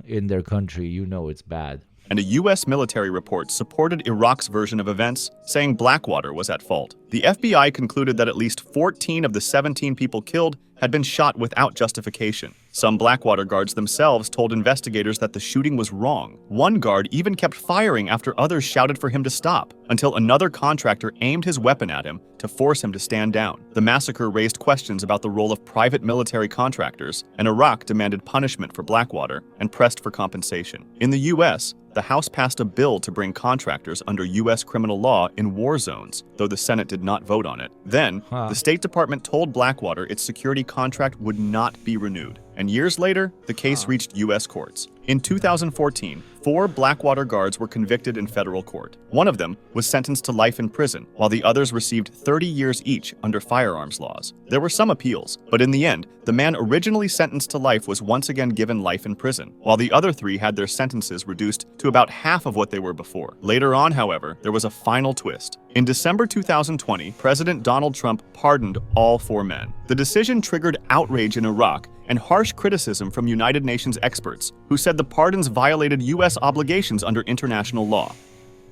in their country, you know it's bad. And a U.S. military report supported Iraq's version of events, saying Blackwater was at fault. The FBI concluded that at least 14 of the 17 people killed had been shot without justification. Some Blackwater guards themselves told investigators that the shooting was wrong. One guard even kept firing after others shouted for him to stop, until another contractor aimed his weapon at him to force him to stand down. The massacre raised questions about the role of private military contractors, and Iraq demanded punishment for Blackwater and pressed for compensation. In the U.S., the House passed a bill to bring contractors under U.S. criminal law in war zones, though the Senate did not vote on it. Then, the State Department told Blackwater its security contract would not be renewed, and years later, the case reached U.S. courts. In 2014, 4 Blackwater guards were convicted in federal court. One of them was sentenced to life in prison, while the others received 30 years each under firearms laws. There were some appeals, but in the end, the man originally sentenced to life was once again given life in prison, while the other 3 had their sentences reduced to about half of what they were before. Later on, however, there was a final twist. In December 2020, President Donald Trump pardoned all 4 men. The decision triggered outrage in Iraq and harsh criticism from United Nations experts, who said the pardons violated U.S. obligations under international law.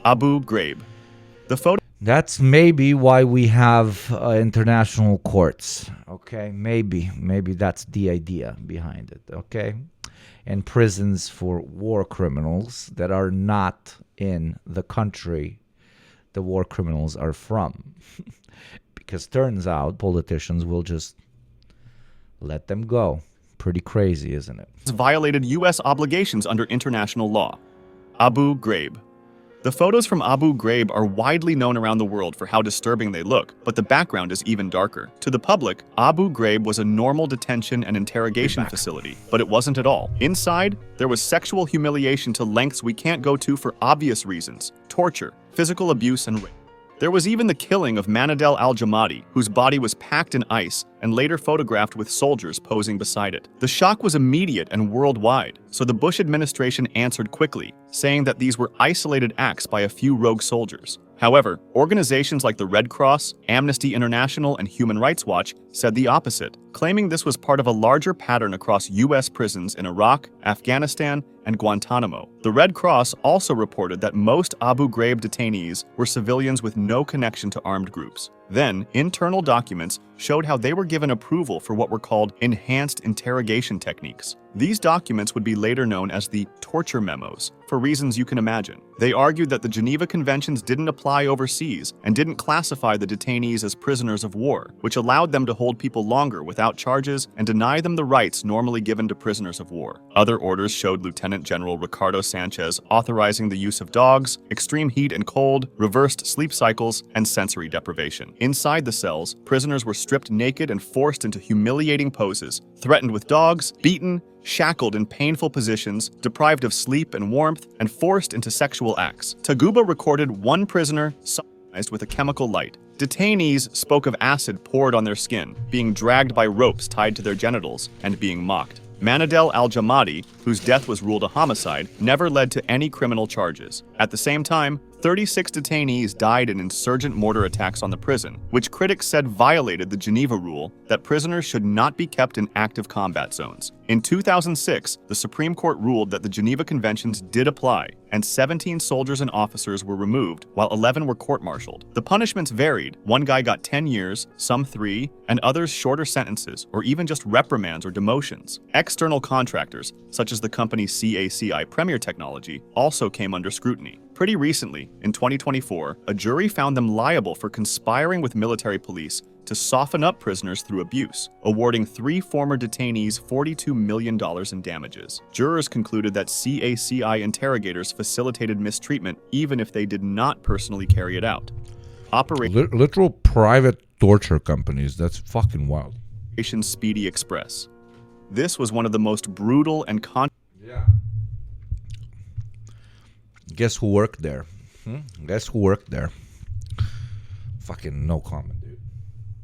Abu Ghraib. The photo. That's maybe why we have international courts. Okay, maybe that's the idea behind it. Okay, and prisons for war criminals that are not in the country the war criminals are from, because turns out politicians will just let them go. Pretty crazy, isn't it? Violated U.S. obligations under international law. Abu Ghraib. The photos from Abu Ghraib are widely known around the world for how disturbing they look, but the background is even darker. To the public, Abu Ghraib was a normal detention and interrogation facility, but it wasn't at all. Inside, there was sexual humiliation to lengths we can't go to for obvious reasons: torture, physical abuse, and rape. There was even the killing of Manadel al-Jamadi, whose body was packed in ice and later photographed with soldiers posing beside it. The shock was immediate and worldwide, so the Bush administration answered quickly, saying that these were isolated acts by a few rogue soldiers. However, organizations like the Red Cross, Amnesty International, and Human Rights Watch said the opposite, claiming this was part of a larger pattern across U.S. prisons in Iraq, Afghanistan, and Guantanamo. The Red Cross also reported that most Abu Ghraib detainees were civilians with no connection to armed groups. Then, internal documents showed how they were given approval for what were called enhanced interrogation techniques. These documents would be later known as the torture memos, for reasons you can imagine. They argued that the Geneva Conventions didn't apply overseas and didn't classify the detainees as prisoners of war, which allowed them to hold people longer without charges and deny them the rights normally given to prisoners of war. Other orders showed Lieutenant General Ricardo Sanchez authorizing the use of dogs, extreme heat and cold, reversed sleep cycles, and sensory deprivation. Inside the cells, prisoners were stripped naked and forced into humiliating poses, threatened with dogs, beaten, shackled in painful positions, deprived of sleep and warmth, and forced into sexual acts. Taguba recorded one prisoner sodomized with a chemical light. Detainees spoke of acid poured on their skin, being dragged by ropes tied to their genitals, and being mocked. Manadel al-Jamadi, whose death was ruled a homicide, never led to any criminal charges. At the same time, 36 detainees died in insurgent mortar attacks on the prison, which critics said violated the Geneva rule that prisoners should not be kept in active combat zones. In 2006, the Supreme Court ruled that the Geneva Conventions did apply, and 17 soldiers and officers were removed, while 11 were court-martialed. The punishments varied. One guy got 10 years, some 3, and others shorter sentences, or even just reprimands or demotions. External contractors, such as the company CACI Premier Technology, also came under scrutiny. Pretty recently, in 2024, a jury found them liable for conspiring with military police to soften up prisoners through abuse, awarding 3 former detainees $42 million in damages. Jurors concluded that CACI interrogators facilitated mistreatment even if they did not personally carry it out. Literal private torture companies. That's fucking wild. Operation Speedy Express. This was one of the most brutal and Guess who worked there? Guess who worked there? Fucking no comment, dude.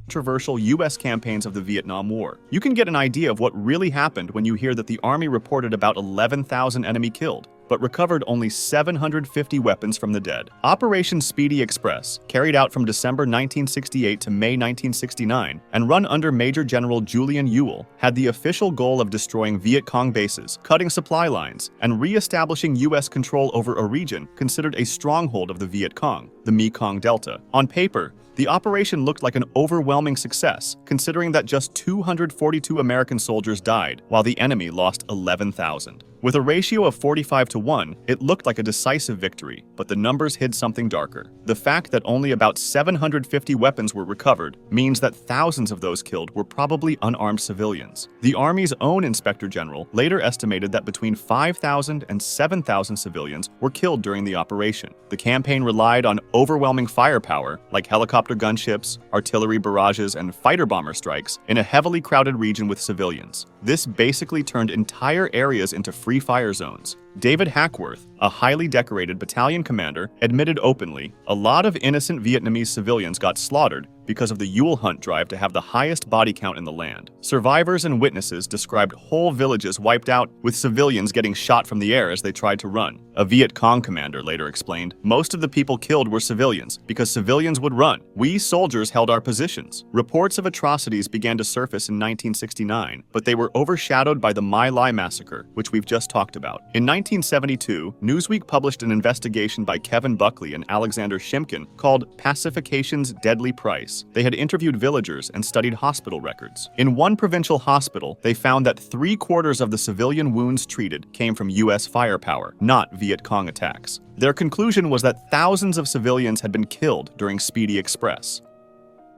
Controversial U.S. campaigns of the Vietnam War. You can get an idea of what really happened when you hear that the Army reported about 11,000 enemy killed, but recovered only 750 weapons from the dead. Operation Speedy Express, carried out from December 1968 to May 1969, and run under Major General Julian Ewell, had the official goal of destroying Viet Cong bases, cutting supply lines, and re-establishing U.S. control over a region considered a stronghold of the Viet Cong, the Mekong Delta. On paper, the operation looked like an overwhelming success, considering that just 242 American soldiers died, while the enemy lost 11,000. With a ratio of 45-1, it looked like a decisive victory, but the numbers hid something darker. The fact that only about 750 weapons were recovered means that thousands of those killed were probably unarmed civilians. The Army's own Inspector General later estimated that between 5,000 and 7,000 civilians were killed during the operation. The campaign relied on overwhelming firepower, like helicopter gunships, artillery barrages, and fighter bomber strikes, in a heavily crowded region with civilians. This basically turned entire areas into free fire zones. David Hackworth, a highly decorated battalion commander, admitted openly, "A lot of innocent Vietnamese civilians got slaughtered because of the Yule Hunt drive to have the highest body count in the land." Survivors and witnesses described whole villages wiped out, with civilians getting shot from the air as they tried to run. A Viet Cong commander later explained, "Most of the people killed were civilians, because civilians would run. We soldiers held our positions." Reports of atrocities began to surface in 1969, but they were overshadowed by the My Lai massacre, which we've just talked about. In 1972, Newsweek published an investigation by Kevin Buckley and Alexander Shimkin called Pacification's Deadly Price. They had interviewed villagers and studied hospital records. In one provincial hospital, they found that 3/4 of the civilian wounds treated came from U.S. firepower, not Viet Cong attacks. Their conclusion was that thousands of civilians had been killed during Speedy Express.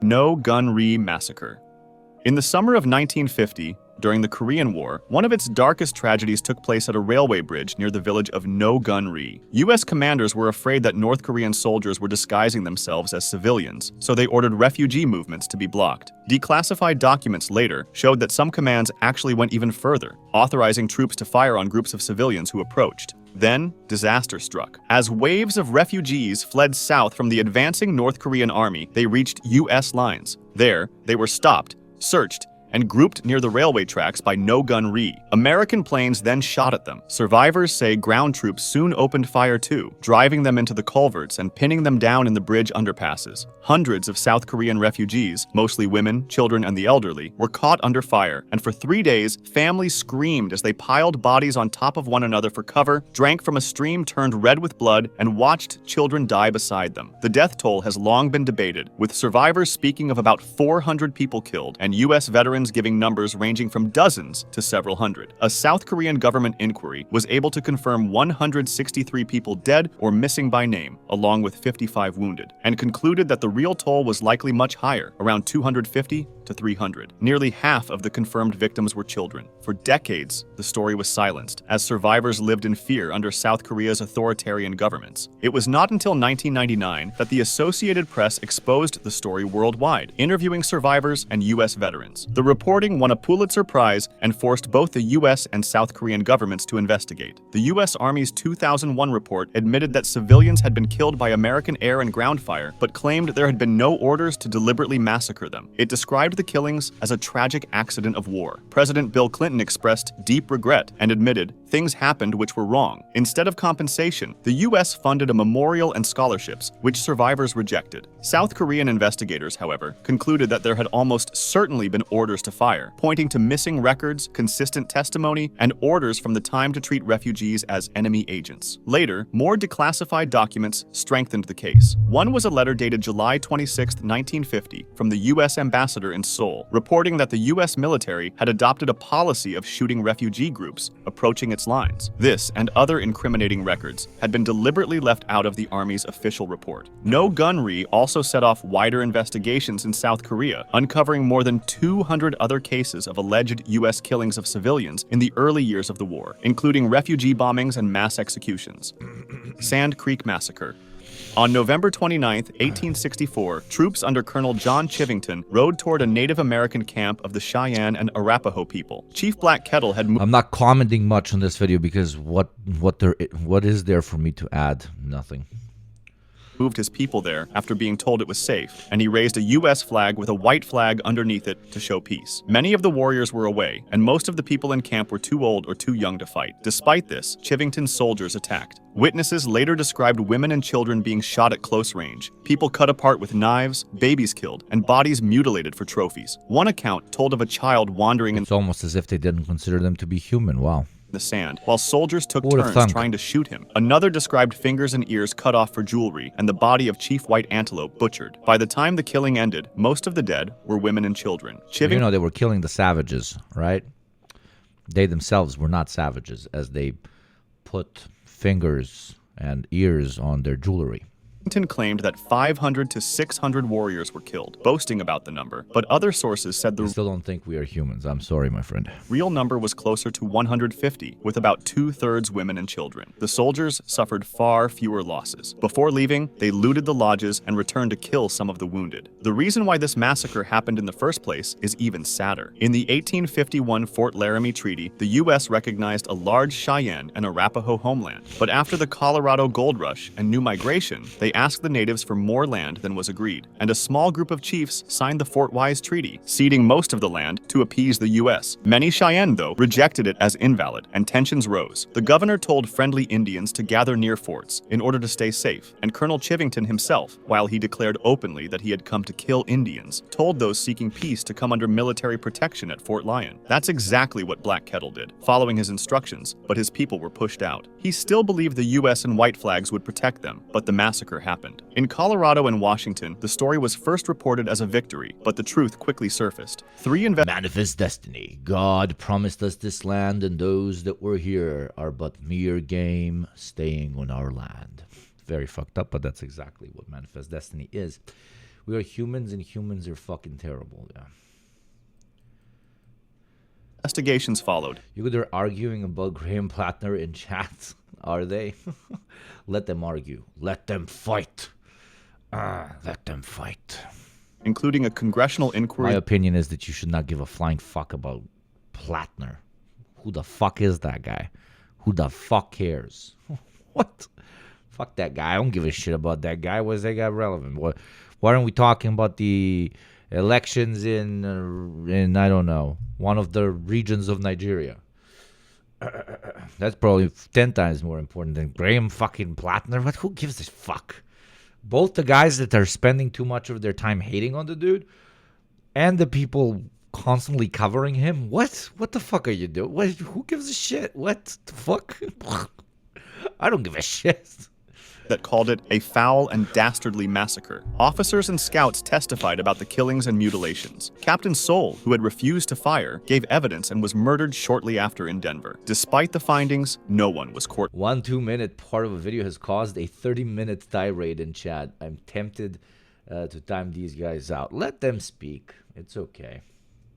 No Gun Ri Massacre. In the summer of 1950, during the Korean War, one of its darkest tragedies took place at a railway bridge near the village of No Gun Ri. U.S. commanders were afraid that North Korean soldiers were disguising themselves as civilians, so they ordered refugee movements to be blocked. Declassified documents later showed that some commands actually went even further, authorizing troops to fire on groups of civilians who approached. Then, disaster struck. As waves of refugees fled south from the advancing North Korean army, they reached U.S. lines. There, they were stopped, searched, and grouped near the railway tracks by No Gun Ri. American planes then shot at them. Survivors say ground troops soon opened fire too, driving them into the culverts and pinning them down in the bridge underpasses. Hundreds of South Korean refugees, mostly women, children, and the elderly, were caught under fire, and for 3 days, families screamed as they piled bodies on top of one another for cover, drank from a stream turned red with blood, and watched children die beside them. The death toll has long been debated, with survivors speaking of about 400 people killed, and U.S. veterans giving numbers ranging from dozens to several hundred. A South Korean government inquiry was able to confirm 163 people dead or missing by name, along with 55 wounded, and concluded that the real toll was likely much higher, around 250 to 300. Nearly half of the confirmed victims were children. For decades, the story was silenced, as survivors lived in fear under South Korea's authoritarian governments. It was not until 1999 that the Associated Press exposed the story worldwide, interviewing survivors and U.S. veterans. The reporting won a Pulitzer Prize and forced both the U.S. and South Korean governments to investigate. The U.S. Army's 2001 report admitted that civilians had been killed by American air and ground fire, but claimed there had been no orders to deliberately massacre them. It described the killings as a tragic accident of war. President Bill Clinton expressed deep regret and admitted things happened which were wrong. Instead of compensation, the U.S. funded a memorial and scholarships, which survivors rejected. South Korean investigators, however, concluded that there had almost certainly been orders to fire, pointing to missing records, consistent testimony, and orders from the time to treat refugees as enemy agents. Later, more declassified documents strengthened the case. One was a letter dated July 26, 1950, from the U.S. ambassador in Seoul, reporting that the U.S. military had adopted a policy of shooting refugee groups approaching its lines. This and other incriminating records had been deliberately left out of the Army's official report. No Gun Ri also set off wider investigations in South Korea, uncovering more than 200 other cases of alleged U.S. killings of civilians in the early years of the war, including refugee bombings and mass executions. Sand Creek Massacre. On November 29, 1864, troops under Colonel John Chivington rode toward a Native American camp of the Cheyenne and Arapaho people. Chief Black Kettle had moved. I'm not commenting much on this video because what is there for me to add? Nothing. Moved his people there after being told it was safe, and he raised a U.S. flag with a white flag underneath it to show peace. Many of the warriors were away, and most of the people in camp were too old or too young to fight. Despite this, Chivington's soldiers attacked. Witnesses later described women and children being shot at close range, people cut apart with knives, babies killed, and bodies mutilated for trophies. One account told of a child wandering in. It's almost as if they didn't consider them to be human. Wow. The sand, while soldiers took turns trying to shoot him. Another described fingers and ears cut off for jewelry and the body of Chief White Antelope butchered. By the time the killing ended, most of the dead were women and children. You know they were killing the savages, right? They themselves were not savages, as they put fingers and ears on their jewelry. Washington claimed that 500 to 600 warriors were killed, boasting about the number, but other sources said I the still don't think we are humans. I'm sorry, my friend. real number was closer to 150, with about 2/3 women and children. The soldiers suffered far fewer losses. Before leaving, they looted the lodges and returned to kill some of the wounded. The reason why this massacre happened in the first place is even sadder. In the 1851 Fort Laramie Treaty, the U.S. recognized a large Cheyenne and Arapaho homeland, but after the Colorado Gold Rush and new migration, they asked the natives for more land than was agreed, and a small group of chiefs signed the Fort Wise Treaty, ceding most of the land to appease the U.S. Many Cheyenne, though, rejected it as invalid, and tensions rose. The governor told friendly Indians to gather near forts in order to stay safe, and Colonel Chivington himself, while he declared openly that he had come to kill Indians, told those seeking peace to come under military protection at Fort Lyon. That's exactly what Black Kettle did, following his instructions, but his people were pushed out. He still believed the U.S. and white flags would protect them, but the massacre happened. In Colorado and Washington, the story was first reported as a victory, but the truth quickly surfaced. Manifest destiny. God promised us this land, and those that were here are but mere game staying on our land. Very fucked up, but that's exactly what manifest destiny is. We are humans, and humans are fucking terrible. Yeah. Investigations followed. They're arguing about Graham Plattner in chat. Are they? Let them argue. Let them fight. Let them fight. Including a congressional inquiry. My opinion is that you should not give a flying fuck about Plattner. Who the fuck is that guy? Who the fuck cares? What? Fuck that guy. I don't give a shit about that guy. Why is that guy relevant? Why aren't we talking about the elections in I don't know, one of the regions of Nigeria? That's probably 10 times more important than Graham fucking Plattner. What? Who gives a fuck? Both the guys that are spending too much of their time hating on the dude and the people constantly covering him. What the fuck are you doing? Who gives a shit? What the fuck? I don't give a shit. That called it a foul and dastardly massacre. Officers and scouts testified about the killings and mutilations. Captain Soule, who had refused to fire, gave evidence and was murdered shortly after in Denver. Despite the findings, no one was court. 1 2-minute part of a video has caused a 30-minute tirade in chat. I'm tempted to time these guys out. Let them speak. It's okay.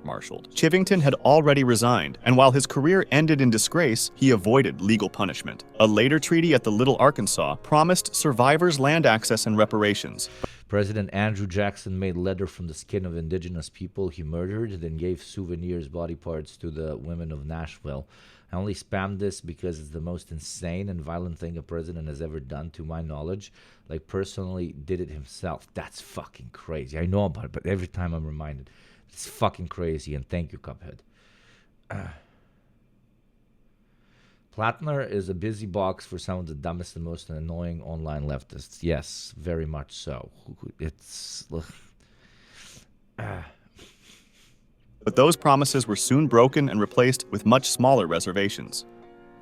Marshaled. Chivington had already resigned, and while his career ended in disgrace, he avoided legal punishment. A later treaty at the Little Arkansas promised survivors land access and reparations. President Andrew Jackson made leather from the skin of indigenous people he murdered, then gave souvenirs, body parts to the women of Nashville. I only spammed this because it's the most insane and violent thing a president has ever done, to my knowledge. Like, personally did it himself. That's fucking crazy. I know about it, but every time I'm reminded. It's fucking crazy, and thank you, Cuphead. Plattner is a busy box for some of the dumbest and most annoying online leftists. Yes, very much so. It's... But those promises were soon broken and replaced with much smaller reservations.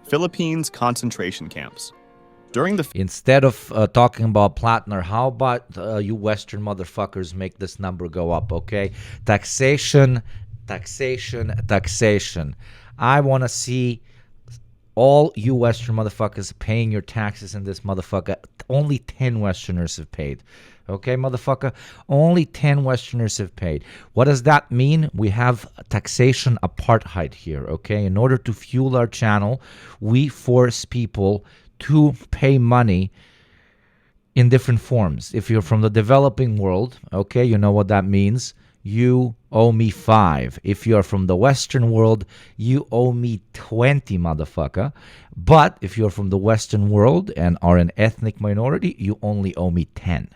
Philippines concentration camps. Instead of talking about Plattner, how about you Western motherfuckers make this number go up, okay? Taxation. I want to see all you Western motherfuckers paying your taxes in this motherfucker. Only 10 Westerners have paid. Okay, motherfucker? Only 10 Westerners have paid. What does that mean? We have taxation apartheid here, okay? In order to fuel our channel, we force people to pay money in different forms. If you're from the developing world, okay, you know what that means. You owe me 5. If you're from the Western world, you owe me 20, motherfucker. But if you're from the Western world and are an ethnic minority, you only owe me 10.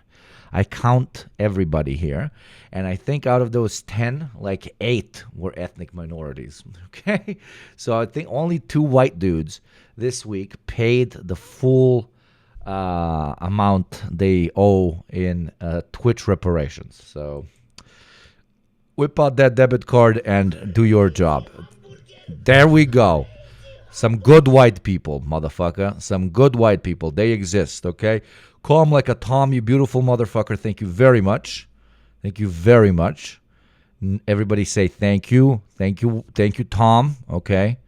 I count everybody here, and I think out of those 10, like 8 were ethnic minorities, okay? So I think only 2 white dudes this week paid the full amount they owe in Twitch reparations. So whip out that debit card and do your job. There we go. Some good white people, motherfucker. Some good white people. They exist, okay? Call them like a Tom, you beautiful motherfucker. Thank you very much. Thank you very much. Everybody say thank you. Thank you. Thank you, Tom. Okay.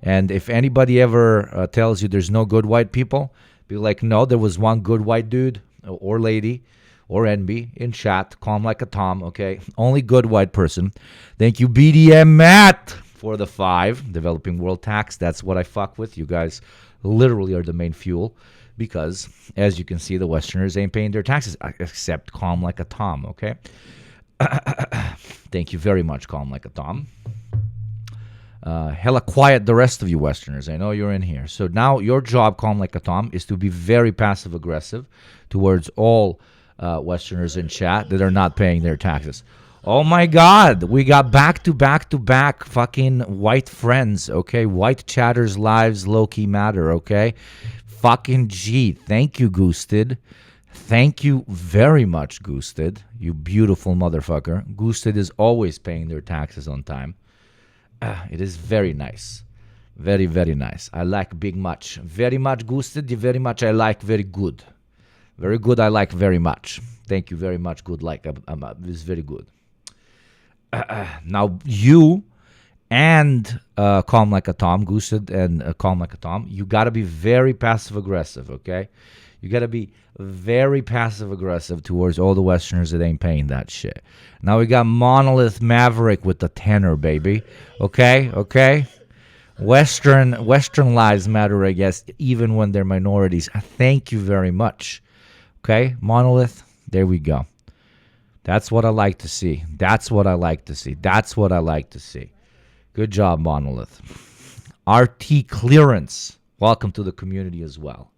And if anybody ever tells you there's no good white people, be like, no, there was one good white dude or lady or NB in chat, calm like a Tom, okay? Only good white person. Thank you, BDM Matt, for the 5. Developing World Tax, that's what I fuck with. You guys literally are the main fuel because, as you can see, the Westerners ain't paying their taxes except calm like a Tom, okay? Thank you very much, calm like a Tom. Hella quiet, the rest of you Westerners. I know you're in here. So now your job, calm like a Tom, is to be very passive-aggressive towards all Westerners in chat that are not paying their taxes. Oh my God, we got back-to-back fucking white friends, okay? White chatters' lives low-key matter, okay? Fucking G. Thank you, Goosted. Thank you very much, Goosted. You beautiful motherfucker. Goosted is always paying their taxes on time. It is very nice. Very, very nice. I like big much. Very much, Goosted. Very much I like very good. Very good, I like very much. Thank you very much, good like. It's very good. Now, you and Calm Like a Tom, Goosted and Calm Like a Tom, you got to be very passive-aggressive, okay? You got to be very passive-aggressive towards all the Westerners that ain't paying that shit. Now we got Monolith Maverick with the tenor, baby. Okay? Okay? Western lives matter, I guess, even when they're minorities. Thank you very much. Okay? Monolith, there we go. That's what I like to see. That's what I like to see. That's what I like to see. Good job, Monolith. RT Clearance, welcome to the community as well.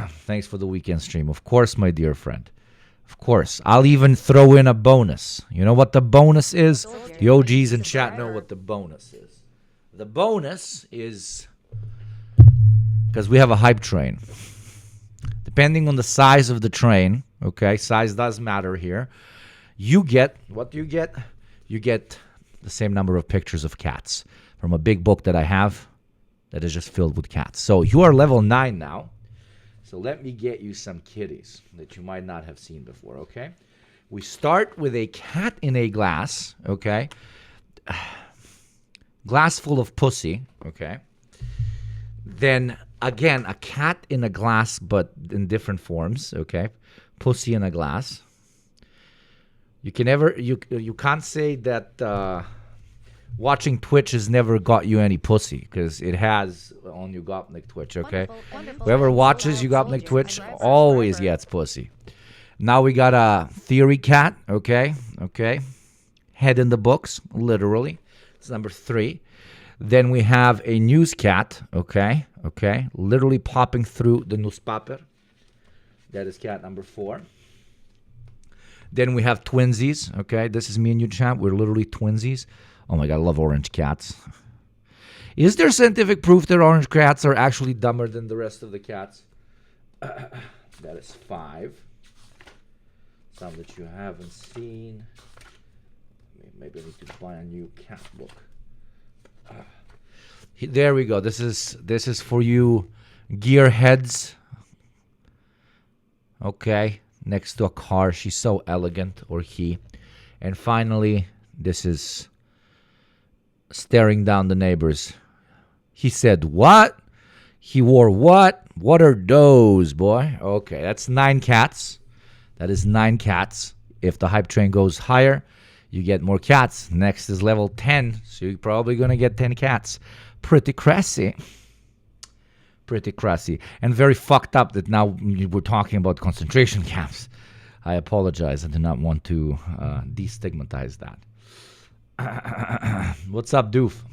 Thanks for the weekend stream. Of course, my dear friend. Of course. I'll even throw in a bonus. You know what the bonus is? The OGs in chat know what the bonus is. The bonus is because we have a hype train. Depending on the size of the train, okay, size does matter here. You get, what do you get? You get the same number of pictures of cats from a big book that I have that is just filled with cats. So you are level 9 now. So let me get you some kitties that you might not have seen before, okay? We start with a cat in a glass, okay? Glass full of pussy, okay? Then, again, a cat in a glass, but in different forms, okay? Pussy in a glass. You can't say that watching Twitch has never got you any pussy, because it has on Ugopnik Twitch, okay? Whoever watches Ugopnik Twitch always gets pussy. Now we got a theory cat, okay? Okay. Head in the books, literally. It's number 3. Then we have a news cat, okay? Okay. Literally popping through the newspaper. That is cat number 4. Then we have twinsies, okay? This is me and you, chat. We're literally twinsies. Oh my God, I love orange cats. Is there scientific proof that orange cats are actually dumber than the rest of the cats? That is 5. Some that you haven't seen. Maybe I need to buy a new cat book. There we go. This is for you gearheads. Okay. Next to a car. She's so elegant, or he. And finally, this is staring down the neighbors. He said, what? He wore what? What are those, boy? Okay, that's 9 cats. That is 9 cats. If the hype train goes higher, you get more cats. Next is level 10, so you're probably going to get 10 cats. Pretty crazy. Pretty crazy. And very fucked up that now we're talking about concentration camps. I apologize. I do not want to destigmatize that. What's up, Doof?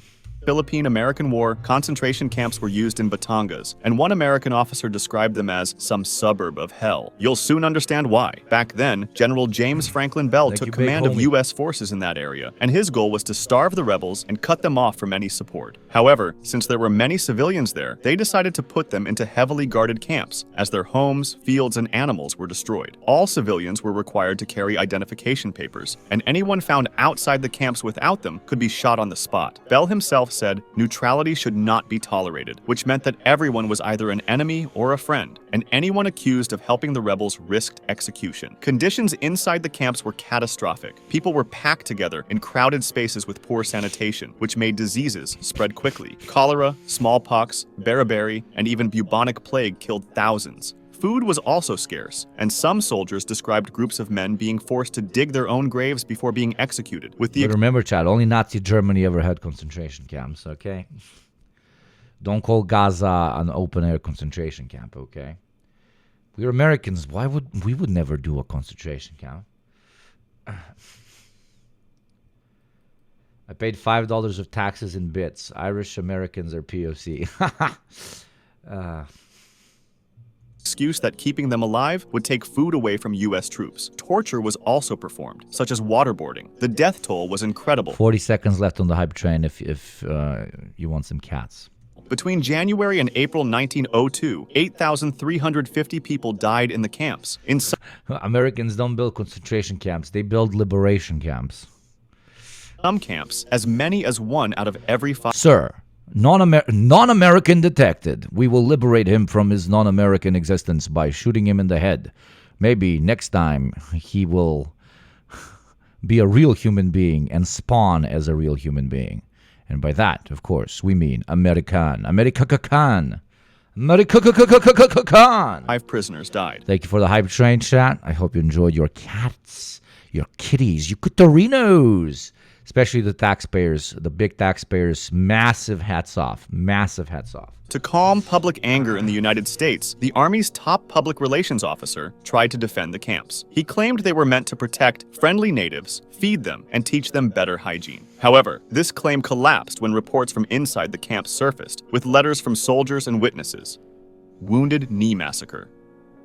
Philippine-American War, concentration camps were used in Batangas, and one American officer described them as some suburb of hell. You'll soon understand why. Back then, General James Franklin Bell took command of U.S. forces in that area, and his goal was to starve the rebels and cut them off from any support. However, since there were many civilians there, they decided to put them into heavily guarded camps, as their homes, fields, and animals were destroyed. All civilians were required to carry identification papers, and anyone found outside the camps without them could be shot on the spot. Bell himself Gorbachev said neutrality should not be tolerated, which meant that everyone was either an enemy or a friend, and anyone accused of helping the rebels risked execution. Conditions inside the camps were catastrophic. People were packed together in crowded spaces with poor sanitation, which made diseases spread quickly. Cholera, smallpox, beriberi, and even bubonic plague killed thousands. Food was also scarce, and some soldiers described groups of men being forced to dig their own graves before being executed. But remember, Chad, only Nazi Germany ever had concentration camps, okay? Don't call Gaza an open-air concentration camp, okay? We're Americans. We would never do a concentration camp. I paid $5 of taxes in bits. Irish Americans are POC. Excuse that keeping them alive would take food away from U.S. troops. Torture was also performed, such as waterboarding. The death toll was incredible. 40 seconds left on the hype train if you want some cats. Between January and April 1902, 8,350 people died in the camps. Americans don't build concentration camps. They build liberation camps. Some camps, as many as 1 out of every 5... Sir, non-American detected. We will liberate him from his non-American existence by shooting him in the head. Maybe next time he will be a real human being and spawn as a real human being. And by that, of course, we mean American. America-can. America-can. 5 prisoners died. Thank you for the hype train chat. I hope you enjoyed your cats, your kitties, your Cutorinos. Especially the taxpayers, the big taxpayers. Massive hats off. Massive hats off. To calm public anger in the United States, the Army's top public relations officer tried to defend the camps. He claimed they were meant to protect friendly natives, feed them, and teach them better hygiene. However, this claim collapsed when reports from inside the camps surfaced, with letters from soldiers and witnesses. Wounded Knee Massacre.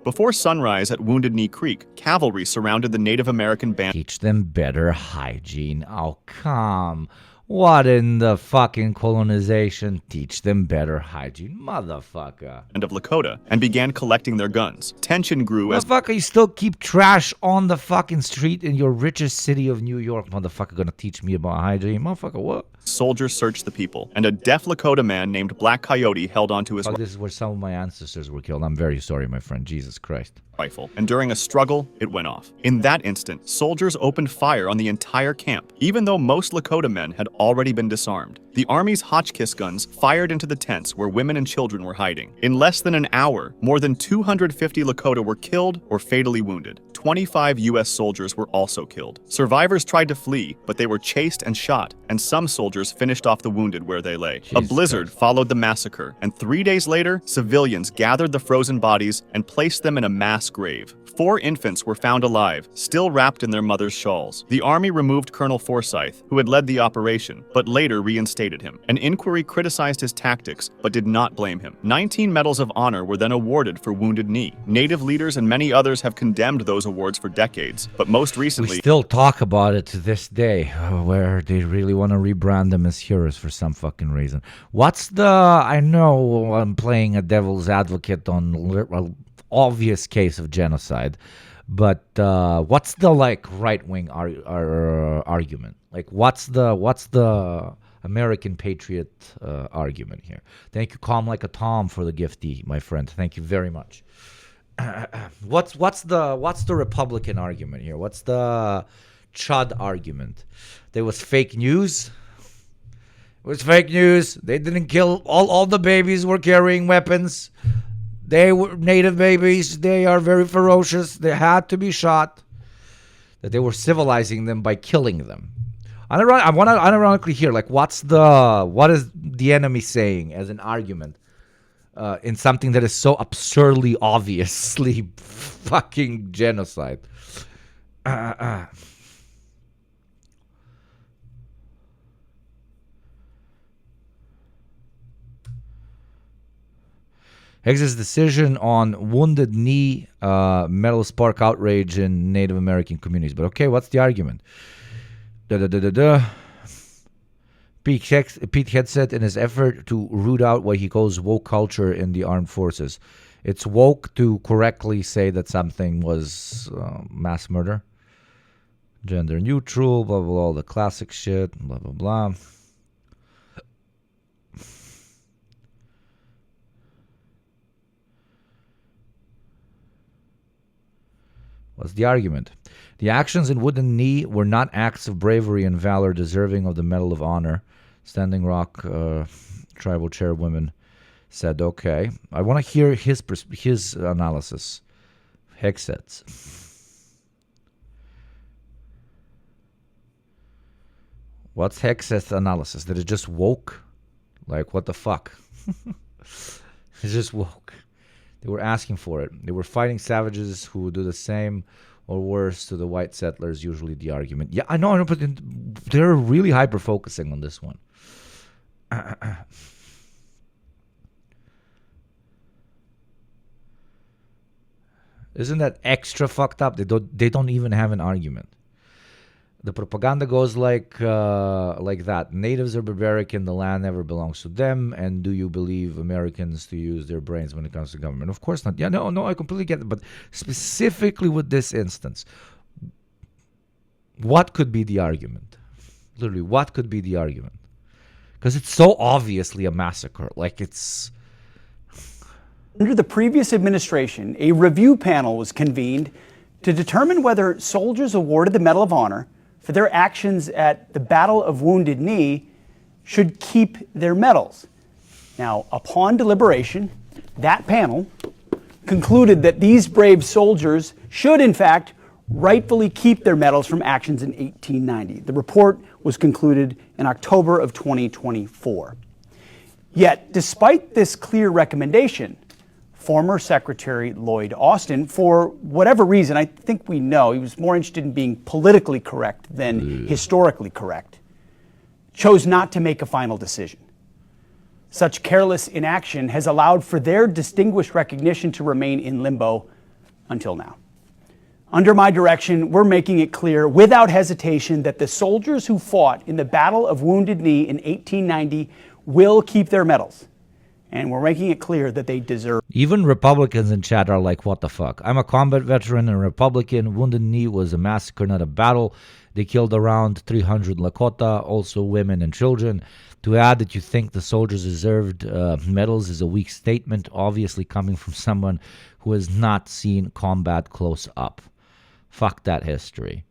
Before sunrise at Wounded Knee Creek, cavalry surrounded the Native American band. Teach them better hygiene. Oh, come. What in the fucking colonization? Teach them better hygiene. Motherfucker. And of Lakota, and began collecting their guns. Tension grew as... Motherfucker, you still keep trash on the fucking street in your richest city of New York. Motherfucker gonna teach me about hygiene. Motherfucker, what? Soldiers searched the people, and a deaf Lakota man named Black Coyote held onto his... This is where some of my ancestors were killed. I'm very sorry, my friend. Jesus Christ. Rifle, and during a struggle, it went off. In that instant, soldiers opened fire on the entire camp, even though most Lakota men had already been disarmed. The Army's Hotchkiss guns fired into the tents where women and children were hiding. In less than an hour, more than 250 Lakota were killed or fatally wounded. 25 U.S. soldiers were also killed. Survivors tried to flee, but they were chased and shot, and some soldiers finished off the wounded where they lay. A blizzard followed the massacre, and 3 days later, civilians gathered the frozen bodies and placed them in a mass grave. 4 infants were found alive, still wrapped in their mother's shawls. The Army removed Colonel Forsyth, who had led the operation, but later reinstated him. An inquiry criticized his tactics, but did not blame him. 19 Medals of Honor were then awarded for Wounded Knee. Native leaders and many others have condemned those awards for decades, but most recently... We still talk about it to this day, where they really want to rebrand them as heroes for some fucking reason. What's the... I know I'm playing a devil's advocate on obvious case of genocide, but what's the right-wing argument? What's the American patriot argument here? Thank you, Calm Like a Tom, for the gifty, my friend. Thank you very much. What's the Republican argument here? What's the Chud argument? There was fake news. It was fake news. They didn't kill all the babies were carrying weapons. They were native babies. They are very ferocious. They had to be shot. That they were civilizing them by killing them. I want to ironically hear what is the enemy saying as an argument in something that is so absurdly, obviously fucking genocide. Higgs's decision on Wounded Knee medal spark outrage in Native American communities. But okay, what's the argument? Pete Hegseth, in his effort to root out what he calls woke culture in the armed forces. It's woke to correctly say that something was mass murder. Gender neutral, blah, blah, blah, all the classic shit, blah, blah, blah. What's the argument? The actions in Wounded Knee were not acts of bravery and valor deserving of the Medal of Honor. Standing Rock tribal chairwoman said, okay. I want to hear his analysis. Hegseth. What's Hegseth's analysis? That it just woke? Like, what the fuck? It's just woke. They were asking for it. They were fighting savages who would do the same or worse to the white settlers, usually the argument. Yeah, I know, but they're really hyper-focusing on this one. Isn't that extra fucked up? They don't even have an argument. The propaganda goes like that. Natives are barbaric and the land never belongs to them. And do you believe Americans to use their brains when it comes to government? Of course not. Yeah, no, I completely get it. But specifically with this instance, what could be the argument? Literally, what could be the argument? Because it's so obviously a massacre. Like, it's... Under the previous administration, a review panel was convened to determine whether soldiers awarded the Medal of Honor for their actions at the Battle of Wounded Knee should keep their medals. Now, upon deliberation, that panel concluded that these brave soldiers should, in fact, rightfully keep their medals from actions in 1890. The report was concluded in October of 2024. Yet, despite this clear recommendation, former Secretary Lloyd Austin, for whatever reason, I think we know, he was more interested in being politically correct than historically correct, chose not to make a final decision. Such careless inaction has allowed for their distinguished recognition to remain in limbo until now. Under my direction, we're making it clear without hesitation that the soldiers who fought in the Battle of Wounded Knee in 1890 will keep their medals. And we're making it clear that they deserve. Even Republicans in chat are like, what the fuck? I'm a combat veteran and a Republican. Wounded Knee was a massacre, not a battle. They killed around 300 Lakota, also women and children. To add that you think the soldiers deserved medals is a weak statement, obviously coming from someone who has not seen combat close up. Fuck that history.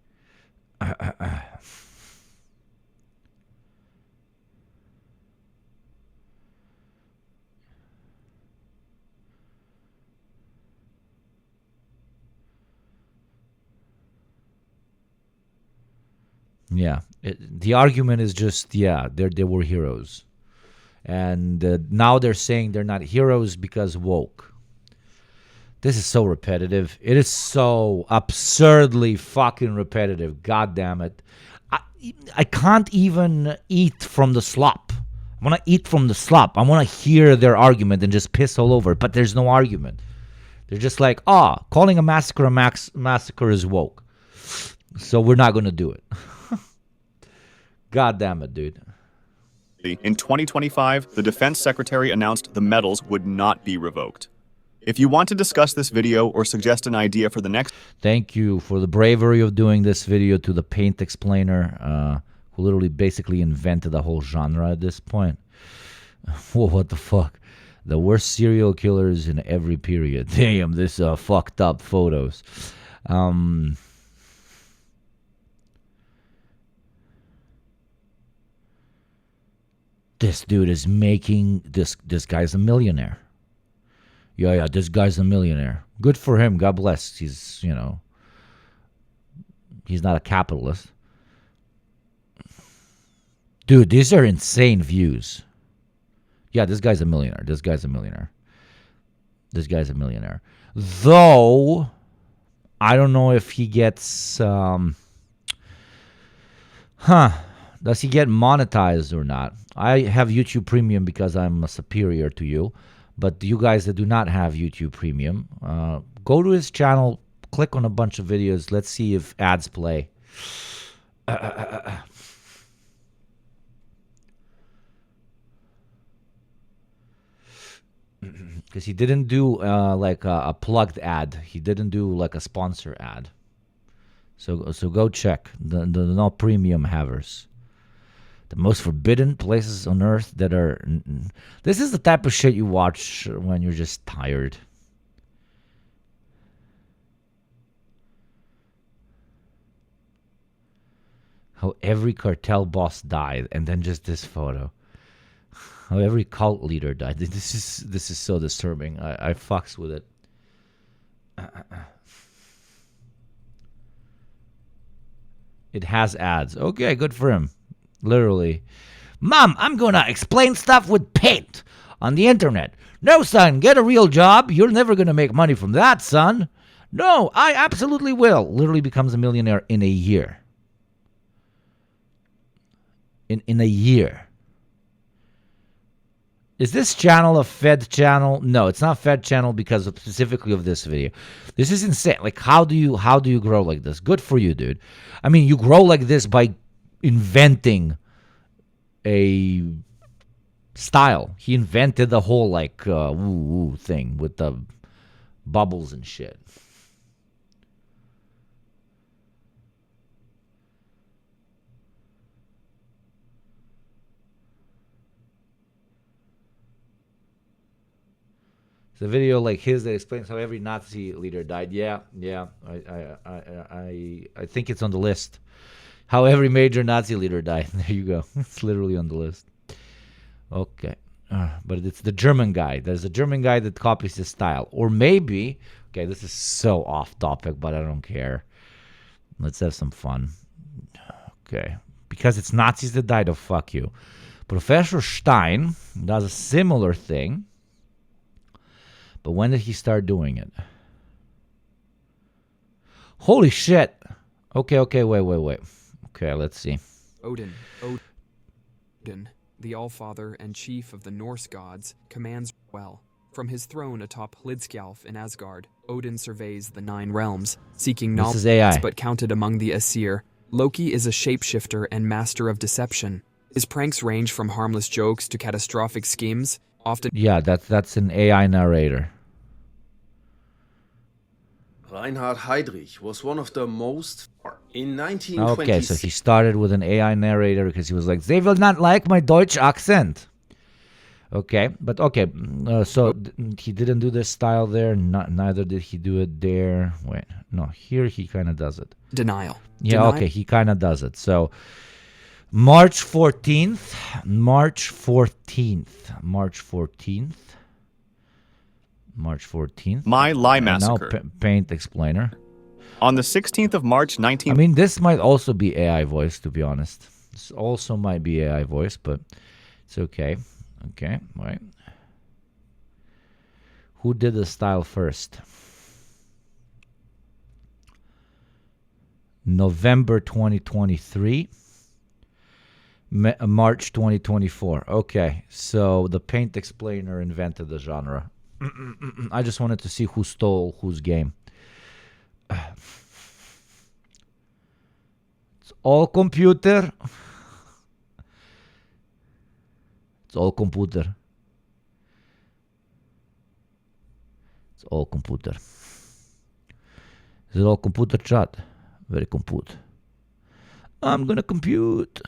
Yeah, the argument is just, they were heroes. And now they're saying they're not heroes because woke. This is so repetitive. It is so absurdly fucking repetitive. God damn it. I can't even eat from the slop. I want to eat from the slop. I want to hear their argument and just piss all over. But there's no argument. They're just like, calling a massacre massacre is woke. So we're not going to do it. God damn it, dude. In 2025, the Defense Secretary announced the medals would not be revoked. If you want to discuss this video or suggest an idea for the next... Thank you for the bravery of doing this video to the Paint Explainer, who literally basically invented the whole genre at this point. Whoa, what the fuck? The worst serial killers in every period. Damn, this fucked up photos. This dude is making this guy's a millionaire. Yeah, this guy's a millionaire. Good for him. God bless. He's, he's not a capitalist. Dude, these are insane views. Yeah, this guy's a millionaire. This guy's a millionaire. This guy's a millionaire. Though, I don't know if he gets, does he get monetized or not? I have YouTube Premium because I'm superior to you. But you guys that do not have YouTube Premium, go to his channel, click on a bunch of videos. Let's see if ads play. Because he didn't do like a plugged ad. He didn't do like a sponsor ad. So go check the no premium havers. The most forbidden places on earth that are... This is the type of shit you watch when you're just tired. How every cartel boss died, and then just this photo. How every cult leader died. This is so disturbing. I fucks with it. It has ads. Okay, good for him. Literally. Mom, I'm gonna explain stuff with paint on the internet. No, son, get a real job. You're never gonna make money from that, son. No, I absolutely will. Literally becomes a millionaire in a year. In a year. Is this channel a Fed channel? No, it's not Fed channel because specifically of this video. This is insane. Like, how do you grow like this? Good for you, dude. I mean, you grow like this by inventing a style. He invented the whole like woo thing with the bubbles and shit. The video like his that explains how every Nazi leader died. Yeah. I think it's on the list. How every major Nazi leader died. There you go. It's literally on the list. Okay. But it's the German guy. There's a German guy that copies his style. Or maybe, okay, this is so off topic, but I don't care. Let's have some fun. Okay. Because it's Nazis that died, oh fuck you. Professor Stein does a similar thing. But when did he start doing it? Holy shit. Okay, wait. Okay, let's see. Odin, the Allfather and chief of the Norse gods, commands well. From his throne atop Hlidskjalf in Asgard, Odin surveys the 9 realms, seeking This is knowledge AI. but counted among the Aesir. Loki is a shapeshifter and master of deception. His pranks range from harmless jokes to catastrophic schemes, often... Yeah, that's an AI narrator. Reinhard Heydrich was one of the most... In 1926... Okay, so he started with an AI narrator because he was like, they will not like my Deutsch accent. Okay, but okay, he didn't do this style there, neither did he do it there. Wait, no, here he kind of does it. Denial. Yeah, okay, he kind of does it. So, March 14th. My Lie Massacre. Now, Paint Explainer. On the 16th of March, I mean, this might also be AI voice, to be honest. This also might be AI voice, but it's okay. Okay, right. Who did the style first? November 2023. March 2024. Okay, so the Paint Explainer invented the genre. I just wanted to see who stole whose game. It's all computer. It's all computer. It's all computer. Is it all computer chat? Very compute. I'm gonna compute.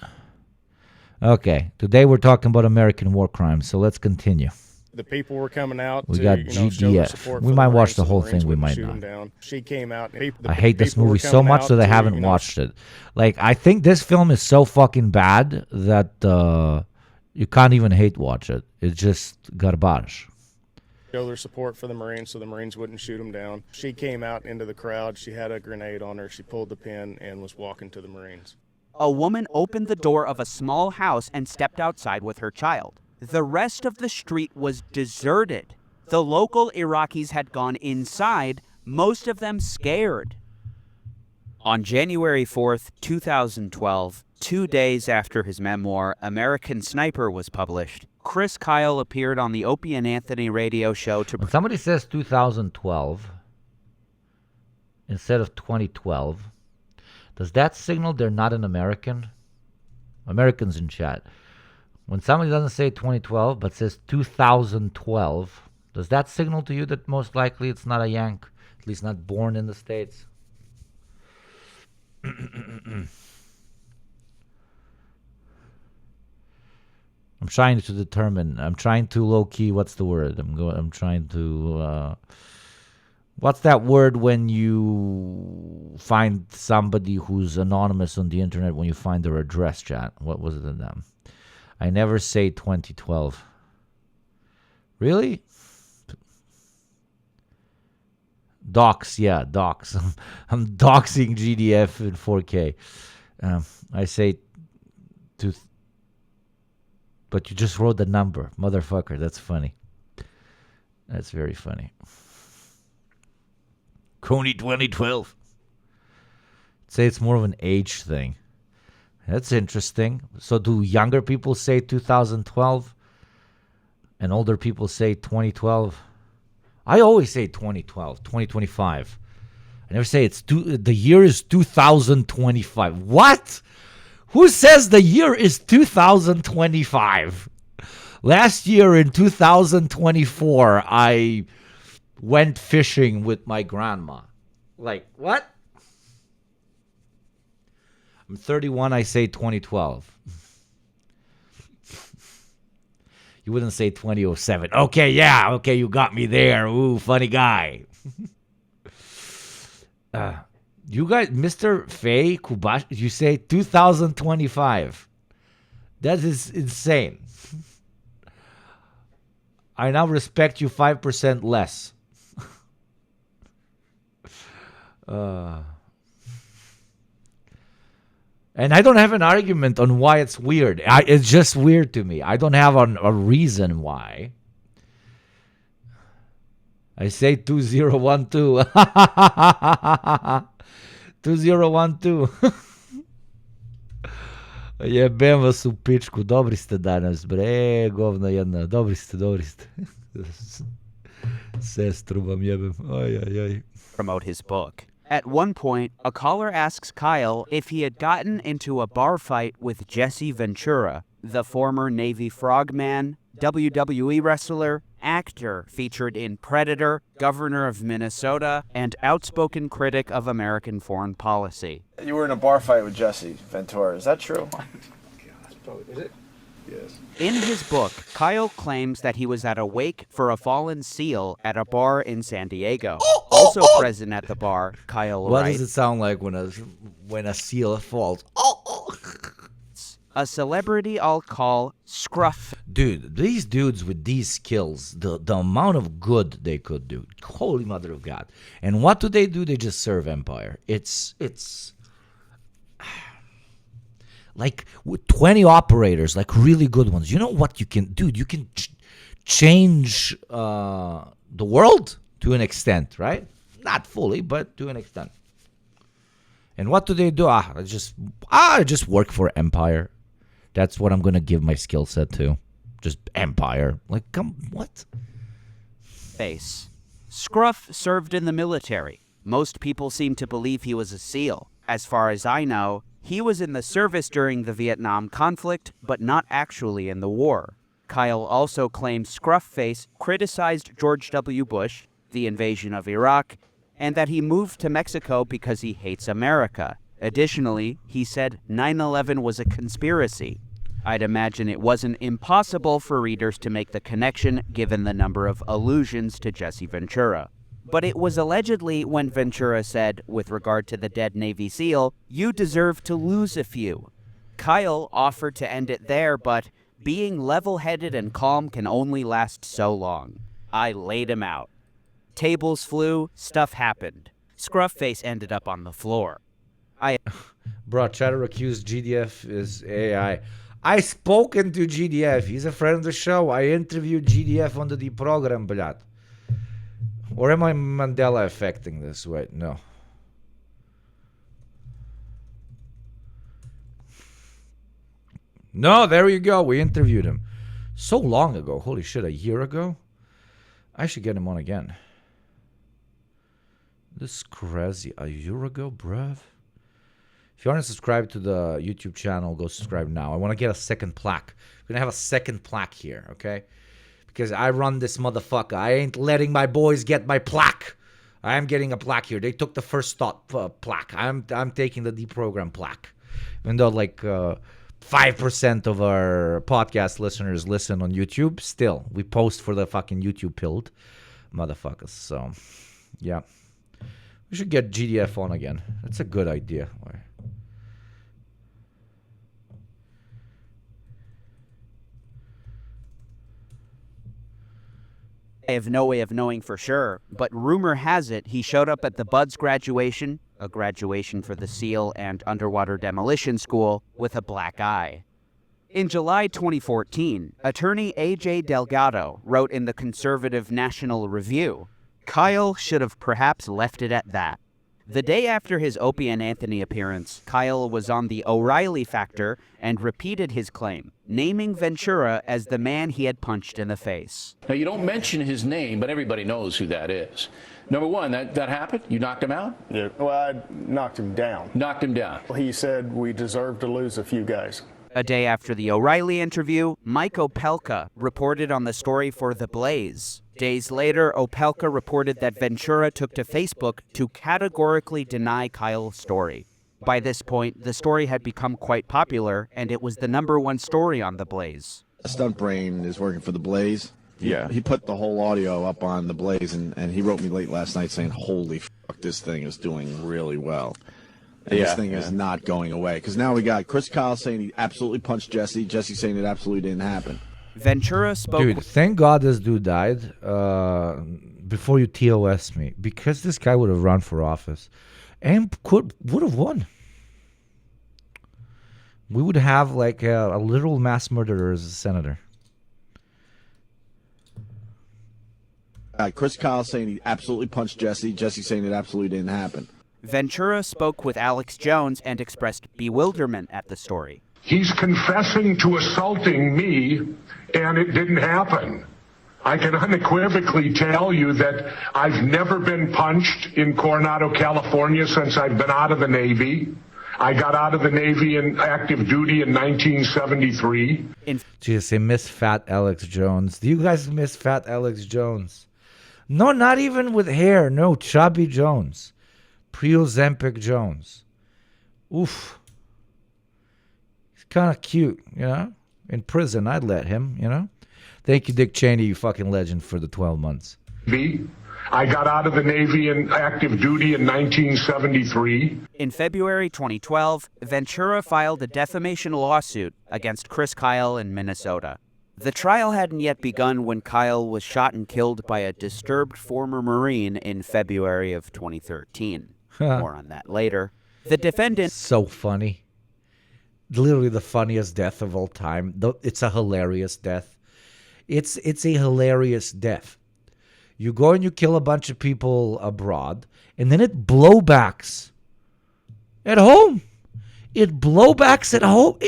Okay, today we're talking about American war crimes, so let's continue. The people were coming out We to got show their GDF. support We for might the watch Marines, the so whole Marines thing, we wouldn't might shoot not. them down. She came out. I hate this people were movie so coming much out that I to, haven't you know, watched it. Like, I think this film is so fucking bad that you can't even hate watch it. It's just garbage. show their support for the Marines so the Marines wouldn't shoot them down. She came out into the crowd. She had a grenade on her. She pulled the pin and was walking to the Marines. A woman opened the door of a small house and stepped outside with her child. The rest of the street was deserted. The local Iraqis had gone inside, most of them scared. On January 4th, 2012, 2 days after his memoir, American Sniper, was published, Chris Kyle appeared on the Opie and Anthony radio show to... When somebody says 2012 instead of 2012, does that signal they're not an American? Americans in chat. When somebody doesn't say 2012 but says 2012, does that signal to you that most likely it's not a Yank, at least not born in the States? I'm trying to determine. I'm trying to low key. What's the word? I'm trying to What's that word when you find somebody who's anonymous on the internet when you find their address, chat? What was it in them? I never say 2012. Really? Docs, yeah, docs. I'm doxing GDF in 4K. I say but you just wrote the number. Motherfucker, that's funny. That's very funny. Coney 2012. Say it's more of an age thing. That's interesting. So do younger people say 2012 and older people say 2012? I always say 2012, 2025. I never say the year is 2025. What? Who says the year is 2025? Last year in 2024, I went fishing with my grandma. Like, what? I'm 31, I say 2012. You wouldn't say 2007. Okay, yeah, okay, you got me there. Ooh, funny guy. You guys, Mr. Faye Kubash, you say 2025. That is insane. I now respect you 5% less. And I don't have an argument on why it's weird. It's just weird to me. I don't have a reason why. I say 2012. 2012. Jebem vas u pičku. Dobri ste danas, bre. Govna jedna. Dobri ste. Sestru vam jebem. Aj. Promote his book. At one point, a caller asks Kyle if he had gotten into a bar fight with Jesse Ventura, the former Navy frogman, WWE wrestler, actor featured in Predator, governor of Minnesota, and outspoken critic of American foreign policy. You were in a bar fight with Jesse Ventura. Is that true? Is it? Yes. In his book, Kyle claims that he was at a wake for a fallen seal at a bar in San Diego. Also present at the bar, Kyle What writes, does it sound like when a seal falls? a celebrity I'll call Scruff. Dude, these dudes with these skills, the amount of good they could do. Holy mother of God. And what do? They just serve Empire. It's like with 20 operators, like really good ones. You know what you can do? You can change the world to an extent, right? Not fully, but to an extent. And what do? I just work for Empire. That's what I'm going to give my skill set to. Just Empire. Like, what? Face. Scruff served in the military. Most people seem to believe he was a SEAL. As far as I know, he was in the service during the Vietnam conflict, but not actually in the war. Kyle also claims Scruffface criticized George W. Bush, the invasion of Iraq, and that he moved to Mexico because he hates America. Additionally, he said 9/11 was a conspiracy. I'd imagine it wasn't impossible for readers to make the connection given the number of allusions to Jesse Ventura. But it was allegedly when Ventura said, with regard to the dead Navy SEAL, "You deserve to lose a few." Kyle offered to end it there, but being level-headed and calm can only last so long. I laid him out. Tables flew, stuff happened. Scruffface ended up on the floor. Bro, Chatter accused GDF is AI. I spoken to GDF. He's a friend of the show. I interviewed GDF on the program, блядь. Or am I Mandela affecting this? Wait, no. No, there you go. We interviewed him. So long ago. Holy shit, a year ago? I should get him on again. This is crazy. A year ago, bruv? If you aren't subscribed to the YouTube channel, go subscribe now. I want to get a second plaque. We're going to have a second plaque here, okay? Because I run this motherfucker. I ain't letting my boys get my plaque. I am getting a plaque here. They took the first thought plaque. I'm taking the deprogram plaque. Even though like 5% of our podcast listeners listen on YouTube, still we post for the fucking YouTube pilled motherfuckers. So Yeah. We should get GDF on again. That's a good idea. I have no way of knowing for sure, but rumor has it he showed up at the Buds graduation, a graduation for the SEAL and Underwater Demolition School, with a black eye. In July 2014, attorney A.J. Delgado wrote in the conservative National Review, Kyle should have perhaps left it at that. The day after his Opie and Anthony appearance, Kyle was on the O'Reilly Factor and repeated his claim, naming Ventura as the man he had punched in the face. Now, you don't mention his name, but everybody knows who that is. Number one, that happened? You knocked him out? Yeah, well, I knocked him down. Knocked him down. He said we deserved to lose a few guys. A day after the O'Reilly interview, Mike Opelka reported on the story for The Blaze. Days later, Opelka reported that Ventura took to Facebook to categorically deny Kyle's story. By this point, the story had become quite popular, and it was the #1 story on The Blaze. Stunt Brain is working for The Blaze. Yeah. He put the whole audio up on The Blaze, and he wrote me late last night saying, holy fuck, this thing is doing really well. And this thing is not going away. Because now we got Chris Kyle saying he absolutely punched Jesse. Jesse saying it absolutely didn't happen. Ventura spoke... Dude, thank God this dude died before you TOS me. Because this guy would have run for office. And would have won. We would have like a literal mass murderer as a senator. Chris Kyle saying he absolutely punched Jesse. Jesse saying it absolutely didn't happen. Ventura spoke with Alex Jones and expressed bewilderment at the story. He's confessing to assaulting me, and it didn't happen. I can unequivocally tell you that I've never been punched in Coronado, California since I've been out of the Navy. I got out of the Navy in active duty in 1973. Jesus, they miss fat Alex Jones. Do you guys miss fat Alex Jones? No, not even with hair. No, chubby Jones. Pre-Ozempic Jones. Oof. He's kind of cute, you know? In prison, I'd let him, you know? Thank you, Dick Cheney, you fucking legend, for the 12 months. I got out of the Navy in active duty in 1973. In February 2012, Ventura filed a defamation lawsuit against Chris Kyle in Minnesota. The trial hadn't yet begun when Kyle was shot and killed by a disturbed former Marine in February of 2013. More on that later. The defendant... So funny. Literally the funniest death of all time. It's a hilarious death. It's a hilarious death. You go and you kill a bunch of people abroad, and then it blowbacks at home. It blowbacks at home.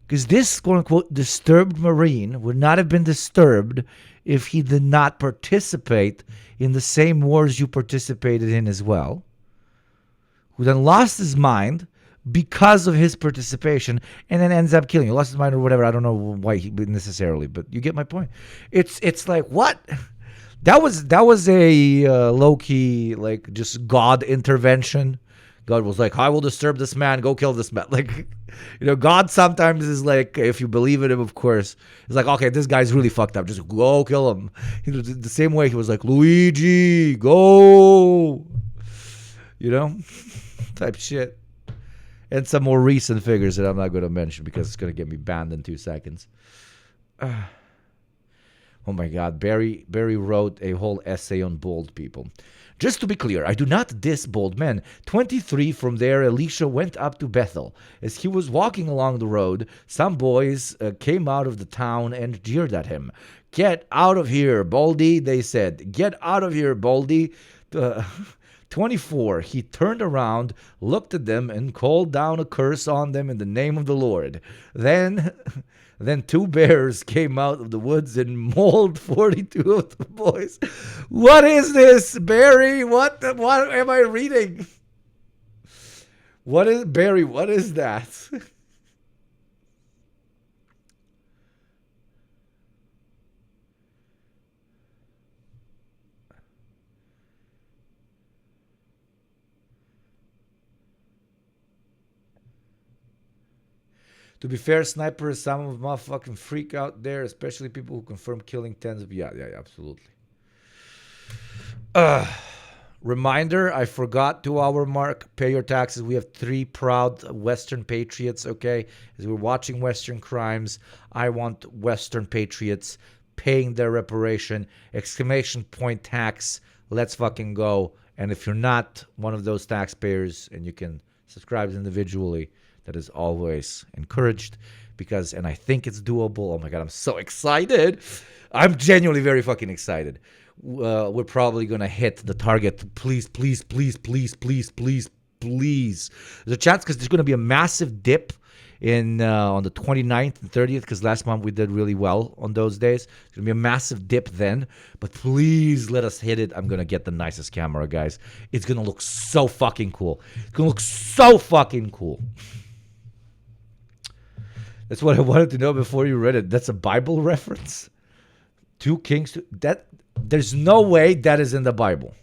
Because this quote-unquote disturbed Marine would not have been disturbed if he did not participate in the same wars you participated in as well, who then lost his mind because of his participation and then ends up killing you. Lost his mind or whatever. I don't know why necessarily, but you get my point. It's like, what? That was a low-key, like, just God intervention. God was like, I will disturb this man, go kill this man. Like, you know, God sometimes is like, if you believe in him, of course, it's like, okay, this guy's really fucked up, just go kill him. The same way he was like, Luigi, go, you know, type shit. And some more recent figures that I'm not going to mention because it's going to get me banned in 2 seconds. Oh my God, Barry wrote a whole essay on bald people. Just to be clear, I do not diss bald men. 23 from there, Elisha went up to Bethel. As he was walking along the road, some boys came out of the town and jeered at him. Get out of here, Baldy, they said. Get out of here, Baldy. 24, he turned around, looked at them, and called down a curse on them in the name of the Lord. Then 2 bears came out of the woods and mauled 42 of the boys. What is this, Barry? What am I reading? What is Barry? What is that? To be fair, snipers, some of them motherfucking freak out there, especially people who confirm killing tens of... Yeah, absolutely. Reminder, I forgot 2 hour mark. Pay your taxes. We have 3 proud Western patriots, okay? As we're watching Western crimes, I want Western patriots paying their reparation. ! Tax. Let's fucking go. And if you're not one of those taxpayers and you can subscribe individually, that is always encouraged because, and I think it's doable. Oh my God, I'm so excited. I'm genuinely very fucking excited. We're probably going to hit the target. Please, please, please, please, please, please, please. There's a chance because there's going to be a massive dip on the 29th and 30th because last month we did really well on those days. There's going to be a massive dip then. But please let us hit it. I'm going to get the nicest camera, guys. It's going to look so fucking cool. It's going to look so fucking cool. That's what I wanted to know before you read it. That's a Bible reference? 2 Kings. There's no way that is in the Bible.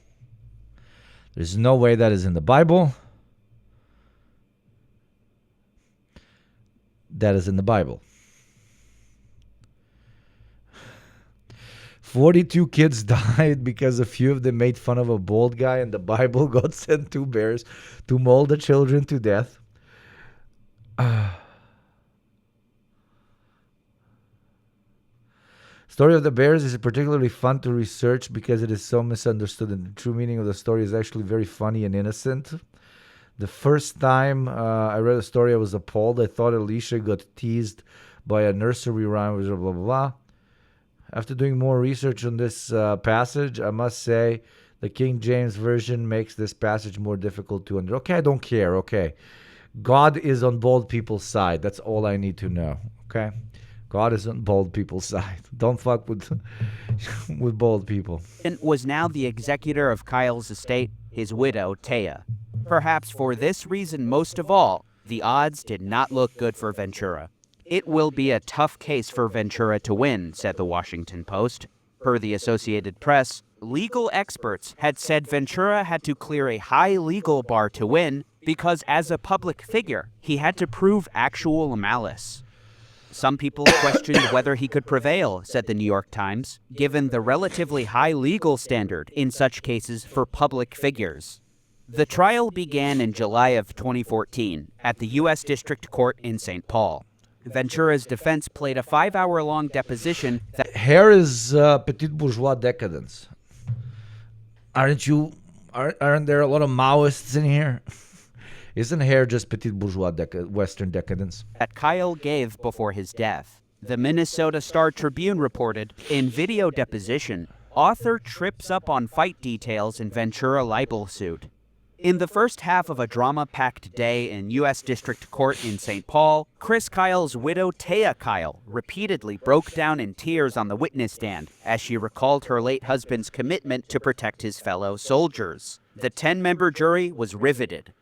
There's no way that is in the Bible. That is in the Bible. 42 kids died because a few of them made fun of a bald guy in the Bible. God sent 2 bears to maul the children to death. Story of the bears is particularly fun to research because it is so misunderstood, and the true meaning of the story is actually very funny and innocent. The first time I read a story, I was appalled. I thought Elisha got teased by a nursery rhyme, blah, blah, blah. After doing more research on this passage, I must say the King James Version makes this passage more difficult to understand. Okay, I don't care, okay. God is on bald people's side. That's all I need to know, okay? God is on bald people's side. Don't fuck with bald people. Was now the executor of Kyle's estate, his widow, Taya. Perhaps for this reason most of all, the odds did not look good for Ventura. It will be a tough case for Ventura to win, said the Washington Post. Per the Associated Press, legal experts had said Ventura had to clear a high legal bar to win because as a public figure, he had to prove actual malice. Some people questioned whether he could prevail, said the New York Times, given the relatively high legal standard in such cases for public figures. The trial began in July of 2014 at the U.S. District Court in St. Paul. Ventura's defense played a 5-hour-long deposition that... Hair is petit bourgeois decadence. Aren't there a lot of Maoists in here? Isn't hair just petit bourgeois Western decadence? That Kyle gave before his death. The Minnesota Star-Tribune reported, in video deposition, author trips up on fight details in Ventura libel suit. In the first half of a drama-packed day in U.S. District Court in St. Paul, Chris Kyle's widow Taya Kyle repeatedly broke down in tears on the witness stand as she recalled her late husband's commitment to protect his fellow soldiers. The 10-member jury was riveted.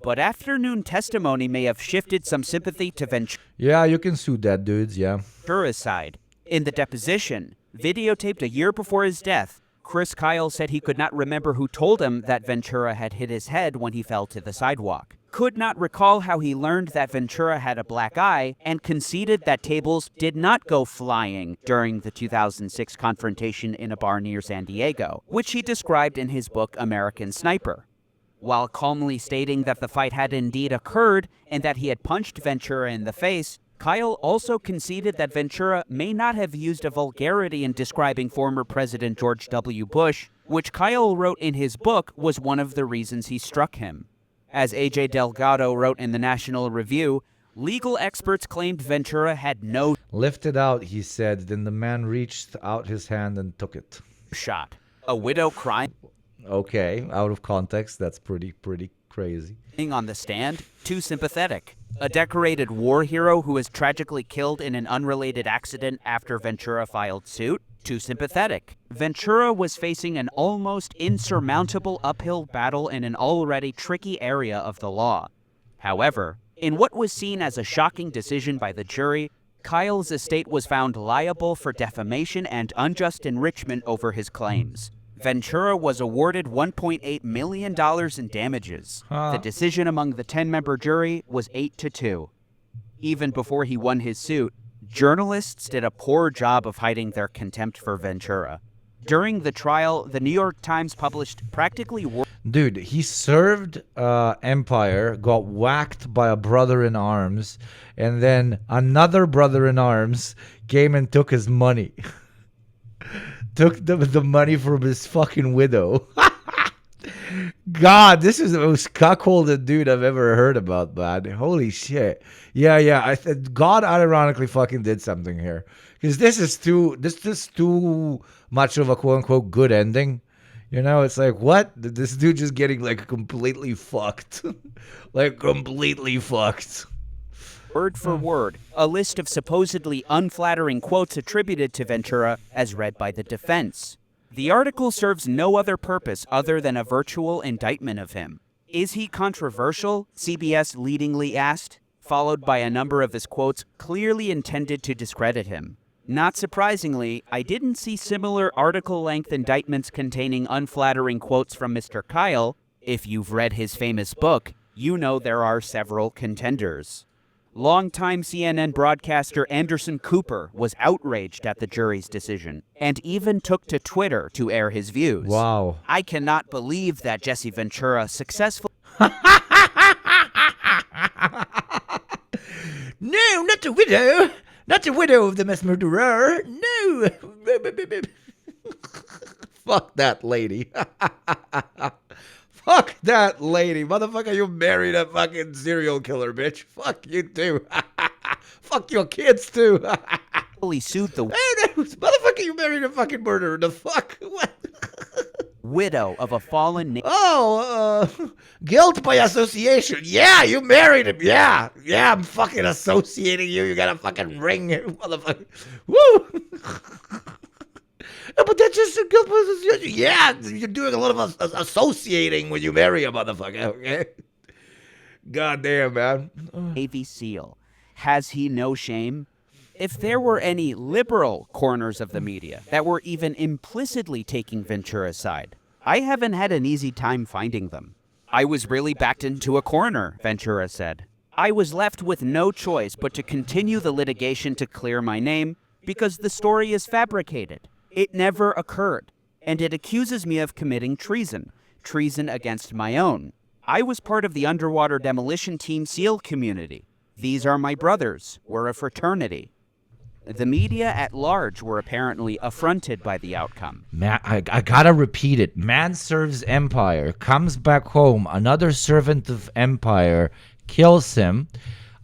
But afternoon testimony may have shifted some sympathy to Ventura. Yeah, you can sue that, dudes, yeah. Ventura's side. In the deposition, videotaped a year before his death, Chris Kyle said he could not remember who told him that Ventura had hit his head when he fell to the sidewalk, could not recall how he learned that Ventura had a black eye, and conceded that tables did not go flying during the 2006 confrontation in a bar near San Diego, which he described in his book American Sniper. While calmly stating that the fight had indeed occurred and that he had punched Ventura in the face, Kyle also conceded that Ventura may not have used a vulgarity in describing former President George W. Bush, which Kyle wrote in his book was one of the reasons he struck him. As A.J. Delgado wrote in the National Review, legal experts claimed Ventura had no Lift it out, he said. Then the man reached out his hand and took it. Shot. A widow crying. Okay, out of context, that's pretty crazy. On the stand, too sympathetic. A decorated war hero who was tragically killed in an unrelated accident after Ventura filed suit, too sympathetic. Ventura was facing an almost insurmountable uphill battle in an already tricky area of the law. However, in what was seen as a shocking decision by the jury, Kyle's estate was found liable for defamation and unjust enrichment over his claims. Ventura was awarded $1.8 million in damages. The decision among the 10-member jury was 8-2. Even before he won his suit, journalists did a poor job of hiding their contempt for Ventura. During the trial, the New York Times published practically Dude, he served Empire, got whacked by a brother-in-arms, and then another brother-in-arms came and took his money. Took the money from his fucking widow. God, this is the most cuckolded dude I've ever heard about, man. Holy shit. Yeah. God ironically fucking did something here. Because this is too much of a quote-unquote good ending. You know, it's like, what? This dude just getting, like, completely fucked. Like, completely fucked. Word for word, a list of supposedly unflattering quotes attributed to Ventura as read by the defense. The article serves no other purpose other than a virtual indictment of him. Is he controversial? CBS leadingly asked, followed by a number of his quotes clearly intended to discredit him. Not surprisingly, I didn't see similar article-length indictments containing unflattering quotes from Mr. Kyle. If you've read his famous book, you know there are several contenders. Longtime CNN broadcaster Anderson Cooper was outraged at the jury's decision and even took to Twitter to air his views. Wow. I cannot believe that Jesse Ventura successfully... No, not the widow. Not the widow of the mass murderer. No. Fuck that lady. Fuck that lady. Motherfucker, you married a fucking serial killer, bitch. Fuck you too. Fuck your kids too. sued the motherfucker, you married a fucking murderer. The fuck? What? Widow of a fallen... Guilt by association. Yeah, you married him. Yeah, I'm fucking associating you. You got a fucking ring, motherfucker. Woo! But that's just a guilt by association. Yeah, you're doing a lot of associating when you marry a motherfucker, okay? God damn, man. Navy SEAL. Has he no shame? If there were any liberal corners of the media that were even implicitly taking Ventura's side, I haven't had an easy time finding them. I was really backed into a corner, Ventura said. I was left with no choice but to continue the litigation to clear my name because the story is fabricated. It never occurred, and it accuses me of committing treason against my own. I was part of the underwater demolition team SEAL community. These are my brothers. We're a fraternity. The media at large were apparently affronted by the outcome. Man, I gotta repeat it. Man serves Empire, comes back home, another servant of Empire kills him,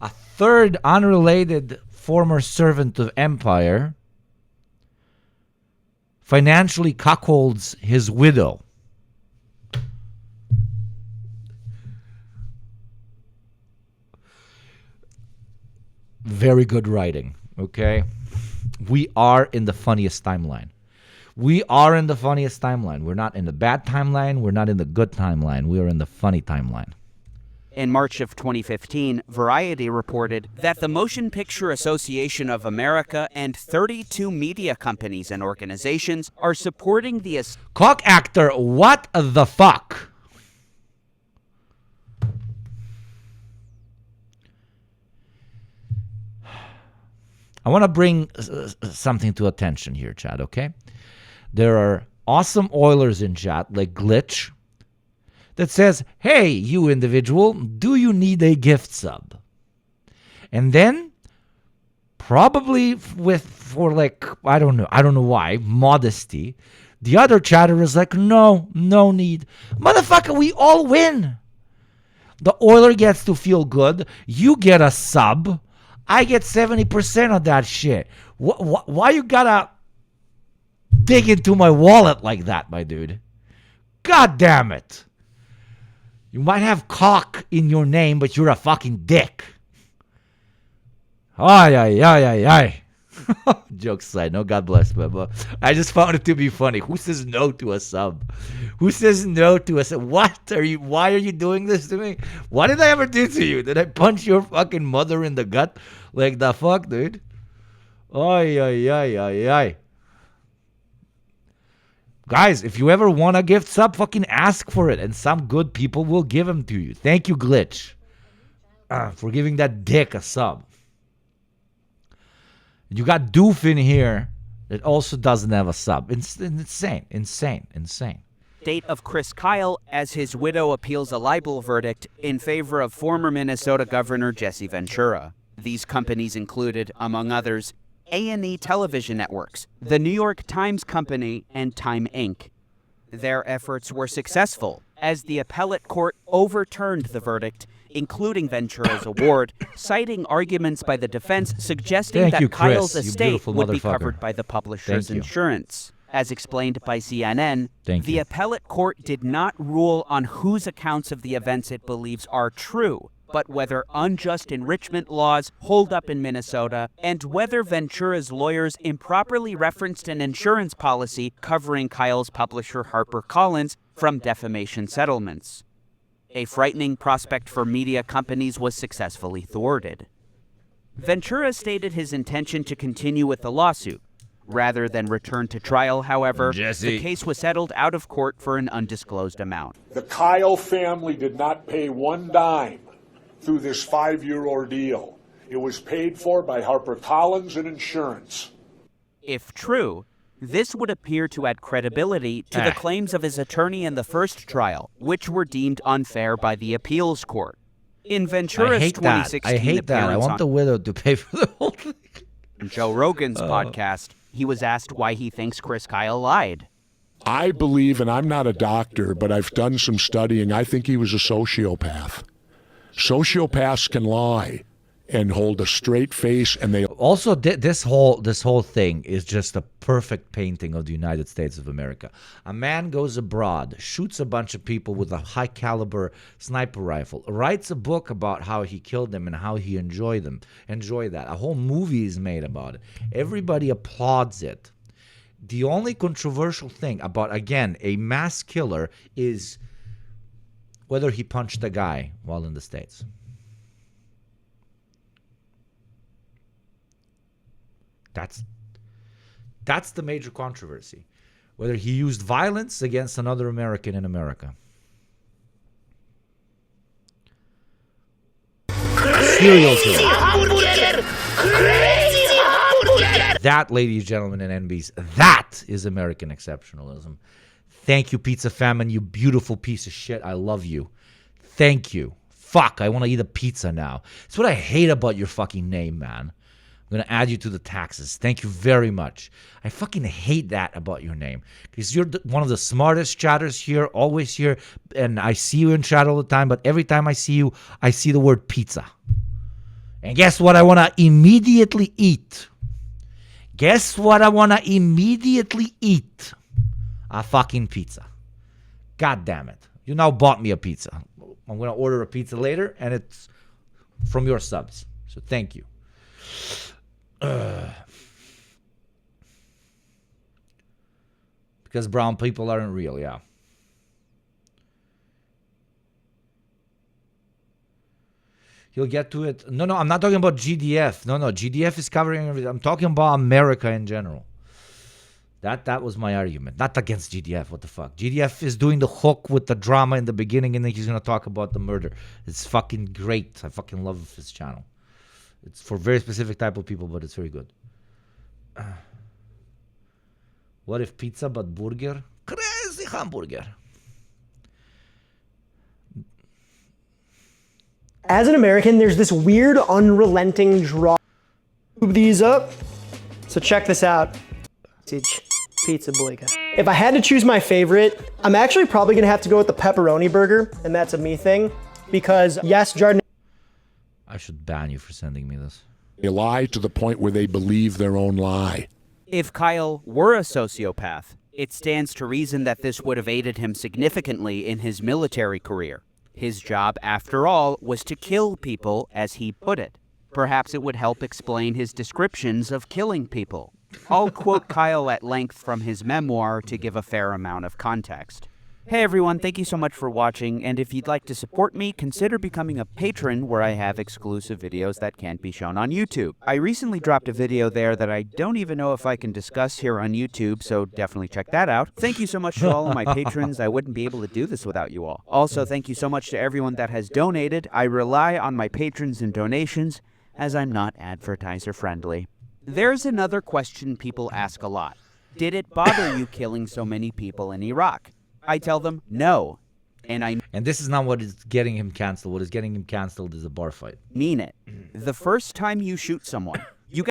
a third unrelated former servant of Empire financially cuckolds his widow. Very good writing, okay? We are in the funniest timeline. We are in the funniest timeline. We're not in the bad timeline. We're not in the good timeline. We are in the funny timeline. In March of 2015, Variety reported that the Motion Picture Association of America and 32 media companies and organizations are supporting the... Cock actor, what the fuck? I want to bring something to attention here, Chad, okay? There are awesome Oilers in chat, like Glitch, that says, hey, you individual, do you need a gift sub? And then, probably for like, I don't know why, modesty, the other chatter is like, no need. Motherfucker, we all win. The Oiler gets to feel good. You get a sub. I get 70% of that shit. Why you gotta dig into my wallet like that, my dude? God damn it. You might have cock in your name, but you're a fucking dick. Ay. Jokes aside, no, God bless, but I just found it to be funny. Who says no to a sub? Who says no to a sub? What are you? Why are you doing this to me? What did I ever do to you? Did I punch your fucking mother in the gut? Like the fuck, dude? Ay. Guys, if you ever want a gift sub, fucking ask for it, and some good people will give them to you. Thank you, Glitch, for giving that dick a sub. You got Doof in here It also doesn't have a sub. It's insane. Date of Chris Kyle as his widow appeals a libel verdict in favor of former Minnesota Governor Jesse Ventura. These companies included, among others, A&E Television Networks, the New York Times Company, and Time Inc. Their efforts were successful, as the appellate court overturned the verdict, including Ventura's award, citing arguments by the defense suggesting Thank that you, Chris, Kyle's you estate beautiful would be motherfucker. covered by the publisher's Thank you. insurance. As explained by CNN, Thank the you. appellate court did not rule on whose accounts of the events it believes are true, but whether unjust enrichment laws hold up in Minnesota and whether Ventura's lawyers improperly referenced an insurance policy covering Kyle's publisher HarperCollins from defamation settlements. A frightening prospect for media companies was successfully thwarted. Ventura stated his intention to continue with the lawsuit. Rather than return to trial, however, the case was settled out of court for an undisclosed amount. The Kyle family did not pay one dime through this 5-year ordeal. It was paid for by HarperCollins and insurance. If true, this would appear to add credibility to the claims of his attorney in the first trial, which were deemed unfair by the appeals court. In Ventura's 2016 I hate that. I appearance want on the widow to pay for the whole thing. Joe Rogan's podcast, he was asked why he thinks Chris Kyle lied. I believe, and I'm not a doctor, but I've done some studying, I think he was a sociopath. Sociopaths can lie and hold a straight face, and they Also, this whole thing is just a perfect painting of the United States of America. A man goes abroad, shoots a bunch of people with a high caliber sniper rifle, writes a book about how he killed them and how he enjoyed that. A whole movie is made about it. Everybody applauds it. The only controversial thing about, again, a mass killer is whether he punched a guy while in the States. That's the major controversy. Whether he used violence against another American in America. Serial killer. That, ladies and gentlemen and NBs, that is American exceptionalism. Thank you, Pizza Famine, you beautiful piece of shit. I love you. Thank you. Fuck, I want to eat a pizza now. It's what I hate about your fucking name, man. I'm going to add you to the taxes. Thank you very much. I fucking hate that about your name. Because you're one of the smartest chatters here, always here. And I see you in chat all the time. But every time I see you, I see the word pizza. And guess what I want to immediately eat? Guess what I want to immediately eat? A fucking pizza. God damn it. You now bought me a pizza. I'm going to order a pizza later. And it's from your subs. So thank you. Because brown people aren't real, yeah. You'll get to it. No, I'm not talking about GDF. No, GDF is covering everything. I'm talking about America in general. That was my argument. Not against GDF. What the fuck? GDF is doing the hook with the drama in the beginning, and then he's going to talk about the murder. It's fucking great. I fucking love his channel. It's for very specific type of people, but it's very good. What if pizza but burger? Crazy hamburger. As an American, there's this weird, unrelenting draw. Scoop these up. So check this out. Pizza Boyka. If I had to choose my favorite, I'm actually probably gonna have to go with the pepperoni burger, and that's a me thing, because yes, Jordan. I should ban you for sending me this. They lie to the point where they believe their own lie. If Kyle were a sociopath, it stands to reason that this would have aided him significantly in his military career. His job, after all, was to kill people, as he put it. Perhaps it would help explain his descriptions of killing people. I'll quote Kyle at length from his memoir to give a fair amount of context. Hey everyone, thank you so much for watching, and if you'd like to support me, consider becoming a patron where I have exclusive videos that can't be shown on YouTube. I recently dropped a video there that I don't even know if I can discuss here on YouTube, so definitely check that out. Thank you so much to all of my patrons. I wouldn't be able to do this without you all. Also, thank you so much to everyone that has donated. I rely on my patrons and donations, as I'm not advertiser friendly. There's another question people ask a lot. Did it bother you killing so many people in Iraq? I tell them no. And this is not what is getting him canceled. What is getting him canceled is a bar fight. Mean it. The first time you shoot someone, you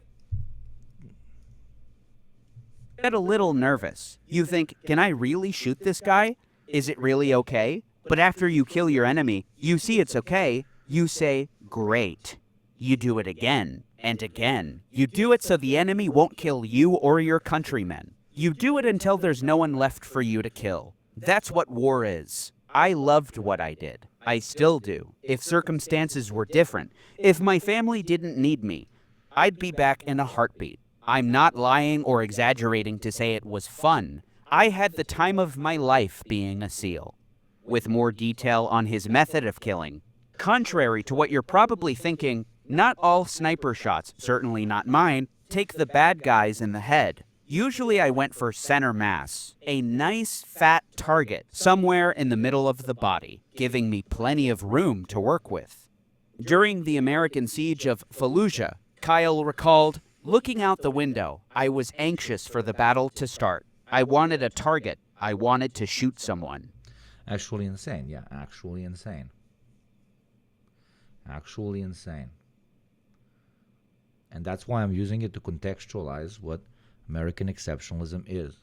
get a little nervous. You think, can I really shoot this guy? Is it really okay? But after you kill your enemy, you see it's okay. You say, great. You do it again and again. You do it so the enemy won't kill you or your countrymen. You do it until there's no one left for you to kill. That's what war is. I loved what I did. I still do. If circumstances were different, if my family didn't need me, I'd be back in a heartbeat. I'm not lying or exaggerating to say it was fun. I had the time of my life being a SEAL. With more detail on his method of killing. Contrary to what you're probably thinking, not all sniper shots, certainly not mine, take the bad guys in the head. Usually I went for center mass, a nice fat target somewhere in the middle of the body, giving me plenty of room to work with. During the American siege of Fallujah, Kyle recalled, looking out the window, I was anxious for the battle to start. I wanted a target. I wanted to shoot someone. Actually insane, yeah, actually insane. Actually insane. And that's why I'm using it to contextualize what American exceptionalism is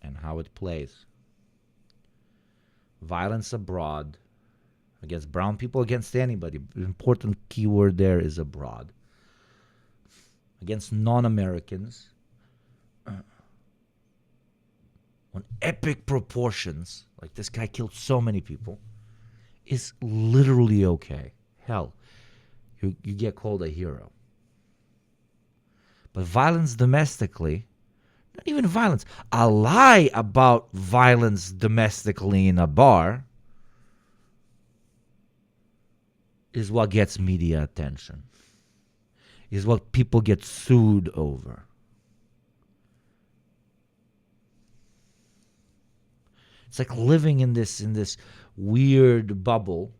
and how it plays. Violence abroad against brown people, against anybody. Important keyword there is abroad. Against non-Americans on epic proportions, like this guy killed so many people, is literally okay. Hell, you get called a hero. But violence domestically, not even violence, a lie about violence domestically in a bar is what gets media attention, is what people get sued over. It's like living in this weird bubble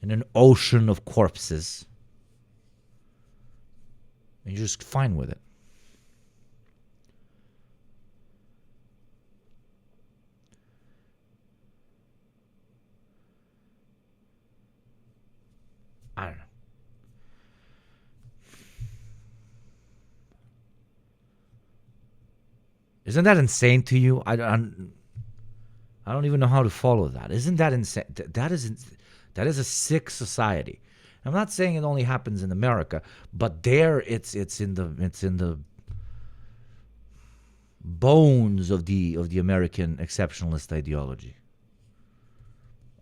in an ocean of corpses. And you're just fine with it. I don't know. Isn't that insane to you? I don't even know how to follow that. Isn't that insane? That is a sick society. I'm not saying it only happens in America, but there it's in the bones of the American exceptionalist ideology.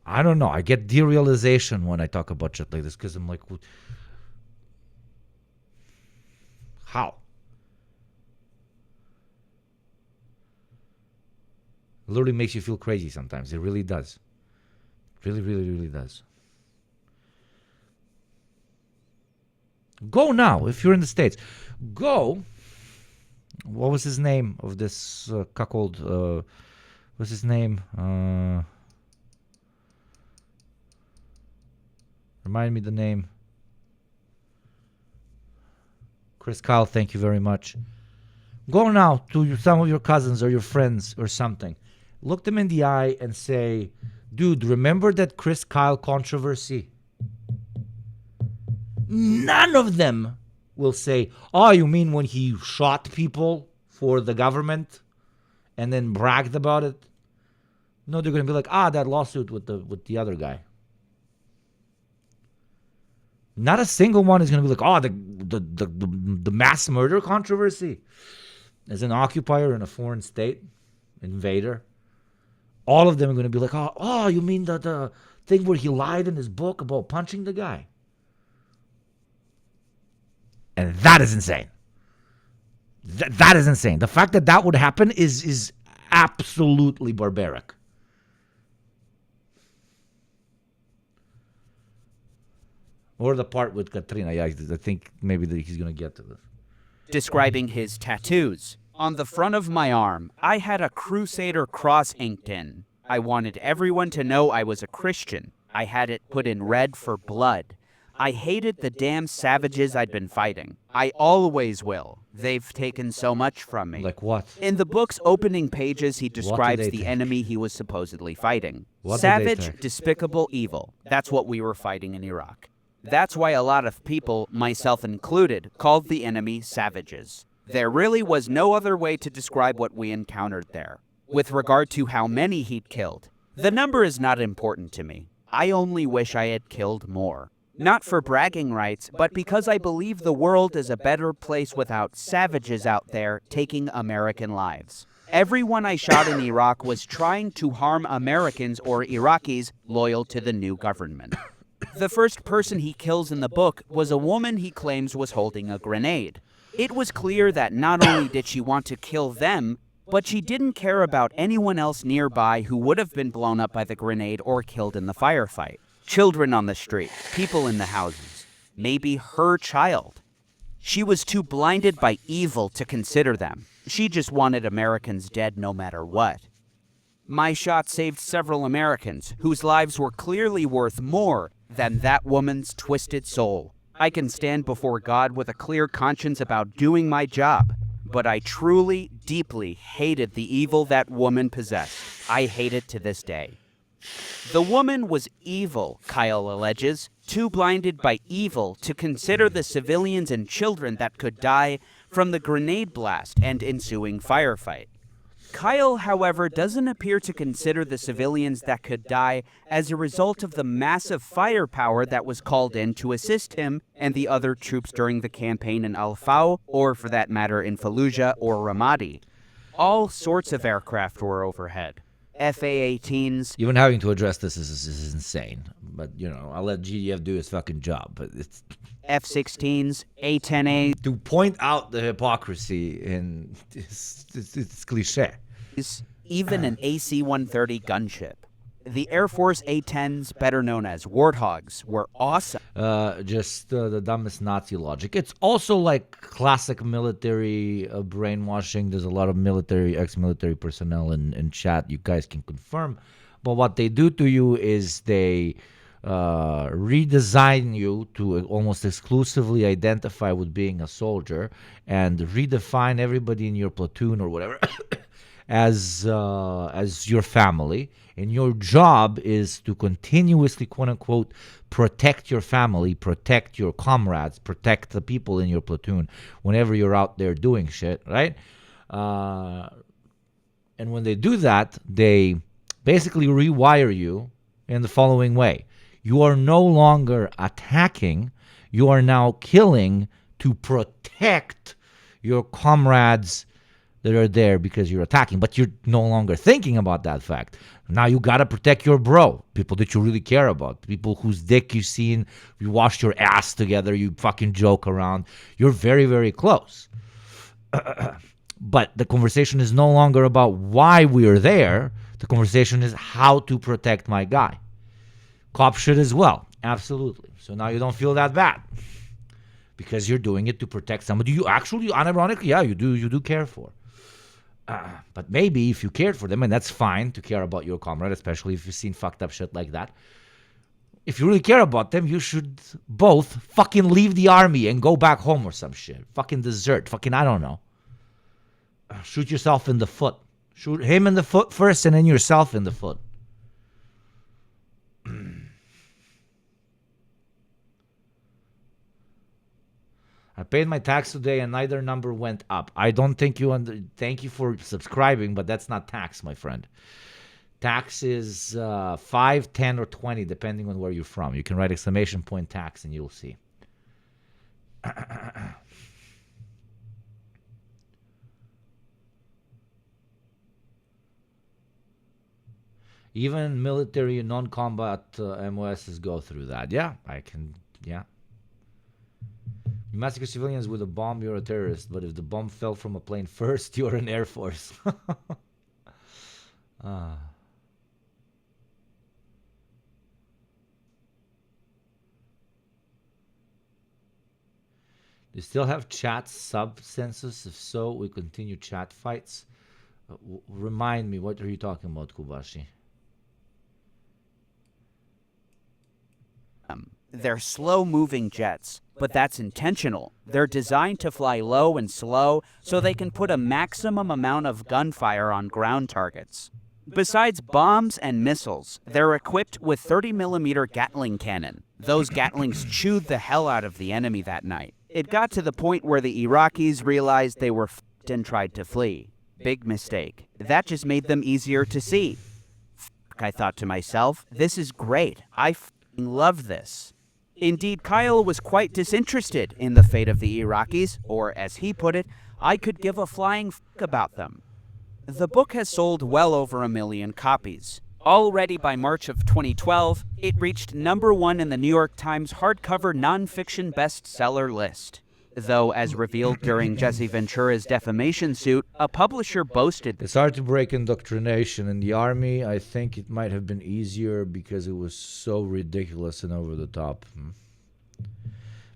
I don't know. I get derealization when I talk about shit like this because I'm like, how? It literally makes you feel crazy sometimes. It really does. Really, really, really does. Go now, if you're in the States. Go. What was his name of this cuckold? What's his name? Remind me the name. Chris Kyle, thank you very much. Go now to some of your cousins or your friends or something. Look them in the eye and say, dude, remember that Chris Kyle controversy? None of them will say, oh, you mean when he shot people for the government and then bragged about it? No, they're going to be like, that lawsuit with the other guy. Not a single one is going to be like, the mass murder controversy. As an occupier in a foreign state, invader. All of them are going to be like, oh, you mean the thing where he lied in his book about punching the guy? And that is insane. That is insane. The fact that would happen is absolutely barbaric. Or the part with Katrina. Yeah, I think maybe he's going to get to this. Describing his tattoos. On the front of my arm, I had a Crusader cross inked in. I wanted everyone to know I was a Christian. I had it put in red for blood. I hated the damn savages I'd been fighting. I always will. They've taken so much from me. Like what? In the book's opening pages, he describes they the take? enemy he was supposedly fighting. What did they Savage, take? despicable evil. That's what we were fighting in Iraq. That's why a lot of people, myself included, called the enemy savages. There really was no other way to describe what we encountered there. With regard to how many he'd killed, the number is not important to me. I only wish I had killed more. Not for bragging rights, but because I believe the world is a better place without savages out there taking American lives. Everyone I shot in Iraq was trying to harm Americans or Iraqis loyal to the new government. The first person he kills in the book was a woman he claims was holding a grenade. It was clear that not only did she want to kill them, but she didn't care about anyone else nearby who would have been blown up by the grenade or killed in the firefight. Children on the street, people in the houses, maybe her child. She was too blinded by evil to consider them. She just wanted Americans dead no matter what. My shot saved several Americans whose lives were clearly worth more than that woman's twisted soul. I can stand before God with a clear conscience about doing my job, but I truly, deeply hated the evil that woman possessed. I hate it to this day. The woman was evil, Kyle alleges, too blinded by evil to consider the civilians and children that could die from the grenade blast and ensuing firefight. Kyle, however, doesn't appear to consider the civilians that could die as a result of the massive firepower that was called in to assist him and the other troops during the campaign in Al-Faw, or for that matter in Fallujah or Ramadi. All sorts of aircraft were overhead. FA-18s. Even having to address this is insane. But, you know, I'll let GDF do his fucking job. But it's F-16s, A-10A. To point out the hypocrisy in it's cliche. Even an AC-130 gunship. The Air Force A-10s, better known as Warthogs, were awesome. Just the dumbest Nazi logic. It's also like classic military brainwashing. There's a lot of military, ex-military personnel in chat. You guys can confirm. But what they do to you is they redesign you to almost exclusively identify with being a soldier and redefine everybody in your platoon or whatever as your family. And your job is to continuously, quote unquote, protect your family, protect your comrades, protect the people in your platoon whenever you're out there doing shit, right? And when they do that, they basically rewire you in the following way. You are no longer attacking. You are now killing to protect your comrades that are there because you're attacking. But you're no longer thinking about that fact. Now you got to protect your bro, people that you really care about, people whose dick you've seen, you washed your ass together, you fucking joke around. You're very, very close. But the conversation is no longer about why we are there. The conversation is how to protect my guy. Cop shit as well. Absolutely. So now you don't feel that bad because you're doing it to protect somebody you actually, unironically, yeah, you do care for. But maybe if you cared for them, and that's fine to care about your comrade, especially if you've seen fucked up shit like that. If you really care about them, you should both fucking leave the army and go back home or some shit. Fucking desert. Fucking, I don't know. Shoot yourself in the foot. Shoot him in the foot first and then yourself in the foot. I paid my tax today and neither number went up. I don't think thank you for subscribing, but that's not tax, my friend. Tax is 5, 10, or 20, depending on where you're from. You can write exclamation point tax and you'll see. Even military non-combat MOSs go through that. Yeah, yeah. You massacre civilians with a bomb, you're a terrorist. But if the bomb fell from a plane first, you're an Air Force. Do you still have chat sub-census? If so, we continue chat fights. Remind me, what are you talking about, Kubashi? They're slow-moving jets, but that's intentional. They're designed to fly low and slow so they can put a maximum amount of gunfire on ground targets. Besides bombs and missiles, they're equipped with 30mm Gatling cannon. Those Gatlings chewed the hell out of the enemy that night. It got to the point where the Iraqis realized they were f***ed and tried to flee. Big mistake. That just made them easier to see. I thought to myself, this is great. I f***ing love this. Indeed, Kyle was quite disinterested in the fate of the Iraqis, or as he put it, I could give a flying f*** about them. The book has sold well over 1 million copies. Already by March of 2012, it reached #1 in the New York Times hardcover nonfiction bestseller list. Though, as revealed during Jesse Ventura's defamation suit, a publisher boasted... It's hard to break indoctrination. In the army, I think it might have been easier because it was so ridiculous and over the top.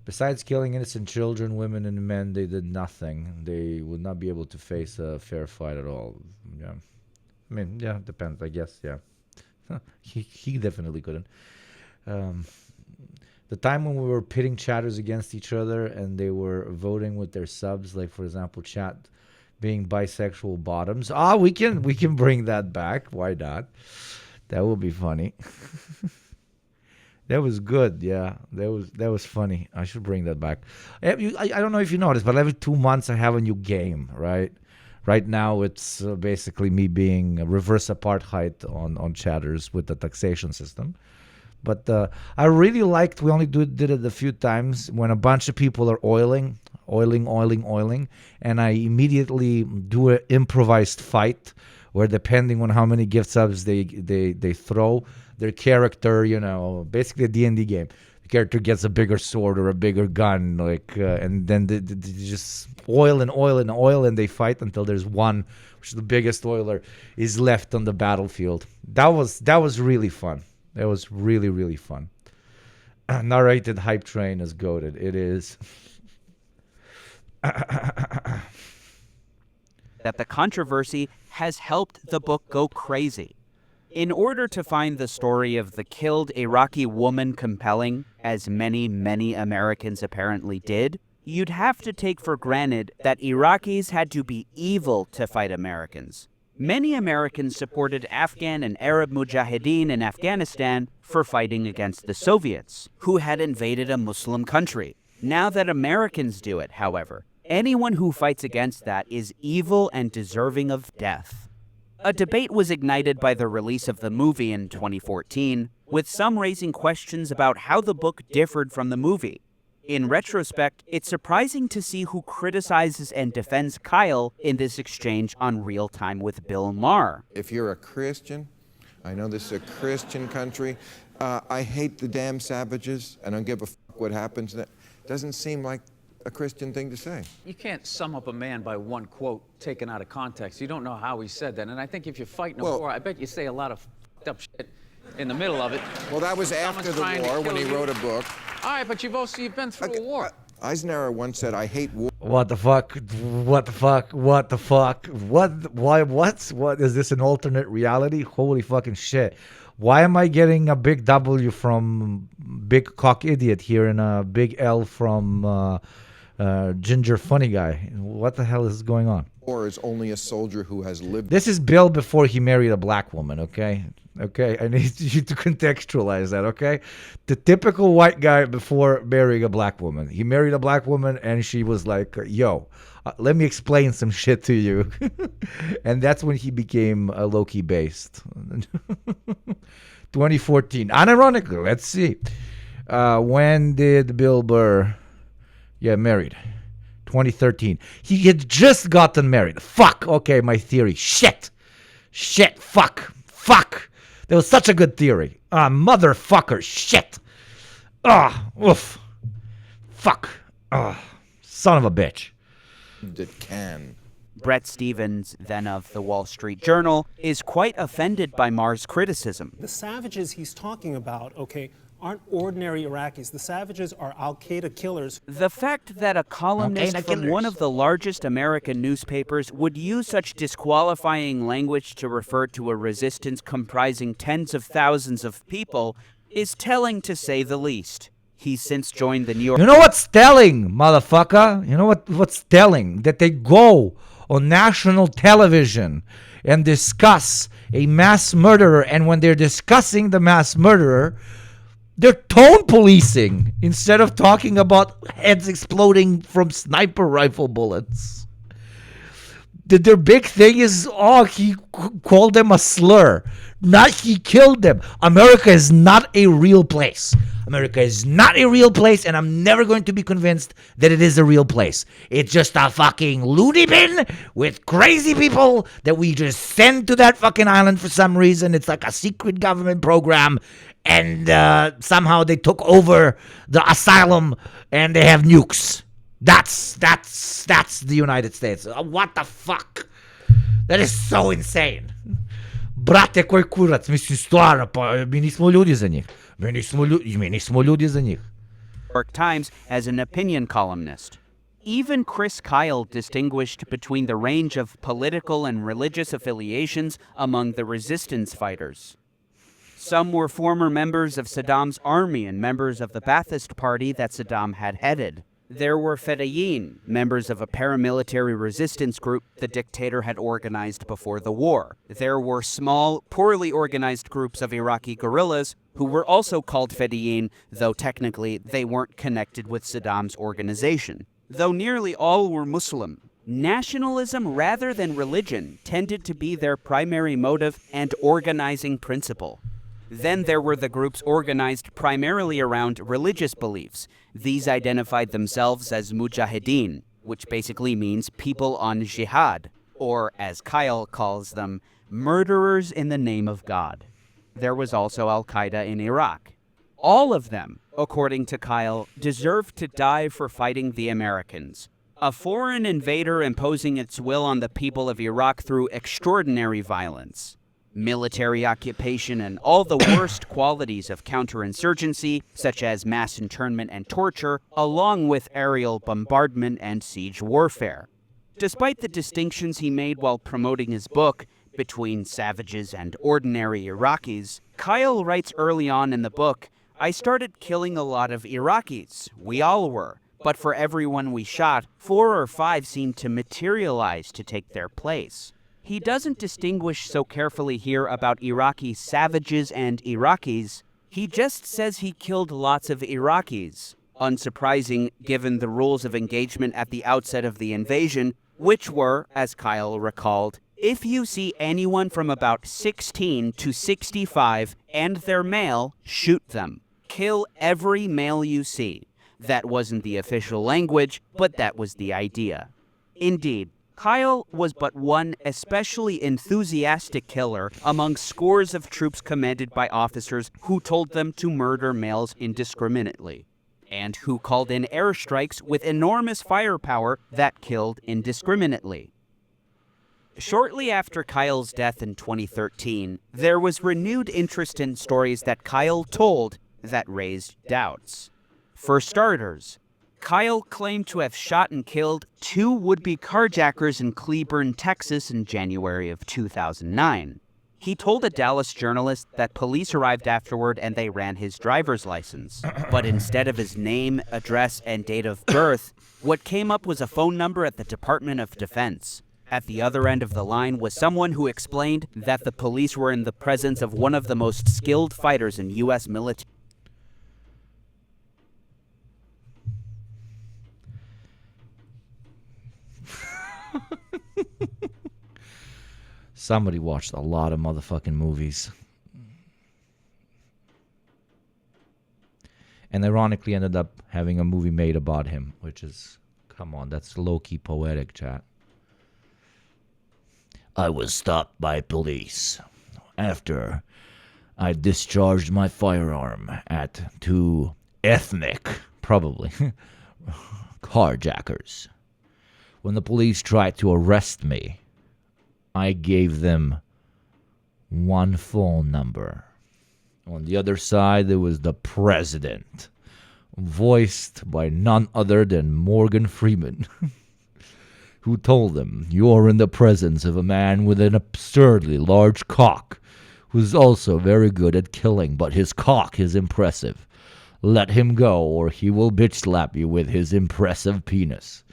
Besides killing innocent children, women, and men, they did nothing. They would not be able to face a fair fight at all. Yeah, I mean, yeah, depends, I guess, yeah. He definitely couldn't. The time when we were pitting chatters against each other and they were voting with their subs, like, for example, chat being bisexual bottoms. We can bring that back. Why not? That would be funny. That was good, yeah. That was funny. I should bring that back. I don't know if you noticed, but every 2 months I have a new game, right? Right now it's basically me being a reverse apartheid on chatters with the taxation system. But I really liked, we only did it a few times, when a bunch of people are oiling, and I immediately do an improvised fight where, depending on how many gift subs they throw, their character, you know, basically a D&D game, the character gets a bigger sword or a bigger gun, like, and then they just oil, and they fight until there's one, which is the biggest oiler, is left on the battlefield. That was really fun. That was really, really fun. Narrated hype train is goated. It is. That the controversy has helped the book go crazy. In order to find the story of the killed Iraqi woman compelling, as many, many Americans apparently did, you'd have to take for granted that Iraqis had to be evil to fight Americans. Many Americans supported Afghan and Arab mujahideen in Afghanistan for fighting against the Soviets, who had invaded a Muslim country. Now that Americans do it, however, anyone who fights against that is evil and deserving of death. A debate was ignited by the release of the movie in 2014, with some raising questions about how the book differed from the movie. In retrospect, it's surprising to see who criticizes and defends Kyle in this exchange on Real Time with Bill Maher. If you're a Christian, I know this is a Christian country, I hate the damn savages, I don't give a fuck what happens. That doesn't seem like a Christian thing to say. You can't sum up a man by one quote taken out of context. You don't know how he said that. And I think if you're fighting a war, I bet you say a lot of f***ed up shit in the middle of it. Well, that was after the war when he wrote a book. All right, but you've been through a war. Eisenhower once said, I hate war. What the fuck? What the fuck? What the fuck? Why? What? Is this an alternate reality? Holy fucking shit. Why am I getting a big W from Big Cock Idiot here and a big L from Ginger Funny Guy? What the hell is going on? War is only a soldier who has lived. This is Bill before he married a black woman, okay? Okay, I need you to contextualize that, okay? The typical white guy before marrying a black woman. He married a black woman and she was like, yo, let me explain some shit to you. And that's when he became low-key based. 2014. Unironically, let's see. When did Bill Burr get married? 2013. He had just gotten married. Fuck. Okay, my theory. Shit. Fuck. That was such a good theory. Motherfucker. Shit. Oof. Fuck. Son of a bitch. It can. Brett Stevens, then of the Wall Street Journal, is quite offended by Maher's criticism. The savages he's talking about, okay, aren't ordinary Iraqis. The savages are al-Qaeda killers. The fact that a columnist from one of the largest American newspapers would use such disqualifying language to refer to a resistance comprising tens of thousands of people is telling, to say the least. He's since joined the New York... You know what's telling, motherfucker? You know what's telling? That they go on national television and discuss a mass murderer, and when they're discussing the mass murderer, they're tone policing instead of talking about heads exploding from sniper rifle bullets. Their big thing is, he called them a slur. Not he killed them. America is not a real place. America is not a real place, and I'm never going to be convinced that it is a real place. It's just a fucking loony bin with crazy people that we just send to that fucking island for some reason. It's like a secret government program, and somehow they took over the asylum and they have nukes. That's the United States. What the fuck? That is so insane. Brate, koji kurac, mislim, stvarno, pa mi nismo ljudi za njih. Mi nismo ljudi za njih. York Times as an opinion columnist. Even Chris Kyle distinguished between the range of political and religious affiliations among the resistance fighters. Some were former members of Saddam's army and members of the Ba'athist party that Saddam had headed. There were Fedayeen, members of a paramilitary resistance group the dictator had organized before the war. There were small, poorly organized groups of Iraqi guerrillas who were also called Fedayeen, though technically they weren't connected with Saddam's organization. Though nearly all were Muslim, nationalism rather than religion tended to be their primary motive and organizing principle. Then there were the groups organized primarily around religious beliefs. These identified themselves as Mujahideen, which basically means people on jihad, or as Kyle calls them, murderers in the name of God. There was also Al-Qaeda in Iraq. All of them, according to Kyle, deserved to die for fighting the Americans. A foreign invader imposing its will on the people of Iraq through extraordinary violence. Military occupation, and all the worst qualities of counterinsurgency, such as mass internment and torture, along with aerial bombardment and siege warfare. Despite the distinctions he made while promoting his book between savages and ordinary Iraqis, Kyle writes early on in the book, "I started killing a lot of Iraqis. We all were. But for everyone we shot, 4 or 5 seemed to materialize to take their place." He doesn't distinguish so carefully here about Iraqi savages and Iraqis. He just says he killed lots of Iraqis. Unsurprising given the rules of engagement at the outset of the invasion, which were, as Kyle recalled, if you see anyone from about 16 to 65 and they're male, shoot them. Kill every male you see. That wasn't the official language, but that was the idea. Indeed, Kyle was but one especially enthusiastic killer among scores of troops commanded by officers who told them to murder males indiscriminately, and who called in airstrikes with enormous firepower that killed indiscriminately. Shortly after Kyle's death in 2013, there was renewed interest in stories that Kyle told that raised doubts. For starters, Kyle claimed to have shot and killed 2 would-be carjackers in Cleburne, Texas in January of 2009. He told a Dallas journalist that police arrived afterward and they ran his driver's license. But instead of his name, address, and date of birth, what came up was a phone number at the Department of Defense. At the other end of the line was someone who explained that the police were in the presence of one of the most skilled fighters in U.S. military. Somebody watched a lot of motherfucking movies. And ironically ended up having a movie made about him, which is, come on, that's low-key poetic, chat. I was stopped by police after I discharged my firearm at 2 ethnic, probably, carjackers. When the police tried to arrest me, I gave them one phone number. On the other side, there was the president, voiced by none other than Morgan Freeman, who told them, "You are in the presence of a man with an absurdly large cock, who's also very good at killing, but his cock is impressive. Let him go, or he will bitch slap you with his impressive penis.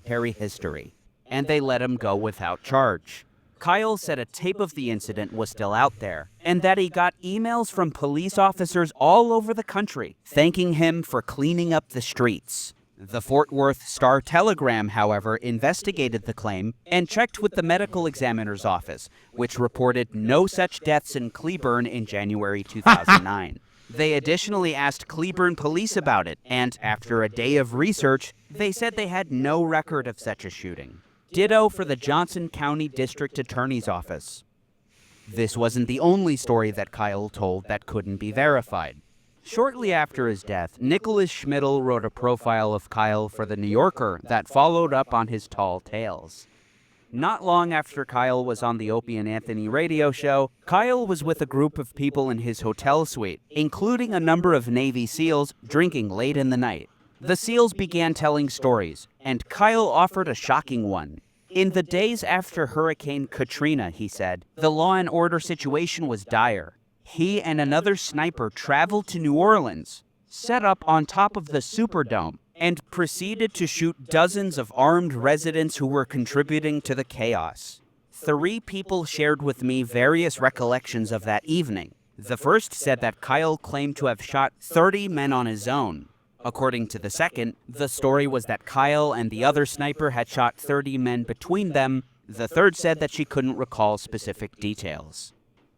Harry history, and they let him go without charge. Kyle said a tape of the incident was still out there, and that he got emails from police officers all over the country thanking him for cleaning up the streets. The Fort Worth Star-Telegram, however, investigated the claim and checked with the medical examiner's office, which reported no such deaths in Cleburne in January 2009. They additionally asked Cleburne police about it, and after a day of research, they said they had no record of such a shooting. Ditto for the Johnson County District Attorney's Office. This wasn't the only story that Kyle told that couldn't be verified. Shortly after his death, Nicholas Schmidl wrote a profile of Kyle for The New Yorker that followed up on his tall tales. Not long after Kyle was on the Opie and Anthony radio show, Kyle was with a group of people in his hotel suite, including a number of Navy SEALs, drinking late in the night. The SEALs began telling stories, and Kyle offered a shocking one. In the days after Hurricane Katrina, he said, the law and order situation was dire. He and another sniper traveled to New Orleans, set up on top of the Superdome, and proceeded to shoot dozens of armed residents who were contributing to the chaos. 3 people shared with me various recollections of that evening. The first said that Kyle claimed to have shot 30 men on his own. According to the second, the story was that Kyle and the other sniper had shot 30 men between them. The third said that she couldn't recall specific details.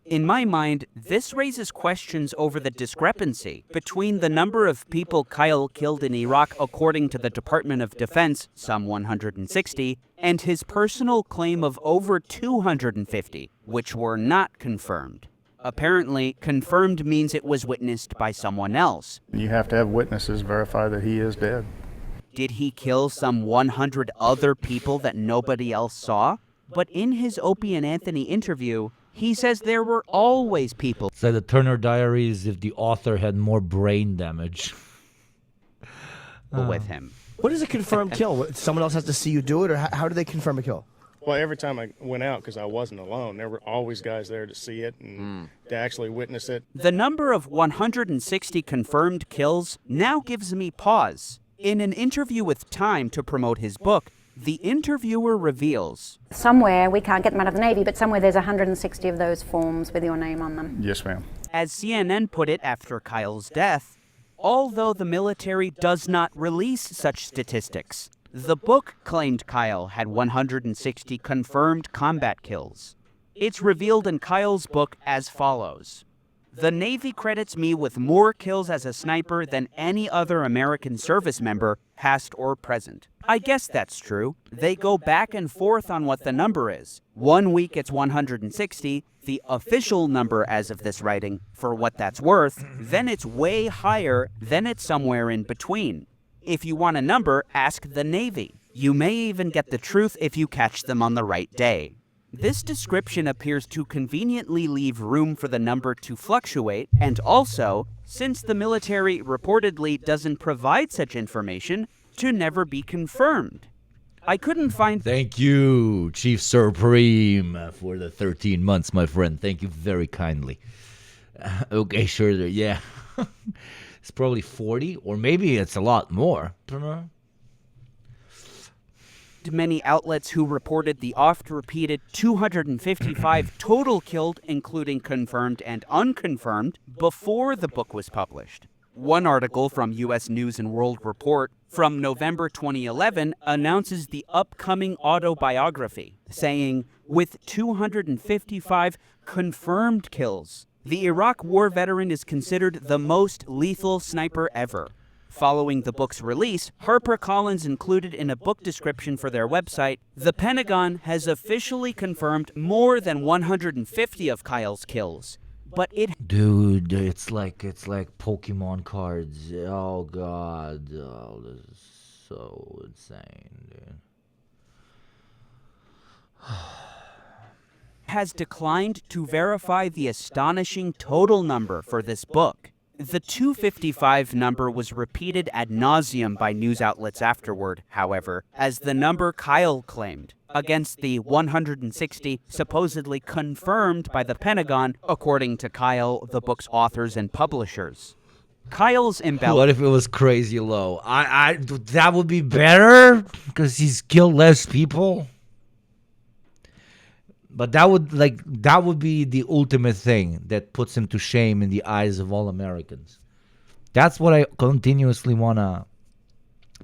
In my mind, this raises questions over the discrepancy between the number of people Kyle killed in Iraq according to the Department of Defense, some 160, and his personal claim of over 250, which were not confirmed. Apparently, confirmed means it was witnessed by someone else. You have to have witnesses verify that he is dead. Did he kill some 100 other people that nobody else saw? But in his Opie and Anthony interview, he says there were always people. It's like the Turner Diaries if the author had more brain damage. With him. What is a confirmed kill? Someone else has to see you do it, or how do they confirm a kill? Well, every time I went out, because I wasn't alone, there were always guys there to see it and to actually witness it. The number of 160 confirmed kills now gives me pause. In an interview with Time to promote his book, the interviewer reveals. Somewhere, we can't get them out of the Navy, but somewhere there's 160 of those forms with your name on them. Yes, ma'am. As CNN put it after Kyle's death, although the military does not release such statistics, the book claimed Kyle had 160 confirmed combat kills. It's revealed in Kyle's book as follows. The Navy credits me with more kills as a sniper than any other American service member, past or present. I guess that's true. They go back and forth on what the number is. 1 week it's 160, the official number as of this writing, for what that's worth. Then it's way higher, then it's somewhere in between. If you want a number, ask the Navy. You may even get the truth if you catch them on the right day. This description appears to conveniently leave room for the number to fluctuate, and also, since the military reportedly doesn't provide such information, to never be confirmed. I couldn't find... Thank you, Chief Supreme, for the 13 months, my friend. Thank you very kindly. Okay, sure, yeah. It's probably 40, or maybe it's a lot more. Many outlets who reported the oft-repeated 255 total killed, including confirmed and unconfirmed, before the book was published. One article from U.S. News and World Report from November 2011 announces the upcoming autobiography, saying, with 255 confirmed kills, the Iraq War veteran is considered the most lethal sniper ever. Following the book's release, HarperCollins included in a book description for their website, the Pentagon has officially confirmed more than 150 of Kyle's kills. But it... Dude, it's like Pokemon cards. Oh, God. Oh, this is so insane, dude. has declined to verify the astonishing total number for this book. The 255 number was repeated ad nauseum by news outlets afterward, however, as the number Kyle claimed. against the 160 supposedly confirmed by the Pentagon, according to Kyle, the book's authors and publishers. Kyle's What if it was crazy low? That would be better because he's killed less people. But that would be the ultimate thing that puts him to shame in the eyes of all Americans. That's what I continuously want to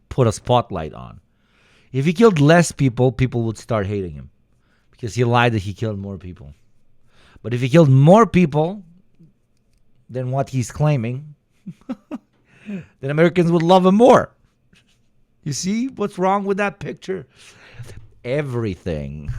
put a spotlight on. If he killed less people, people would start hating him because he lied that he killed more people. But if he killed more people than what he's claiming, then Americans would love him more. You see what's wrong with that picture? Everything.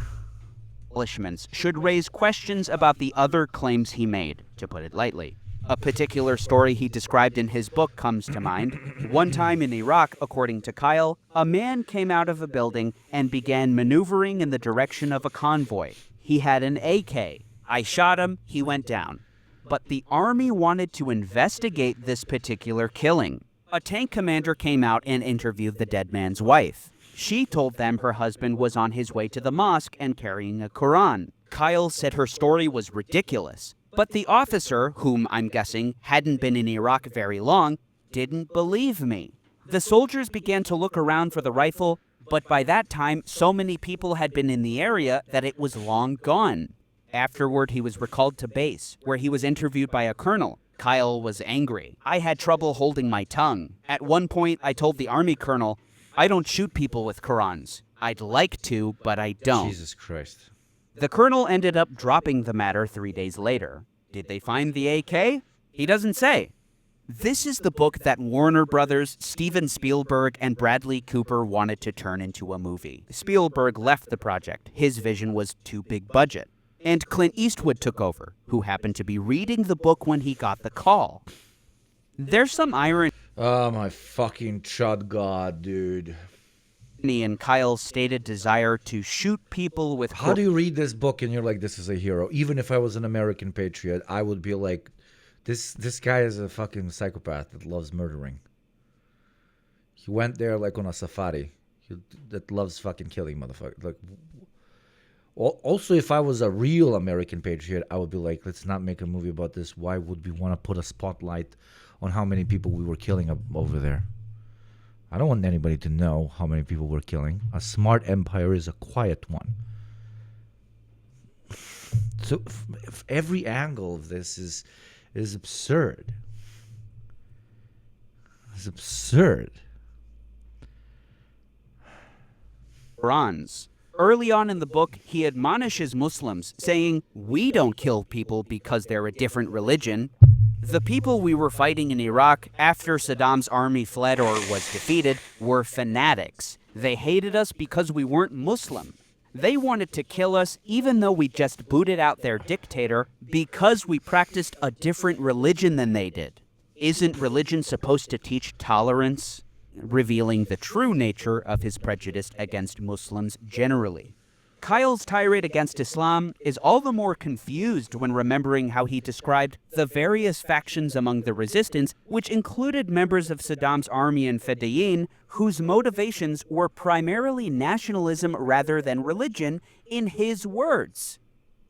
Establishments should raise questions about the other claims he made, to put it lightly. A particular story he described in his book comes to mind. One time in Iraq, according to Kyle, a man came out of a building and began maneuvering in the direction of a convoy. He had an AK. I shot him, he went down. But the army wanted to investigate this particular killing. A tank commander came out and interviewed the dead man's wife. She told them her husband was on his way to the mosque and carrying a Quran. Kyle said her story was ridiculous. But the officer, whom I'm guessing hadn't been in Iraq very long, didn't believe me. The soldiers began to look around for the rifle, but by that time, so many people had been in the area that it was long gone. Afterward, he was recalled to base, where he was interviewed by a colonel. Kyle was angry. I had trouble holding my tongue. At one point, I told the army colonel, I don't shoot people with Qurans. I'd like to, but I don't. Jesus Christ. The colonel ended up dropping the matter 3 days later. Did they find the AK? He doesn't say. This is the book that Warner Brothers, Steven Spielberg, and Bradley Cooper wanted to turn into a movie. Spielberg left the project. His vision was too big budget. And Clint Eastwood took over, who happened to be reading the book when he got the call. There's some irony. Oh my fucking chud god, dude. In Kyle's stated desire to shoot people with... How do you read this book and you're like, this is a hero? Even if I was an American patriot, I would be like, this guy is a fucking psychopath that loves murdering. He went there like on a safari. That loves fucking killing motherfuckers. Like, also, if I was a real American patriot, I would be like, let's not make a movie about this. Why would we want to put a spotlight on how many people we were killing over there? I don't want anybody to know how many people we're killing. A smart empire is a quiet one. So if every angle of this is absurd. It's absurd. Qurans. Early on in the book, he admonishes Muslims, saying, we don't kill people because they're a different religion. The people we were fighting in Iraq after Saddam's army fled or was defeated were fanatics. They hated us because we weren't Muslim. They wanted to kill us even though we just booted out their dictator because we practiced a different religion than they did. Isn't religion supposed to teach tolerance? Revealing the true nature of his prejudice against Muslims generally. Kyle's tirade against Islam is all the more confused when remembering how he described the various factions among the resistance, which included members of Saddam's army and Fedayeen, whose motivations were primarily nationalism rather than religion, in his words.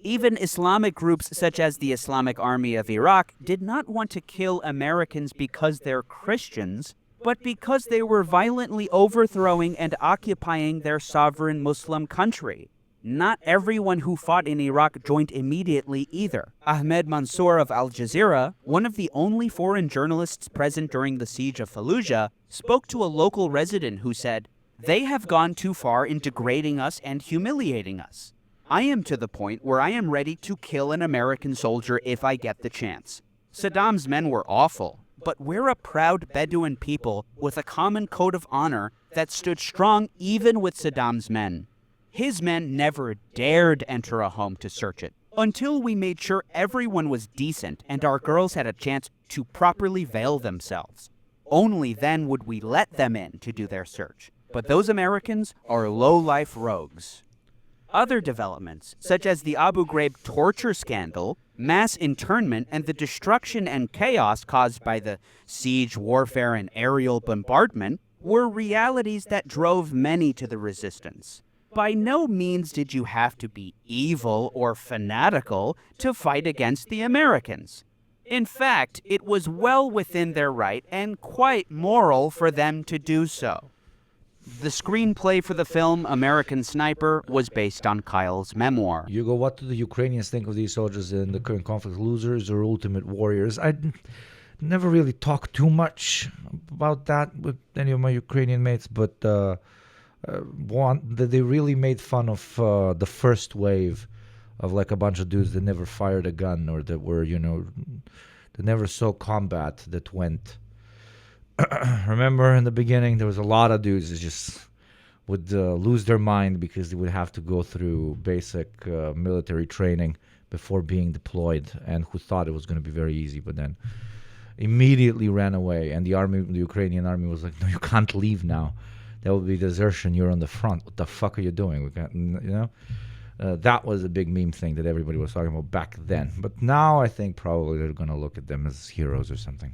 Even Islamic groups such as the Islamic Army of Iraq did not want to kill Americans because they're Christians, but because they were violently overthrowing and occupying their sovereign Muslim country. Not everyone who fought in Iraq joined immediately either. Ahmed Mansour of Al Jazeera, one of the only foreign journalists present during the siege of Fallujah, spoke to a local resident who said, they have gone too far in degrading us and humiliating us. I am to the point where I am ready to kill an American soldier if I get the chance. Saddam's men were awful, but we're a proud Bedouin people with a common code of honor that stood strong even with Saddam's men. His men never dared enter a home to search it until we made sure everyone was decent and our girls had a chance to properly veil themselves. Only then would we let them in to do their search. But those Americans are low-life rogues. Other developments, such as the Abu Ghraib torture scandal, mass internment, and the destruction and chaos caused by the siege, warfare, and aerial bombardment, were realities that drove many to the resistance. by no means did you have to be evil or fanatical to fight against the Americans. In fact, it was well within their right and quite moral for them to do so. The screenplay for the film American Sniper was based on Kyle's memoir. Hugo, what do the Ukrainians think of these soldiers in the current conflict? Losers or ultimate warriors? I never really talked too much about that with any of my Ukrainian mates, but they really made fun of the first wave of like a bunch of dudes that never fired a gun or that were, that never saw combat that went. Remember in the beginning, there was a lot of dudes that just would lose their mind because they would have to go through basic military training before being deployed, and who thought it was going to be very easy, but then immediately ran away. And the Ukrainian army was like, "No, you can't leave now. That would be desertion. You're on the front. What the fuck are you doing?" We can't, that was a big meme thing that everybody was talking about back then. But now I think probably they're going to look at them as heroes or something.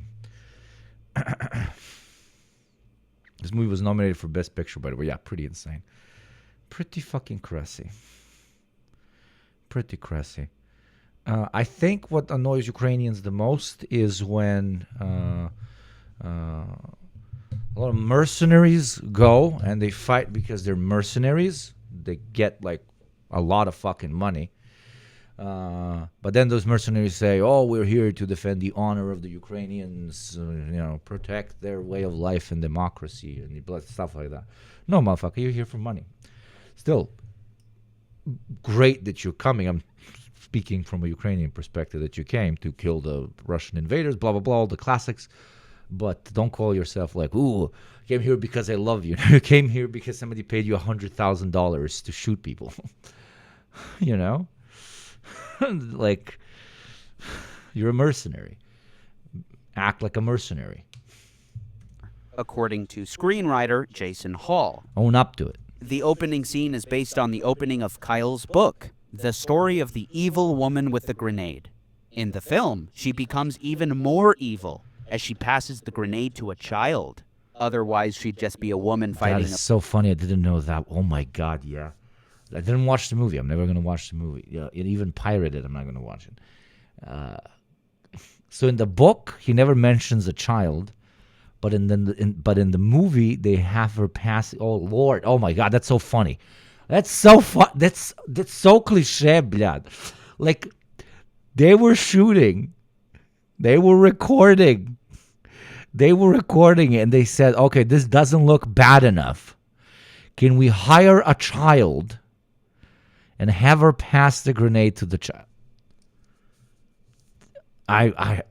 This movie was nominated for Best Picture, by the way. Yeah, pretty insane. Pretty fucking crazy. Pretty crazy. I think what annoys Ukrainians the most is when a lot of mercenaries go and they fight because they're mercenaries. They get like a lot of fucking money. But then those mercenaries say, "Oh, we're here to defend the honor of the Ukrainians, protect their way of life and democracy," and stuff like that. No, motherfucker, you're here for money. Still, great that you're coming. I'm speaking from a Ukrainian perspective that you came to kill the Russian invaders, blah, blah, blah, all the classics. But don't call yourself like, "Ooh, I came here because I love you." You came here because somebody paid you $100,000 to shoot people. Like, you're a mercenary. Act like a mercenary. According to screenwriter Jason Hall. Own up to it. The opening scene is based on the opening of Kyle's book, The Story of the Evil Woman with the Grenade. In the film, she becomes even more evil as she passes the grenade to a child. Otherwise, she'd just be a woman fighting. That is so funny. I didn't know that. Oh my God, yeah. I didn't watch the movie. I'm never going to watch the movie. Yeah, even pirated, I'm not going to watch it. So in the book, he never mentions a child, but in the movie, they have her pass. Oh Lord! Oh my God! That's so funny. That's so fun. That's so cliche, blood. Like, they were shooting, they were recording, and they said, "Okay, this doesn't look bad enough. Can we hire a child and have her pass the grenade to the child?" A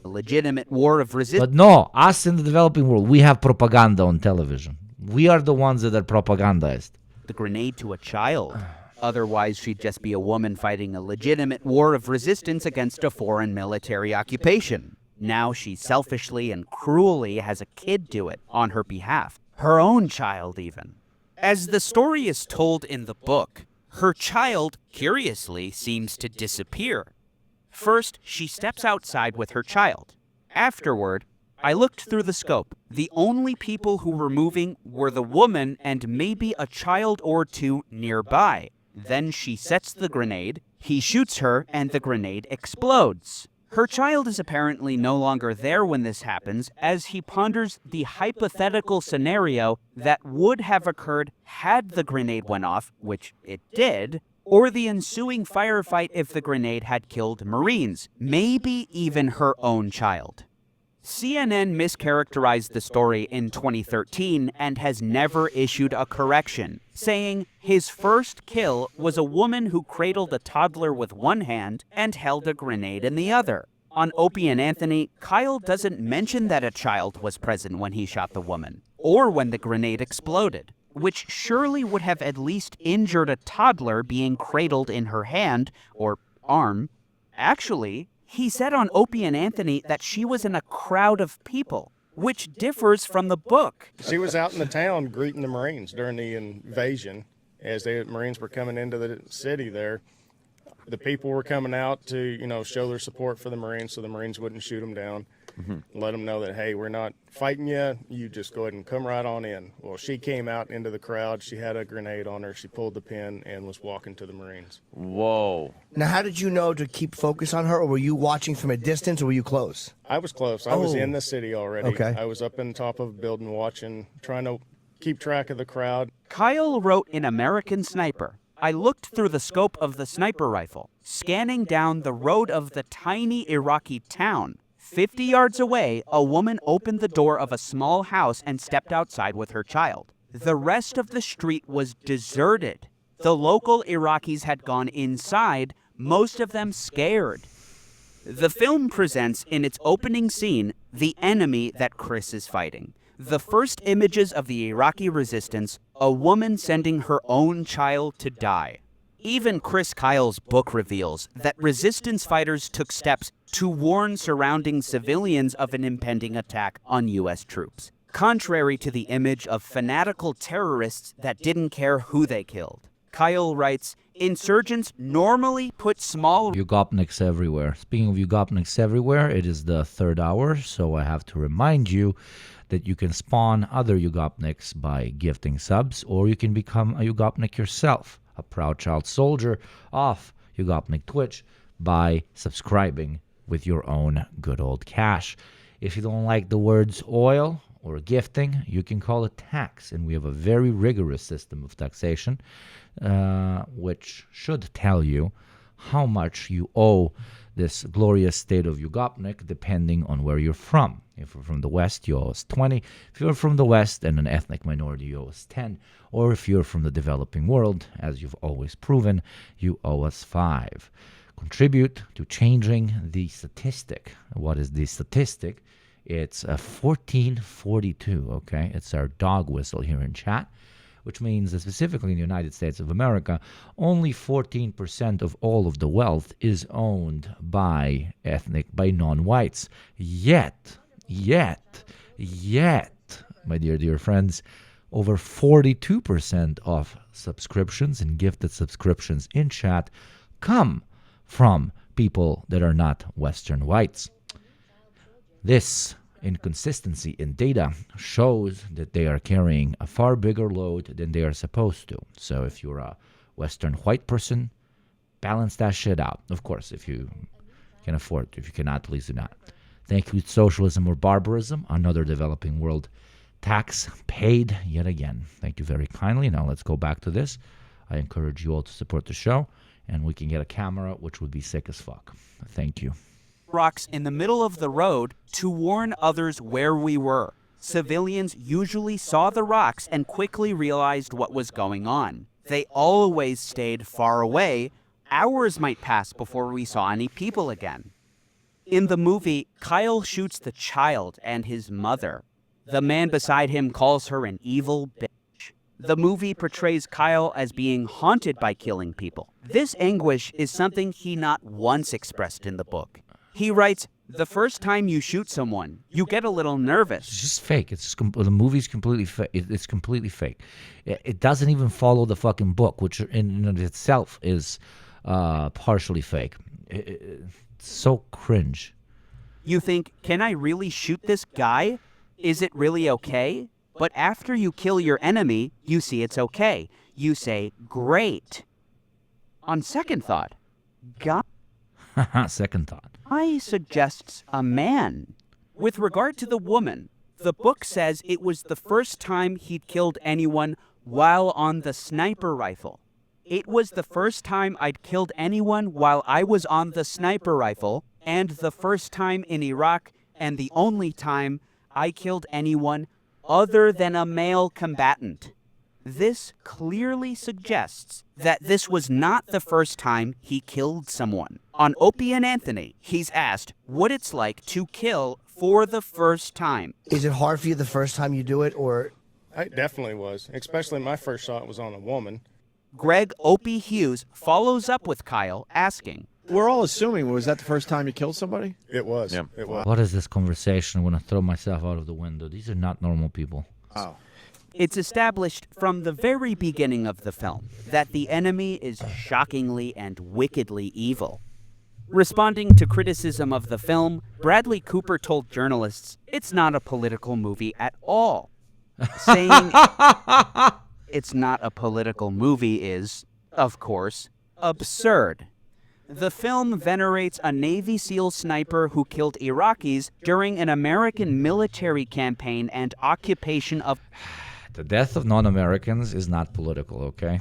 legitimate war of resistance. But no, us in the developing world, we have propaganda on television. We are the ones that are propagandized. The grenade to a child. Otherwise, she'd just be a woman fighting a legitimate war of resistance against a foreign military occupation. Now she selfishly and cruelly has a kid do it on her behalf. Her own child, even. As the story is told in the book, her child, curiously, seems to disappear. First, she steps outside with her child. Afterward, I looked through the scope. The only people who were moving were the woman and maybe a child or two nearby. Then she sets the grenade, he shoots her, and the grenade explodes. Her child is apparently no longer there when this happens, as he ponders the hypothetical scenario that would have occurred had the grenade went off, which it did, or the ensuing firefight if the grenade had killed Marines, maybe even her own child. CNN mischaracterized the story in 2013 and has never issued a correction, saying his first kill was a woman who cradled a toddler with one hand and held a grenade in the other. On Opie and Anthony, Kyle doesn't mention that a child was present when he shot the woman, or when the grenade exploded, which surely would have at least injured a toddler being cradled in her hand or arm. Actually, he said on Opie and Anthony that she was in a crowd of people, which differs from the book. She was out in the town greeting the Marines during the invasion. As the Marines were coming into the city there, the people were coming out to, show their support for the Marines so the Marines wouldn't shoot them down. Let them know that, hey, we're not fighting you. You just go ahead and come right on in. Well, she came out into the crowd. She had a grenade on her. She pulled the pin and was walking to the Marines. Whoa. Now, how did you know to keep focus on her, or were you watching from a distance, or were you close? I was close. I was in the city already. Okay. I was up in top of a building watching, trying to keep track of the crowd. Kyle wrote in American Sniper, I looked through the scope of the sniper rifle, scanning down the road of the tiny Iraqi town. 50 yards away, a woman opened the door of a small house and stepped outside with her child. The rest of the street was deserted. The local Iraqis had gone inside, most of them scared. The film presents in its opening scene the enemy that Chris is fighting. The first images of the Iraqi resistance, a woman sending her own child to die. Even Chris Kyle's book reveals that resistance fighters took steps to warn surrounding civilians of an impending attack on U.S. troops, contrary to the image of fanatical terrorists that didn't care who they killed. Kyle writes, insurgents normally put small Yugopniks everywhere. Speaking of Yugopniks everywhere, it is the 3rd hour, so I have to remind you that you can spawn other Yugopniks by gifting subs, or you can become a Yugopnik yourself, a proud child soldier of Yugopnik Twitch, by subscribing with your own good old cash. If you don't like the words oil or gifting, you can call it tax, and we have a very rigorous system of taxation, which should tell you how much you owe this glorious state of Yugopnik, depending on where you're from. If you're from the West, you owe us 20. If you're from the West and an ethnic minority, you owe us 10. Or if you're from the developing world, as you've always proven, you owe us 5. Contribute to changing the statistic. What is the statistic? It's 1442, okay? It's our dog whistle here in chat, which means that specifically in the United States of America, only 14% of all of the wealth is owned by non-whites. Yet, my dear friends, over 42% of subscriptions and gifted subscriptions in chat come from people that are not Western whites. This inconsistency in data shows that they are carrying a far bigger load than they are supposed to. So if you're a Western white person, balance that shit out. Of course, if you can afford to. If you cannot, please do not. Thank you, Socialism or Barbarism, another developing world tax paid yet again. Thank you very kindly. Now let's go back to this. I encourage you all to support the show, and we can get a camera, which would be sick as fuck. Thank you. Rocks in the middle of the road to warn others where we were. Civilians usually saw the rocks and quickly realized what was going on. They always stayed far away. Hours might pass before we saw any people again. In the movie, Kyle shoots the child and his mother. The man beside him calls her an evil bitch. The movie portrays Kyle as being haunted by killing people. This anguish is something he not once expressed in the book. He writes, the first time you shoot someone, you get a little nervous. It's just fake. It's the movie's completely fake. It's completely fake. It doesn't even follow the fucking book, which in and of itself is partially fake. It's so cringe. You think, can I really shoot this guy? Is it really okay? But after you kill your enemy, you see it's okay. You say, great. On second thought, God. Second thought. I suggests a man. With regard to the woman, the book says it was the first time he'd killed anyone while on the sniper rifle. It was the first time I'd killed anyone while I was on the sniper rifle, and the first time in Iraq, and the only time I killed anyone other than a male combatant. This clearly suggests that this was not the first time he killed someone. On Opie and Anthony, he's asked what it's like to kill for the first time. Is it hard for you the first time you do it, or? It definitely was, especially my first shot was on a woman. Greg Opie Hughes follows up with Kyle, asking, We're all assuming, was that the first time you killed somebody? It was. Yeah. It was. What is this conversation? I'm going to throw myself out of the window. These are not normal people. Oh. It's established from the very beginning of the film that the enemy is shockingly and wickedly evil. Responding to criticism of the film, Bradley Cooper told journalists, "It's not a political movie at all." Saying it's not a political movie is, of course, absurd. The film venerates a Navy SEAL sniper who killed Iraqis during an American military campaign and occupation of... The death of non-Americans is not political, okay?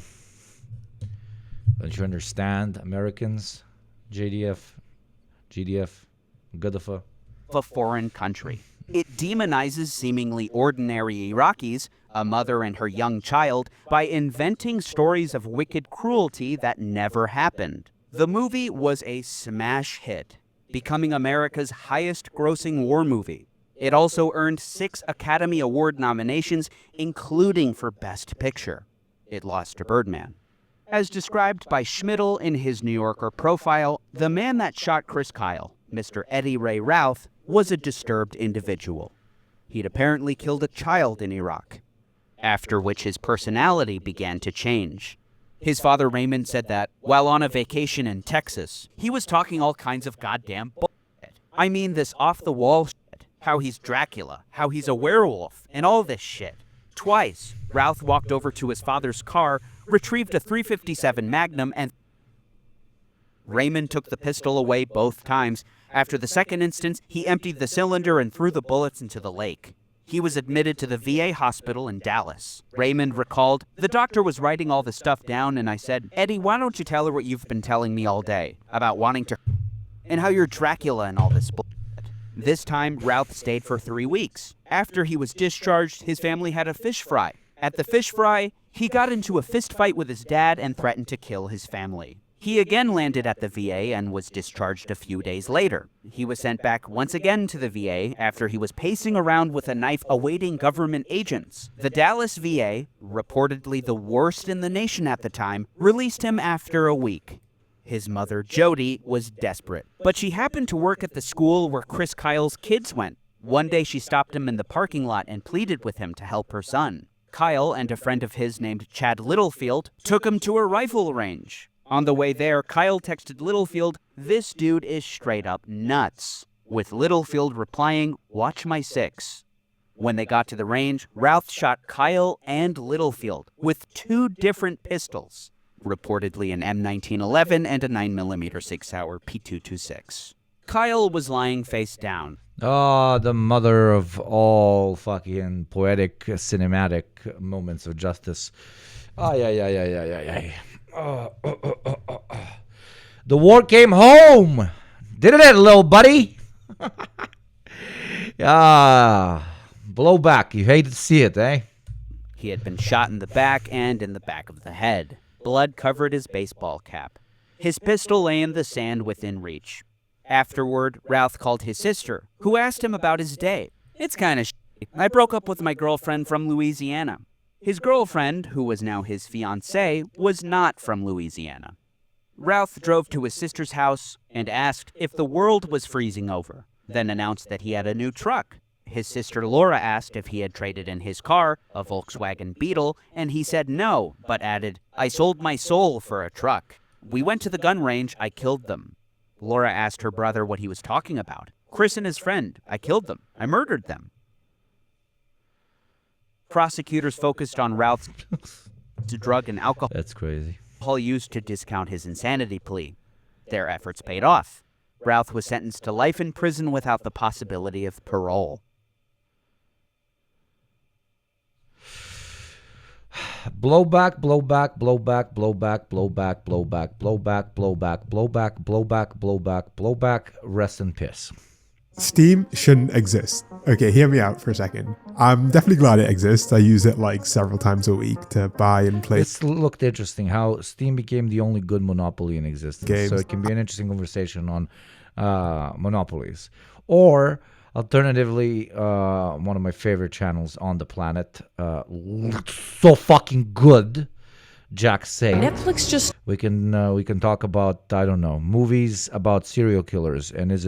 Don't you understand, Americans? GDF, Gaddafi. a foreign country. It demonizes seemingly ordinary Iraqis, a mother and her young child, by inventing stories of wicked cruelty that never happened. The movie was a smash hit, becoming America's highest-grossing war movie. It also earned 6 Academy Award nominations, including for Best Picture. It lost to Birdman. As described by Schmidl in his New Yorker profile, the man that shot Chris Kyle, Mr. Eddie Ray Routh, was a disturbed individual. He'd apparently killed a child in Iraq, after which his personality began to change. His father Raymond said that, while on a vacation in Texas, he was talking all kinds of goddamn bullshit. I mean this off-the-wall shit, how he's Dracula, how he's a werewolf, and all this shit. Twice, Routh walked over to his father's car, retrieved a .357 Magnum, and Raymond took the pistol away both times. After the second instance, he emptied the cylinder and threw the bullets into the lake. He was admitted to the VA hospital in Dallas. Raymond recalled, "The doctor was writing all the stuff down, and I said, Eddie, why don't you tell her what you've been telling me all day about wanting to and how you're Dracula and all this bullshit." This time, Routh stayed for 3 weeks. After he was discharged, his family had a fish fry. At the fish fry, he got into a fist fight with his dad and threatened to kill his family. He again landed at the VA and was discharged a few days later. He was sent back once again to the VA after he was pacing around with a knife awaiting government agents. The Dallas VA, reportedly the worst in the nation at the time, released him after a week. His mother, Jody, was desperate, but she happened to work at the school where Chris Kyle's kids went. One day she stopped him in the parking lot and pleaded with him to help her son. Kyle and a friend of his named Chad Littlefield took him to a rifle range. On the way there, Kyle texted Littlefield, "This dude is straight up nuts," with Littlefield replying, "Watch my 6." When they got to the range, Routh shot Kyle and Littlefield with 2 different pistols, reportedly an M1911 and a 9mm Sig Sauer P226. Kyle was lying face down. Oh, the mother of all fucking poetic, cinematic moments of justice. The war came home. Did it, little buddy? Blowback. You hate to see it, eh? He had been shot in the back and in the back of the head. Blood covered his baseball cap. His pistol lay in the sand within reach. Afterward, Routh called his sister, who asked him about his day. "It's kind of shitty. I broke up with my girlfriend from Louisiana." His girlfriend, who was now his fiancée, was not from Louisiana. Routh drove to his sister's house and asked if the world was freezing over, then announced that he had a new truck. His sister Laura asked if he had traded in his car, a Volkswagen Beetle, and he said no, but added, "I sold my soul for a truck. We went to the gun range, I killed them." Laura asked her brother what he was talking about. "Chris and his friend, I killed them. I murdered them." Prosecutors focused on Routh's drug and alcohol. That's crazy. Used to discount his insanity plea. Their efforts paid off. Routh was sentenced to life in prison without the possibility of parole. Blowback, blowback, blowback, blowback, blowback, blowback, blowback, blowback, blowback, blowback, blowback, blowback, rest in piss. Steam shouldn't exist. Okay, hear me out for a second. I'm definitely glad it exists. I use it like several times a week to buy and play. It's looked interesting how Steam became the only good monopoly in existence. Games. So it can be an interesting conversation on monopolies. Or alternatively, one of my favorite channels on the planet, so fucking good, Jack Say. Netflix just we can talk about, I don't know, movies about serial killers, and is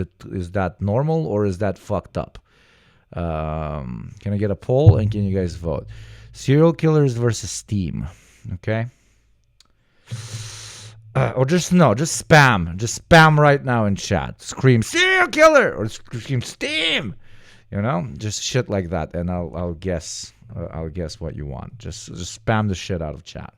that normal or is that fucked up? Can I get a poll and can you guys vote? Serial killers versus Steam. Okay. Or just spam. Just spam right now in chat. Scream serial killer or scream Steam. You know, just shit like that, and I'll guess what you want. Just spam the shit out of chat.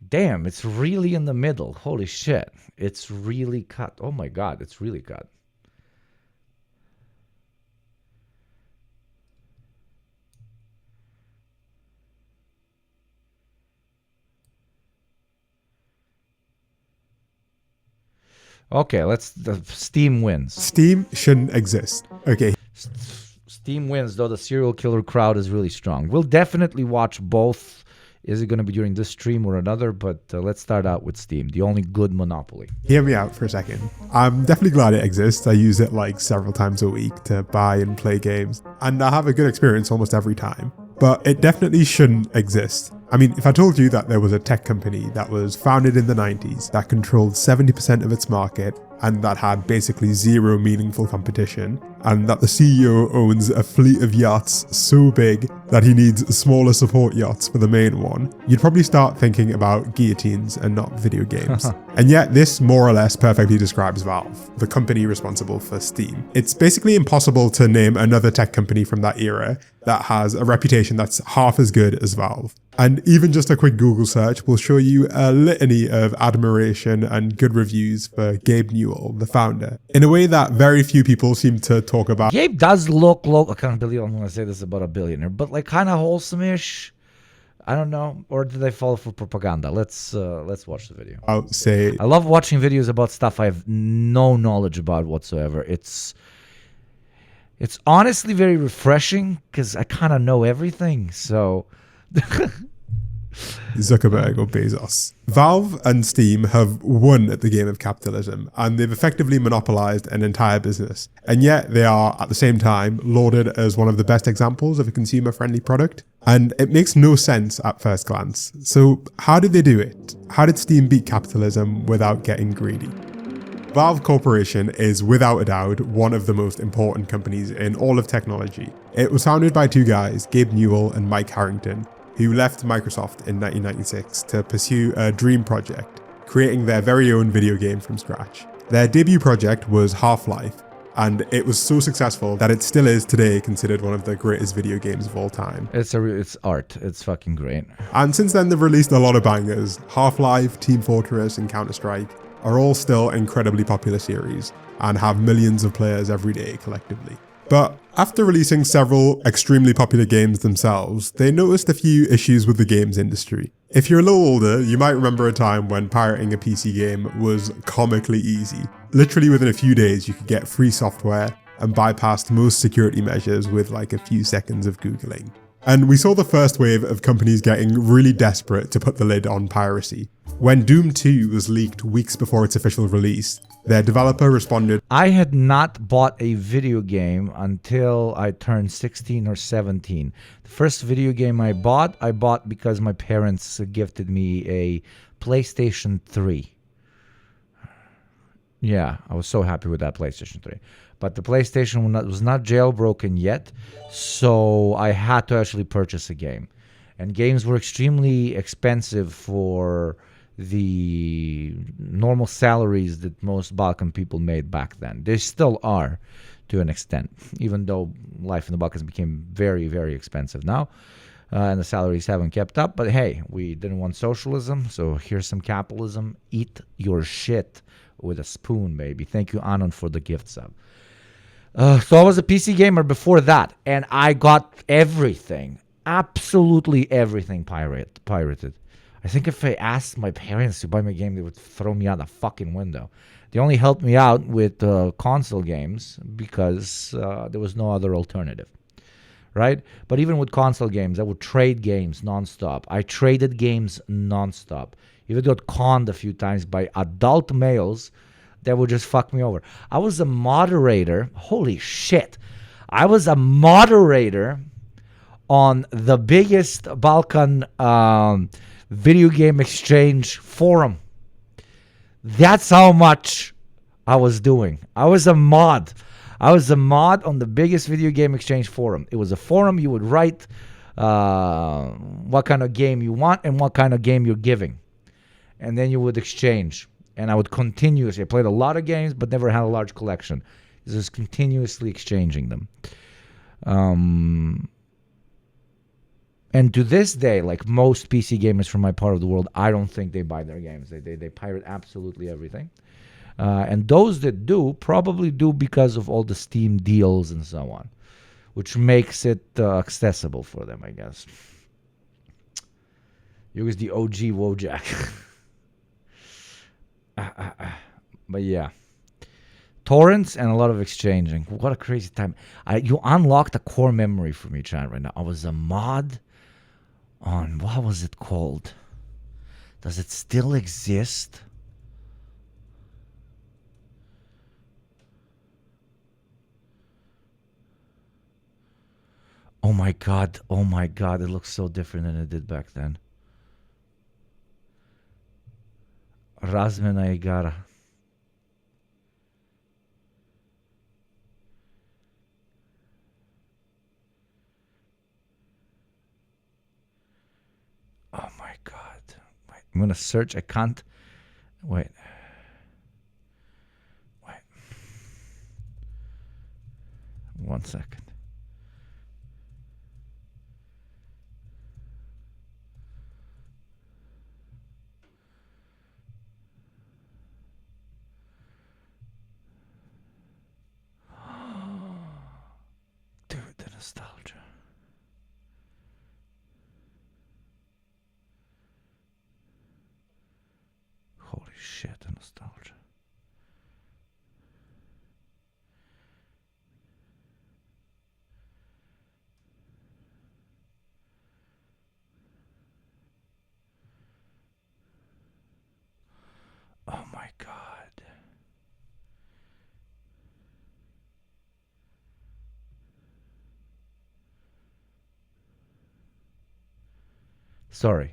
Damn, it's really in the middle. Holy shit, it's really cut. Oh my god, it's really cut. Okay, Steam wins. Steam shouldn't exist. Okay. Steam wins, though the serial killer crowd is really strong. We'll definitely watch both. Is it going to be during this stream or another? But let's start out with Steam, the only good monopoly. Hear me out for a second. I'm definitely glad it exists. I use it like several times a week to buy and play games, and I have a good experience almost every time. But it definitely shouldn't exist. I mean, if I told you that there was a tech company that was founded in the 90s that controlled 70% of its market and that had basically zero meaningful competition, and that the CEO owns a fleet of yachts so big that he needs smaller support yachts for the main one, you'd probably start thinking about guillotines and not video games. And yet this more or less perfectly describes Valve, the company responsible for Steam. It's basically impossible to name another tech company from that era that has a reputation that's half as good as Valve. And even just a quick Google search will show you a litany of admiration and good reviews for Gabe Newell, the founder, in a way that very few people seem to talk about. Gabe does look I can't believe I'm going to say this about a billionaire, but like kind of wholesome-ish. I don't know, or did they fall for propaganda? Let's watch the video. I love watching videos about stuff I have no knowledge about whatsoever. It's honestly very refreshing because I kind of know everything. So Zuckerberg or Bezos. Valve and Steam have won at the game of capitalism, and they've effectively monopolized an entire business. And yet they are, at the same time, lauded as one of the best examples of a consumer-friendly product. And it makes no sense at first glance. So how did they do it? How did Steam beat capitalism without getting greedy? Valve Corporation is without a doubt one of the most important companies in all of technology. It was founded by two guys, Gabe Newell and Mike Harrington, who left Microsoft in 1996 to pursue a dream project, creating their very own video game from scratch. Their debut project was Half-Life, and it was so successful that it still is today considered one of the greatest video games of all time. It's art. It's fucking great. And since then they've released a lot of bangers. Half-Life, Team Fortress, and Counter-Strike are all still incredibly popular series and have millions of players every day collectively. But after releasing several extremely popular games themselves, they noticed a few issues with the games industry. If you're a little older, you might remember a time when pirating a PC game was comically easy. Literally within a few days, you could get free software and bypass most security measures with like a few seconds of Googling. And we saw the first wave of companies getting really desperate to put the lid on piracy. When Doom 2 was leaked weeks before its official release, their developer responded, I had not bought a video game until I turned 16 or 17. The first video game I bought because my parents gifted me a PlayStation 3. Yeah, I was so happy with that PlayStation 3. But the PlayStation was not jailbroken yet, so I had to actually purchase a game. And games were extremely expensive for the normal salaries that most Balkan people made back then. They still are to an extent, even though life in the Balkans became very, very expensive now. And the salaries haven't kept up. But hey, we didn't want socialism, so here's some capitalism. Eat your shit with a spoon, baby. Thank you, Anon, for the gift sub. So I was a PC gamer before that, and I got everything, absolutely everything pirated. I think if I asked my parents to buy me a game, they would throw me out the fucking window. They only helped me out with console games because there was no other alternative, right? But even with console games, I would trade games nonstop. I traded games nonstop. Even got conned a few times by adult males that would just fuck me over. I was a moderator. Holy shit. I was a moderator on the biggest Balkan video game exchange forum. That's how much I was doing. I was a mod. I was a mod on the biggest video game exchange forum. It was a forum you would write what kind of game you want and what kind of game you're giving. And then you would exchange. And I would continuously, I played a lot of games, but never had a large collection. Just continuously exchanging them. And to this day, like most PC gamers from my part of the world, I don't think they buy their games. They pirate absolutely everything. And those that do probably do because of all the Steam deals and so on, which makes it accessible for them, I guess. You was the OG Wojak. But yeah. Torrents and a lot of exchanging. What a crazy time. You unlocked a core memory for me, chat, right now. I was a mod on, what was it called? Does it still exist? Oh my god, it looks so different than it did back then. Razmena Igara. Oh my god. Wait, I'm gonna search. I can't. Wait. One second. Dude, the nostalgia. Holy shit, the nostalgia. Oh my god. Sorry.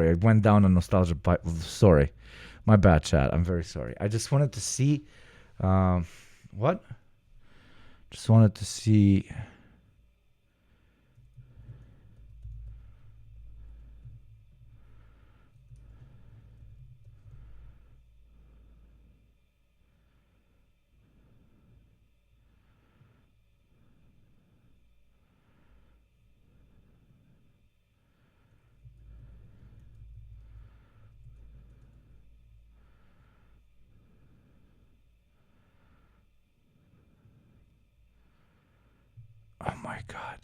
I went down a nostalgia pipe. Sorry. My bad, chat. I'm very sorry. I just wanted to see... what? Just wanted to see... Oh my god.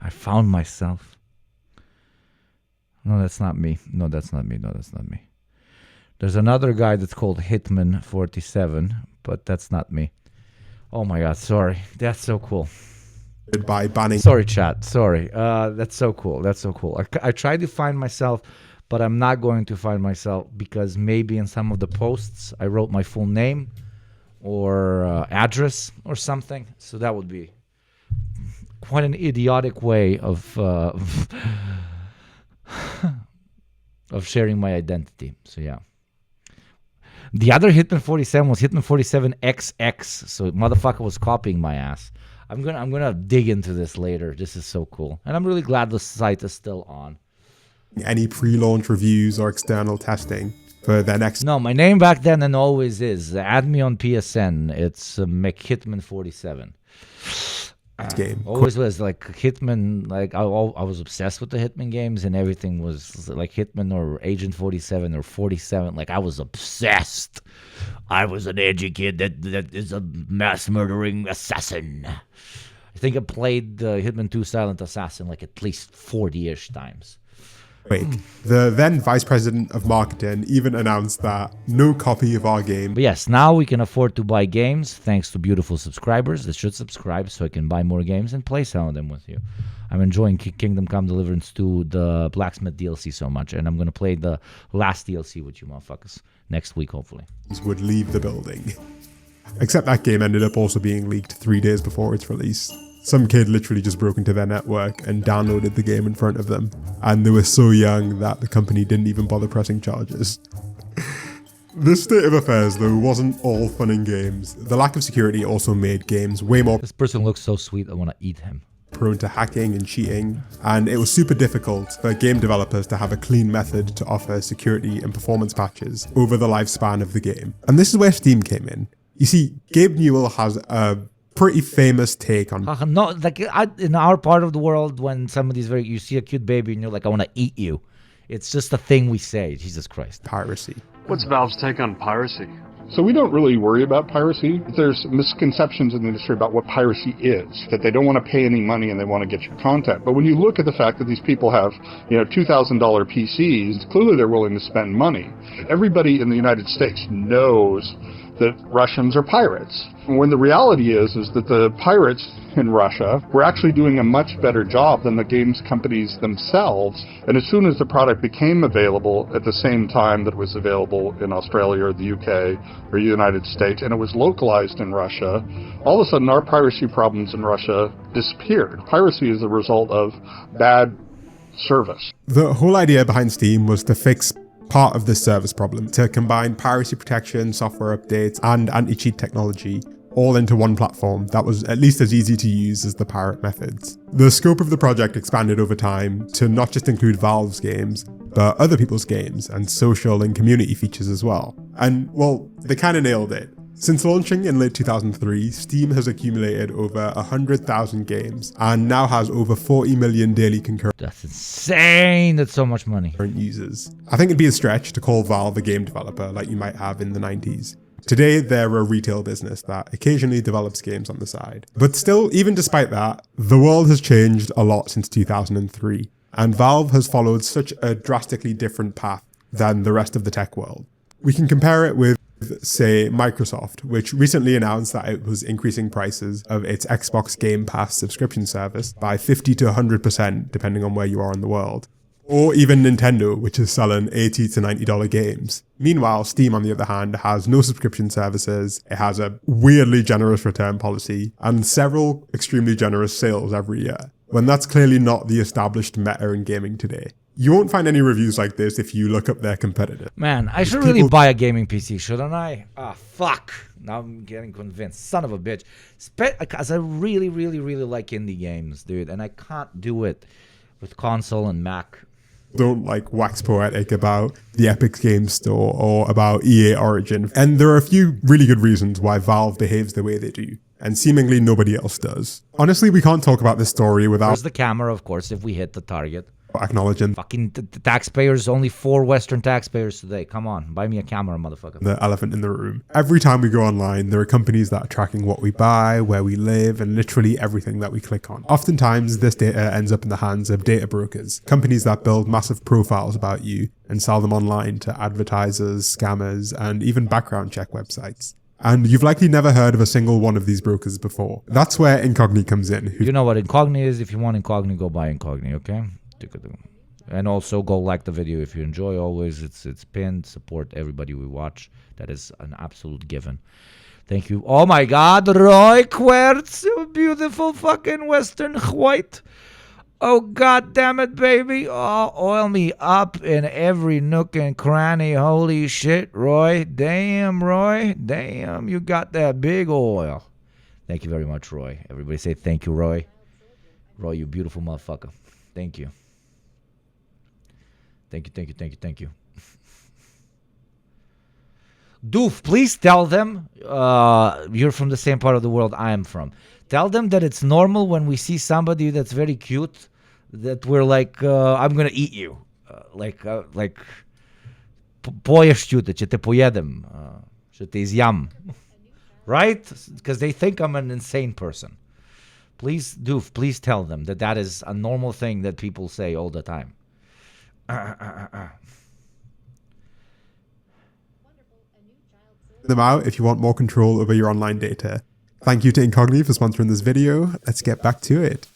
I found myself. No, that's not me. No, that's not me. There's another guy that's called Hitman 47, but that's not me. Oh my god, sorry. That's so cool. By banning. Sorry, chat. Sorry. That's so cool. I tried to find myself, but I'm not going to find myself because maybe in some of the posts I wrote my full name or address or something. So that would be quite an idiotic way of sharing my identity. So yeah. The other Hitman 47 was Hitman 47 XX. So motherfucker was copying my ass. I'm gonna dig into this later. This is so cool, and I'm really glad the site is still on. Any pre-launch reviews or external testing for their next... No, my name back then and always is. Add me on PSN. It's McHitman47. Game. Always was like Hitman. Like I was obsessed with the Hitman games, and everything was like Hitman or Agent 47 or 47. Like I was obsessed. I was an edgy kid that is a mass murdering assassin. I think I played Hitman 2 Silent Assassin like at least 40-ish times. Wait, the then Vice President of Marketing even announced that no copy of our game... But yes, now we can afford to buy games thanks to beautiful subscribers that should subscribe so I can buy more games and play some of them with you. I'm enjoying Kingdom Come Deliverance 2, the Blacksmith DLC so much, and I'm going to play the last DLC with you motherfuckers next week, hopefully. ...would leave the building. Except that game ended up also being leaked 3 days before its release. Some kid literally just broke into their network and downloaded the game in front of them. And they were so young that the company didn't even bother pressing charges. This state of affairs, though, wasn't all fun and games. The lack of security also made games way more... This person looks so sweet, I want to eat him. ...prone to hacking and cheating, and it was super difficult for game developers to have a clean method to offer security and performance patches over the lifespan of the game. And this is where Steam came in. You see, Gabe Newell has a pretty famous take on... No, like in our part of the world, when somebody's you see a cute baby and you're like, I want to eat you. It's just a thing we say, Jesus Christ. Piracy. What's Valve's take on piracy? So we don't really worry about piracy. There's misconceptions in the industry about what piracy is, that they don't want to pay any money and they want to get your content. But when you look at the fact that these people have, $2,000 PCs, clearly they're willing to spend money. Everybody in the United States knows that Russians are pirates. When the reality is that the pirates in Russia were actually doing a much better job than the games companies themselves. And as soon as the product became available at the same time that it was available in Australia or the UK or the United States, and it was localized in Russia, all of a sudden our piracy problems in Russia disappeared. Piracy is a result of bad service. The whole idea behind Steam was to fix part of this service problem, to combine piracy protection, software updates, and anti-cheat technology all into one platform that was at least as easy to use as the pirate methods. The scope of the project expanded over time to not just include Valve's games, but other people's games and social and community features as well. And, well, they kind of nailed it. Since launching in late 2003, Steam has accumulated over 100,000 games and now has over 40 million daily concurrent... That's insane! That's so much money. ...users. I think it'd be a stretch to call Valve a game developer like you might have in the 90s. Today, they're a retail business that occasionally develops games on the side. But still, even despite that, the world has changed a lot since 2003, and Valve has followed such a drastically different path than the rest of the tech world. We can compare it with, say, Microsoft, which recently announced that it was increasing prices of its Xbox Game Pass subscription service by 50 to 100% depending on where you are in the world. Or even Nintendo, which is selling $80 to $90 games. Meanwhile, Steam, on the other hand, has no subscription services, it has a weirdly generous return policy, and several extremely generous sales every year, when that's clearly not the established meta in gaming today. You won't find any reviews like this if you look up their competitors. Man, I should really buy a gaming PC, shouldn't I? Ah, fuck. Now I'm getting convinced. Son of a bitch. Because I really, really, really like indie games, dude, and I can't do it with console and Mac. Don't wax poetic about the Epic Games Store or about EA Origin. And there are a few really good reasons why Valve behaves the way they do, and seemingly nobody else does. Honestly, we can't talk about this story without... There's the camera, of course, if we hit the target. Acknowledging fucking taxpayers, only 4 Western taxpayers today. Come on, buy me a camera, motherfucker. The elephant in the room. Every time we go online, there are companies that are tracking what we buy, where we live, and literally everything that we click on. Oftentimes, this data ends up in the hands of data brokers, companies that build massive profiles about you and sell them online to advertisers, scammers, and even background check websites. And you've likely never heard of a single one of these brokers before. That's where Incogni comes in. You know what Incogni is? If you want Incogni, go buy Incogni, okay? And also go like the video if you enjoy. Always, it's pinned. Support everybody we watch. That is an absolute given. Thank you. Oh my God, Roy Quertz, you beautiful fucking Western white. Oh God damn it, baby. Oh, oil me up in every nook and cranny. Holy shit, Roy. Damn, Roy. Damn, you got that big oil. Thank you very much, Roy. Everybody say thank you, Roy. Roy, you beautiful motherfucker. Thank you. Thank you, thank you, thank you, thank you. Doof, please tell them you're from the same part of the world I am from. Tell them that it's normal when we see somebody that's very cute that we're like, I'm gonna eat you. Поешь чудо, че te поедем, че te изям. Right? Because they think I'm an insane person. Please, Doof, please tell them that that is a normal thing that people say all the time. Them out if you want more control over your online data. Thank you to Incogni for sponsoring this video. Let's get back to it.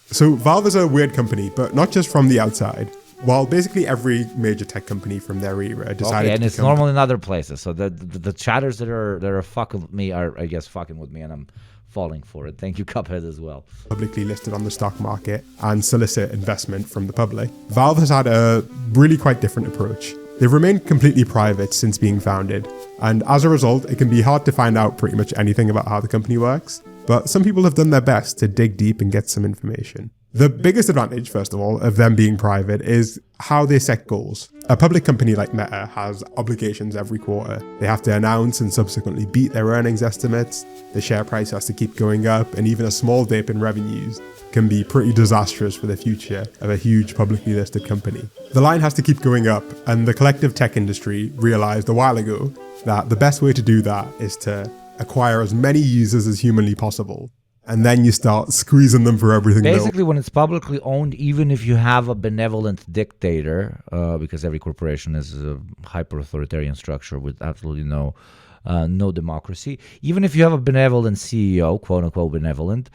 So Valve is a weird company, but not just from the outside. While basically every major tech company from their era decided and it's normal in other places. So the chatters that are fucking with me are, I guess, fucking with me, and I'm falling for it. Thank you, Cuphead, as well. Publicly listed on the stock market and solicit investment from the public. Valve has had a really quite different approach. They've remained completely private since being founded, and as a result, it can be hard to find out pretty much anything about how the company works, but some people have done their best to dig deep and get some information. The biggest advantage, first of all, of them being private is how they set goals. A public company like Meta has obligations every quarter. They have to announce and subsequently beat their earnings estimates, the share price has to keep going up, and even a small dip in revenues can be pretty disastrous for the future of a huge publicly listed company. The line has to keep going up, and the collective tech industry realized a while ago that the best way to do that is to acquire as many users as humanly possible. And then you start squeezing them for everything. Basically, when it's publicly owned, even if you have a benevolent dictator, because every corporation is a hyper-authoritarian structure with absolutely no democracy, even if you have a benevolent CEO, quote-unquote benevolent,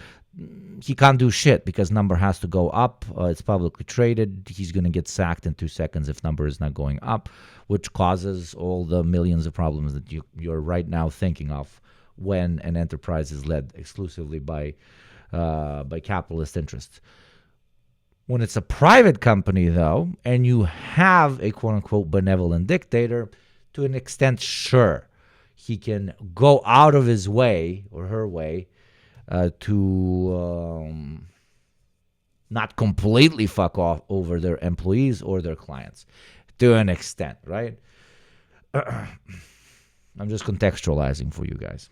he can't do shit because number has to go up. It's publicly traded. He's going to get sacked in 2 seconds if number is not going up, which causes all the millions of problems that you're right now thinking of when an enterprise is led exclusively by capitalist interests. When it's a private company, though, and you have a quote-unquote benevolent dictator, to an extent, sure, he can go out of his way or her way to not completely fuck off over their employees or their clients, to an extent, right? I'm just contextualizing for you guys.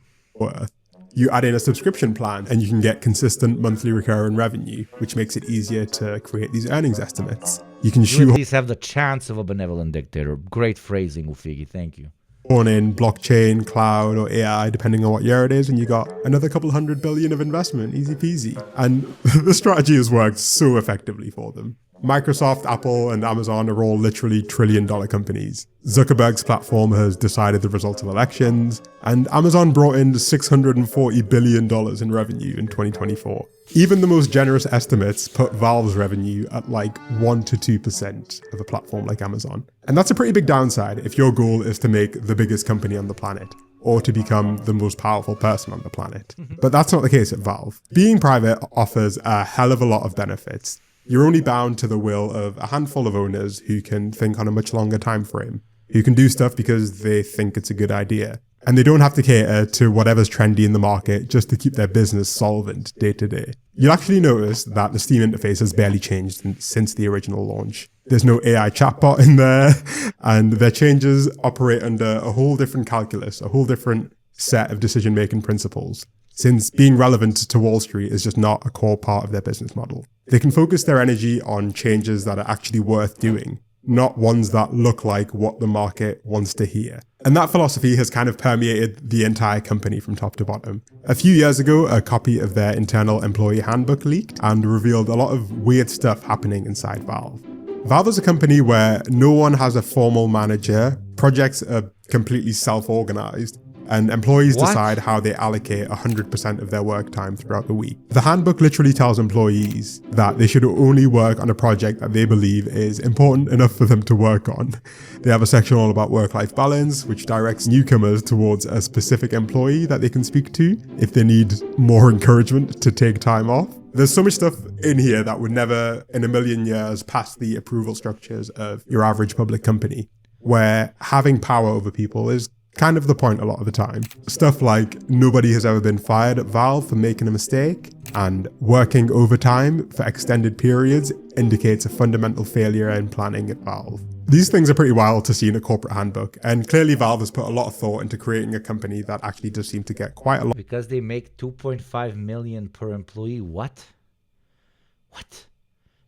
You add in a subscription plan and you can get consistent monthly recurring revenue, which makes it easier to create these earnings estimates. You can at least have the chance of a benevolent dictator. Great phrasing, Ufigi. Thank you. On in blockchain, cloud, or AI, depending on what year it is, and you got another couple $100 billion of investment, easy peasy. And the strategy has worked so effectively for them. Microsoft, Apple, and Amazon are all literally trillion-dollar companies. Zuckerberg's platform has decided the results of elections, and Amazon brought in $640 billion in revenue in 2024. Even the most generous estimates put Valve's revenue at like 1 to 2% of a platform like Amazon. And that's a pretty big downside if your goal is to make the biggest company on the planet, or to become the most powerful person on the planet. But that's not the case at Valve. Being private offers a hell of a lot of benefits. You're only bound to the will of a handful of owners who can think on a much longer time frame, who can do stuff because they think it's a good idea. And they don't have to cater to whatever's trendy in the market just to keep their business solvent day to day. You'll actually notice that the Steam interface has barely changed since the original launch. There's no AI chatbot in there, and their changes operate under a whole different calculus, a whole different set of decision-making principles, since being relevant to Wall Street is just not a core part of their business model. They can focus their energy on changes that are actually worth doing, not ones that look like what the market wants to hear. And that philosophy has kind of permeated the entire company from top to bottom. A few years ago, a copy of their internal employee handbook leaked and revealed a lot of weird stuff happening inside Valve. Valve is a company where no one has a formal manager, projects are completely self-organized, and employees decide how they allocate 100% of their work time throughout the week. The handbook literally tells employees that they should only work on a project that they believe is important enough for them to work on. They have a section all about work-life balance, which directs newcomers towards a specific employee that they can speak to if they need more encouragement to take time off. There's so much stuff in here that would never in a million years pass the approval structures of your average public company, where having power over people is kind of the point a lot of the time. Stuff like nobody has ever been fired at Valve for making a mistake, and working overtime for extended periods indicates a fundamental failure in planning at Valve. These things are pretty wild to see in a corporate handbook, and clearly Valve has put a lot of thought into creating a company that actually does seem to get quite a lot. Because they make $2.5 million per employee. What?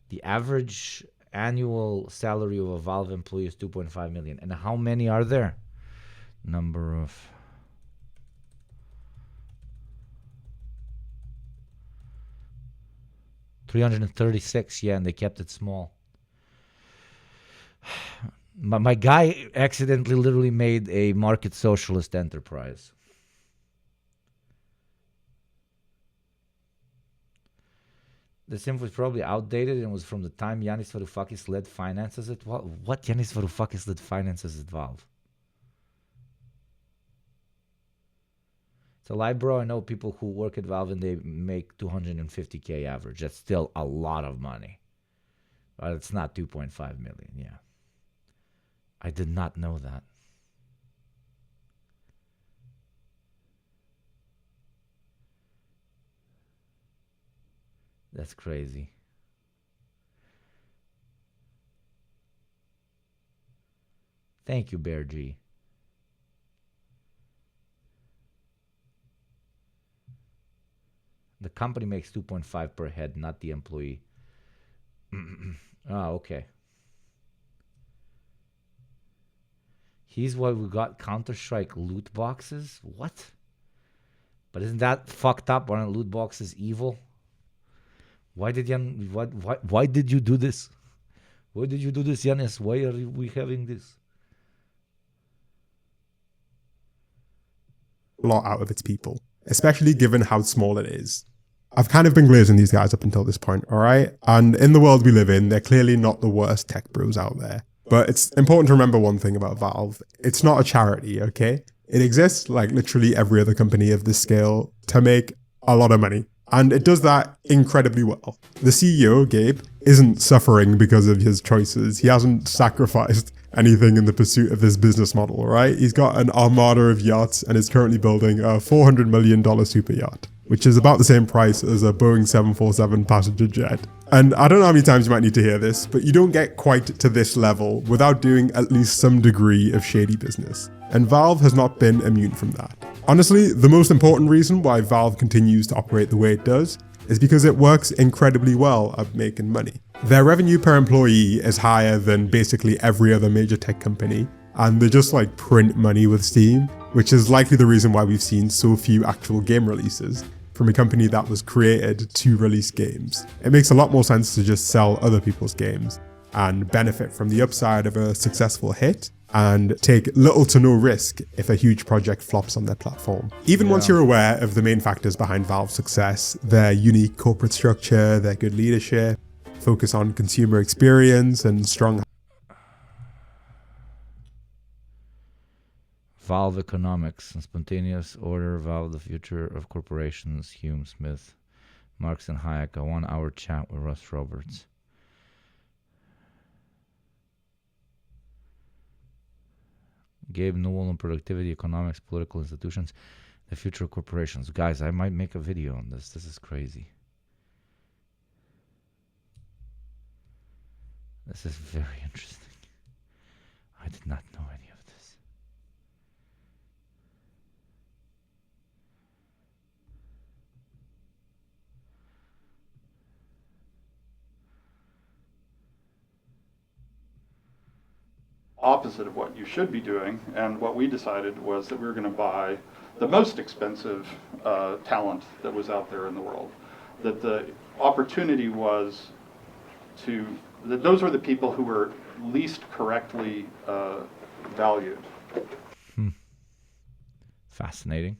The average annual salary of a Valve employee is $2.5 million. And how many are there? Number of 336, yeah, and they kept it small. My guy accidentally literally made a market socialist enterprise. This info is probably outdated and was from the time Yanis Varoufakis led finances at Valve. What Yanis Varoufakis led finances at Valve? So, like, bro, I know people who work at Valve and they make $250K average. That's still a lot of money. But it's not $2.5 million, yeah. I did not know that. That's crazy. Thank you, Bear G. The company makes 2.5 per head, not the employee. Ah, okay. He's why we got Counter-Strike loot boxes? What? But isn't that fucked up? Aren't loot boxes evil? Why did why did you do this? Why did you do this, Yanis? Why are we having this? A lot out of its people, especially given how small it is. I've kind of been glazing these guys up until this point, alright? And in the world we live in, they're clearly not the worst tech bros out there. But it's important to remember one thing about Valve. It's not a charity, okay? It exists, like literally every other company of this scale, to make a lot of money. And it does that incredibly well. The CEO, Gabe, isn't suffering because of his choices. He hasn't sacrificed anything in the pursuit of this business model, right? He's got an armada of yachts and is currently building a $400 million super yacht, which is about the same price as a Boeing 747 passenger jet. And I don't know how many times you might need to hear this, but you don't get quite to this level without doing at least some degree of shady business. And Valve has not been immune from that. Honestly, the most important reason why Valve continues to operate the way it does is because it works incredibly well at making money. Their revenue per employee is higher than basically every other major tech company, and they just like print money with Steam, which is likely the reason why we've seen so few actual game releases from a company that was created to release games. It makes a lot more sense to just sell other people's games and benefit from the upside of a successful hit and take little to no risk if a huge project flops on their platform. Even once you're aware of the main factors behind Valve's success, their unique corporate structure, their good leadership, focus on consumer experience, and strong Valve Economics and Spontaneous Order, Valve the Future of Corporations, Hume Smith, Marx and Hayek, a 1-hour chat with Russ Roberts. Gabe Newell on productivity, economics, political institutions, the future of corporations. Guys, I might make a video on this. This is crazy. This is very interesting. I did not know any of this. Opposite of what you should be doing, and what we decided was that we were going to buy the most expensive talent that was out there in the world. That the opportunity was that those were the people who were least correctly valued. Fascinating.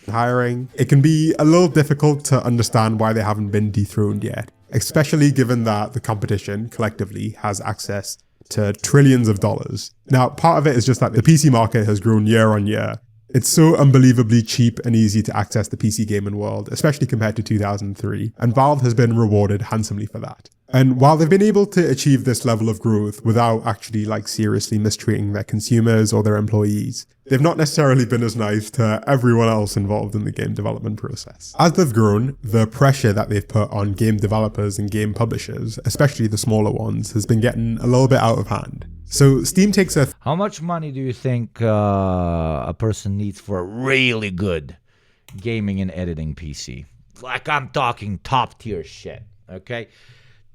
hiring. It can be a little difficult to understand why they haven't been dethroned yet, especially given that the competition collectively has access to trillions of dollars. Now, part of it is just that the PC market has grown year on year. It's so unbelievably cheap and easy to access the PC gaming world, especially compared to 2003, and Valve has been rewarded handsomely for that. And while they've been able to achieve this level of growth without actually seriously mistreating their consumers or their employees, they've not necessarily been as nice to everyone else involved in the game development process. As they've grown, the pressure that they've put on game developers and game publishers, especially the smaller ones, has been getting a little bit out of hand. So Steam takes a... How much money do you think a person needs for a really good gaming and editing PC? Like, I'm talking top tier shit, okay?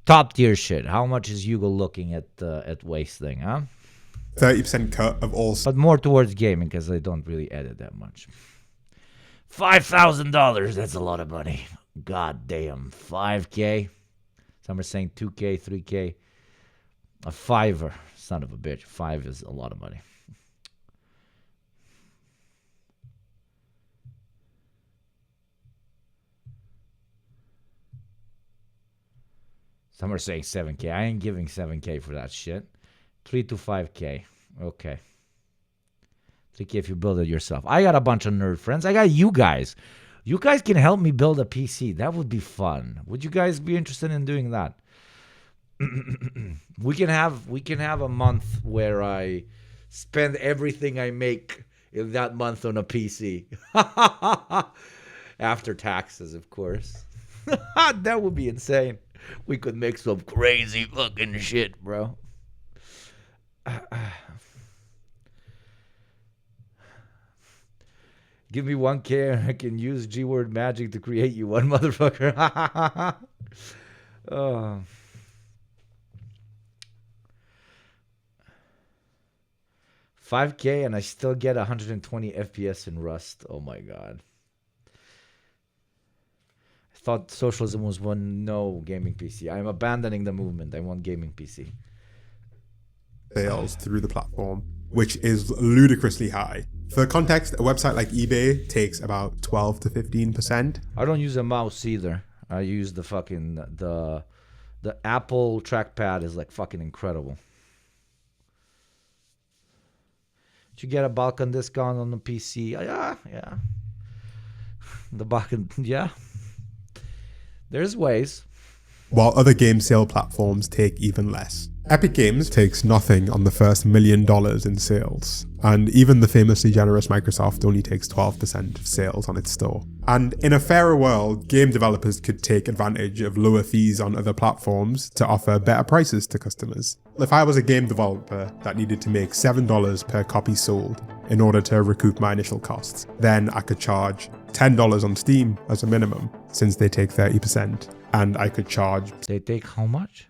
Top tier shit. How much is Hugo looking at Waste thing, huh? 30% cut of all... But more towards gaming, because they don't really edit that much. $5,000, that's a lot of money. God damn. 5K? Some are saying 2K, 3K. A $5, son of a bitch. 5 is a lot of money. Some are saying 7K. I ain't giving 7K for that shit. 3 to 5K. Okay. 3K if you build it yourself. I got a bunch of nerd friends. I got you guys. You guys can help me build a PC. That would be fun. Would you guys be interested in doing that? we can have a month where I spend everything I make in that month on a PC. After taxes, of course. That would be insane. We could make some crazy fucking shit, bro. Give me 1K and I can use G-word magic to create you one, motherfucker. Oh. $5K and I still get 120 FPS in Rust. Oh my god. I thought socialism was one. No, gaming PC. I'm abandoning the movement. I want gaming PC. Sales through the platform, which is ludicrously high. For context, a website like eBay takes about 12 to 15%. I don't use a mouse either. I use the fucking the Apple trackpad is like fucking incredible. Did you get a Balkan discount on the PC? Yeah. The Balkan, yeah. There's ways. While other game sale platforms take even less. Epic Games takes nothing on the first $1 million in sales, and even the famously generous Microsoft only takes 12% of sales on its store. And in a fairer world, game developers could take advantage of lower fees on other platforms to offer better prices to customers. If I was a game developer that needed to make $7 per copy sold in order to recoup my initial costs, then I could charge $10 on Steam as a minimum, since they take 30%, and I could charge... They take how much?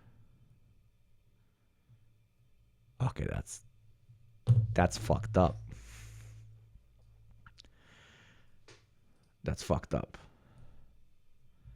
Okay, that's fucked up. That's fucked up.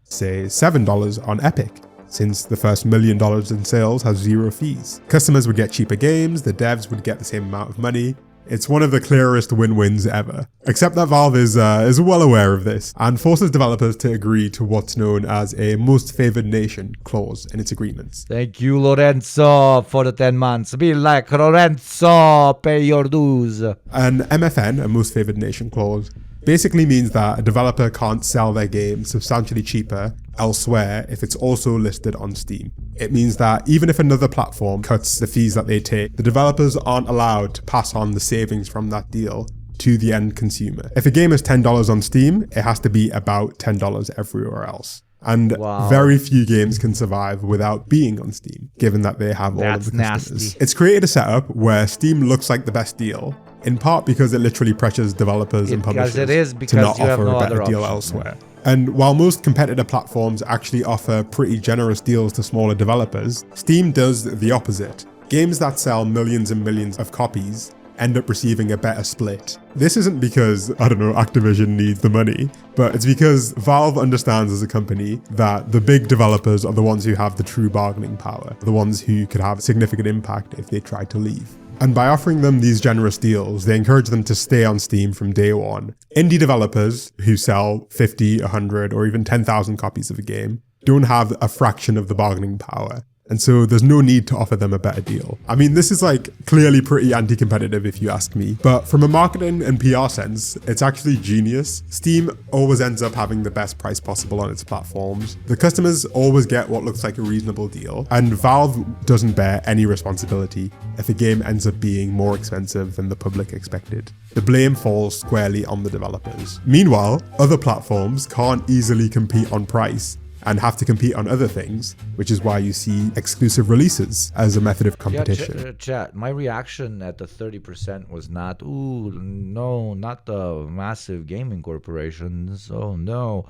Say $7 on Epic, since the first $1 million in sales has zero fees. Customers would get cheaper games, the devs would get the same amount of money. It's one of the clearest win-wins ever. Except that Valve is well aware of this and forces developers to agree to what's known as a most favored nation clause in its agreements. Thank you, Lorenzo, for the 10 months. Be like Lorenzo, pay your dues. An MFN, a most favored nation clause, basically means that a developer can't sell their game substantially cheaper elsewhere if it's also listed on Steam. It means that even if another platform cuts the fees that they take, the developers aren't allowed to pass on the savings from that deal to the end consumer. If a game is $10 on Steam, it has to be about $10 everywhere else. And very few games can survive without being on Steam, given that they have all of the customers. Nasty. It's created a setup where Steam looks like the best deal, in part because it literally pressures developers and publishers to not offer a better deal elsewhere. And while most competitor platforms actually offer pretty generous deals to smaller developers, Steam does the opposite. Games that sell millions and millions of copies end up receiving a better split. This isn't because, I don't know, Activision needs the money, but it's because Valve understands as a company that the big developers are the ones who have the true bargaining power, the ones who could have significant impact if they tried to leave. And by offering them these generous deals, they encourage them to stay on Steam from day one. Indie developers who sell 50, 100, or even 10,000 copies of a game don't have a fraction of the bargaining power. And so there's no need to offer them a better deal. I mean, this is like clearly pretty anti-competitive if you ask me, but from a marketing and PR sense, it's actually genius. Steam always ends up having the best price possible on its platforms. The customers always get what looks like a reasonable deal, and Valve doesn't bear any responsibility if a game ends up being more expensive than the public expected. The blame falls squarely on the developers. Meanwhile, other platforms can't easily compete on price and have to compete on other things, which is why you see exclusive releases as a method of competition. Yeah, chat. My reaction at the 30% was not, ooh, no, not the massive gaming corporations. Oh, no.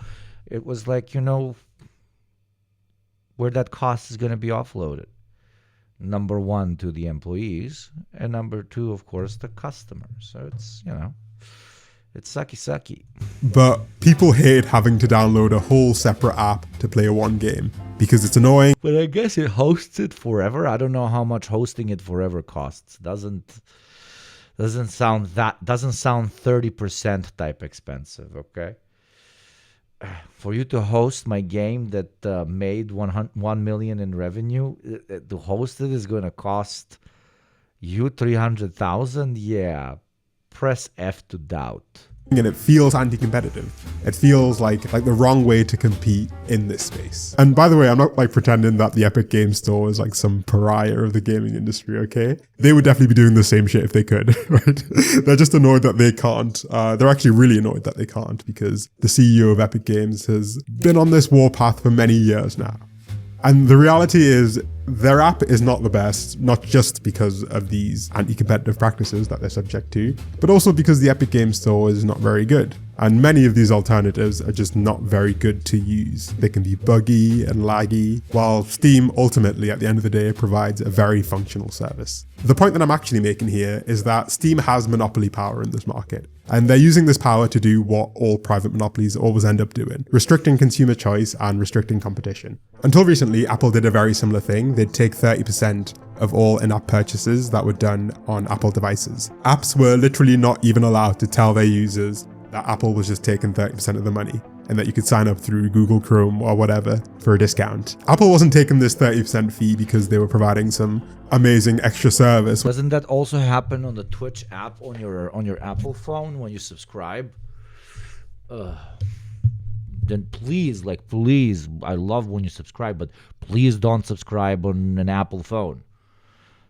It was like, where that cost is going to be offloaded. Number one, to the employees, and number two, of course, the customers. So it's, it's sucky. But people hate having to download a whole separate app to play one game because it's annoying. But I guess it hosts it forever. I don't know how much hosting it forever costs. Doesn't sound 30% type expensive, okay? For you to host my game that made 1 million in revenue, to host it is going to cost you 300,000? Yeah. Press F to doubt. and it feels anti-competitive. It feels like the wrong way to compete in this space. And by the way, I'm not like pretending that the Epic Games Store is like some pariah of the gaming industry, okay? They would definitely be doing the same shit if they could, right? They're just annoyed that they can't. They're actually really annoyed that they can't because the CEO of Epic Games has been on this warpath for many years now. And the reality is their app is not the best, not just because of these anti-competitive practices that they're subject to, but also because the Epic Games Store is not very good. And many of these alternatives are just not very good to use. They can be buggy and laggy, while Steam ultimately at the end of the day provides a very functional service. The point that I'm actually making here is that Steam has monopoly power in this market, and they're using this power to do what all private monopolies always end up doing, restricting consumer choice and restricting competition. Until recently, Apple did a very similar thing. They'd take 30% of all in-app purchases that were done on Apple devices. Apps were literally not even allowed to tell their users that Apple was just taking 30% of the money and that you could sign up through Google Chrome or whatever for a discount. Apple wasn't taking this 30% fee because they were providing some amazing extra service. Doesn't that also happen on the Twitch app on your Apple phone when you subscribe? Then please, I love when you subscribe, but please don't subscribe on an Apple phone.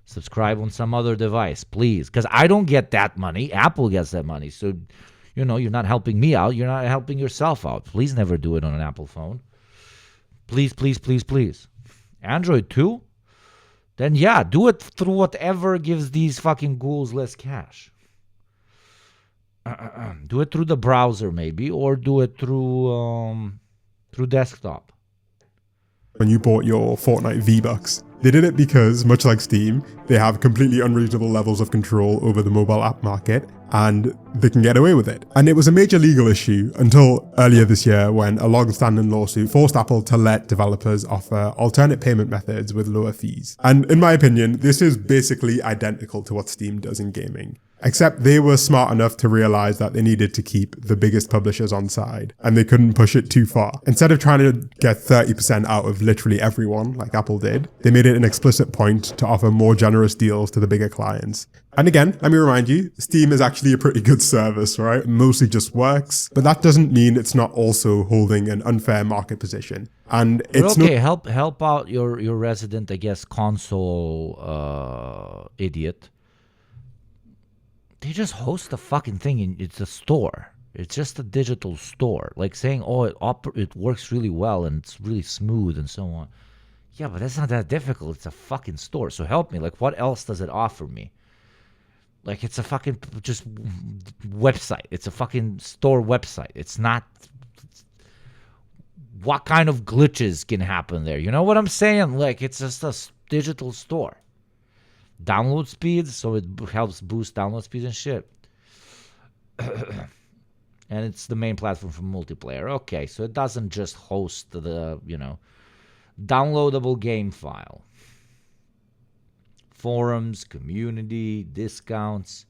Subscribe on some other device, please. Because I don't get that money. Apple gets that money. So, you're not helping me out. You're not helping yourself out. Please never do it on an Apple phone. Please, please, please, please. Android too? Then yeah, do it through whatever gives these fucking ghouls less cash. Do it through the browser maybe, or do it through desktop. When you bought your Fortnite V-Bucks, they did it because, much like Steam, they have completely unreasonable levels of control over the mobile app market, and they can get away with it. And it was a major legal issue until earlier this year when a long-standing lawsuit forced Apple to let developers offer alternate payment methods with lower fees. And in my opinion, this is basically identical to what Steam does in gaming. Except they were smart enough to realize that they needed to keep the biggest publishers on side, and they couldn't push it too far. Instead of trying to get 30% out of literally everyone, like Apple did, they made it an explicit point to offer more generous deals to the bigger clients. And again, let me remind you, Steam is actually a pretty good service, right? It mostly just works, but that doesn't mean it's not also holding an unfair market position. And it's okay, help out your resident, I guess, console idiot. They just host the fucking thing, and it's a store. It's just a digital store. Like saying, oh, it works really well and it's really smooth and so on. Yeah, but that's not that difficult. It's a fucking store. So help me. Like, what else does it offer me? Like, it's a fucking just website. It's a fucking store website. It's not... What kind of glitches can happen there? You know what I'm saying? Like, it's just a digital store. Download speeds, so it helps boost download speeds and shit. And it's the main platform for multiplayer. Okay, so it doesn't just host the, downloadable game file. Forums, community, discounts.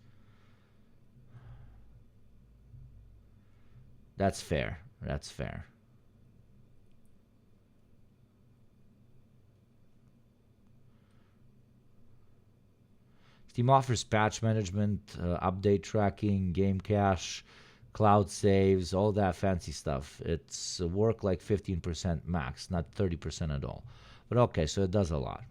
That's fair. That's fair. Steam offers patch management, update tracking, game cache, cloud saves, all that fancy stuff. It's work like 15% max, not 30% at all. But okay, so it does a lot.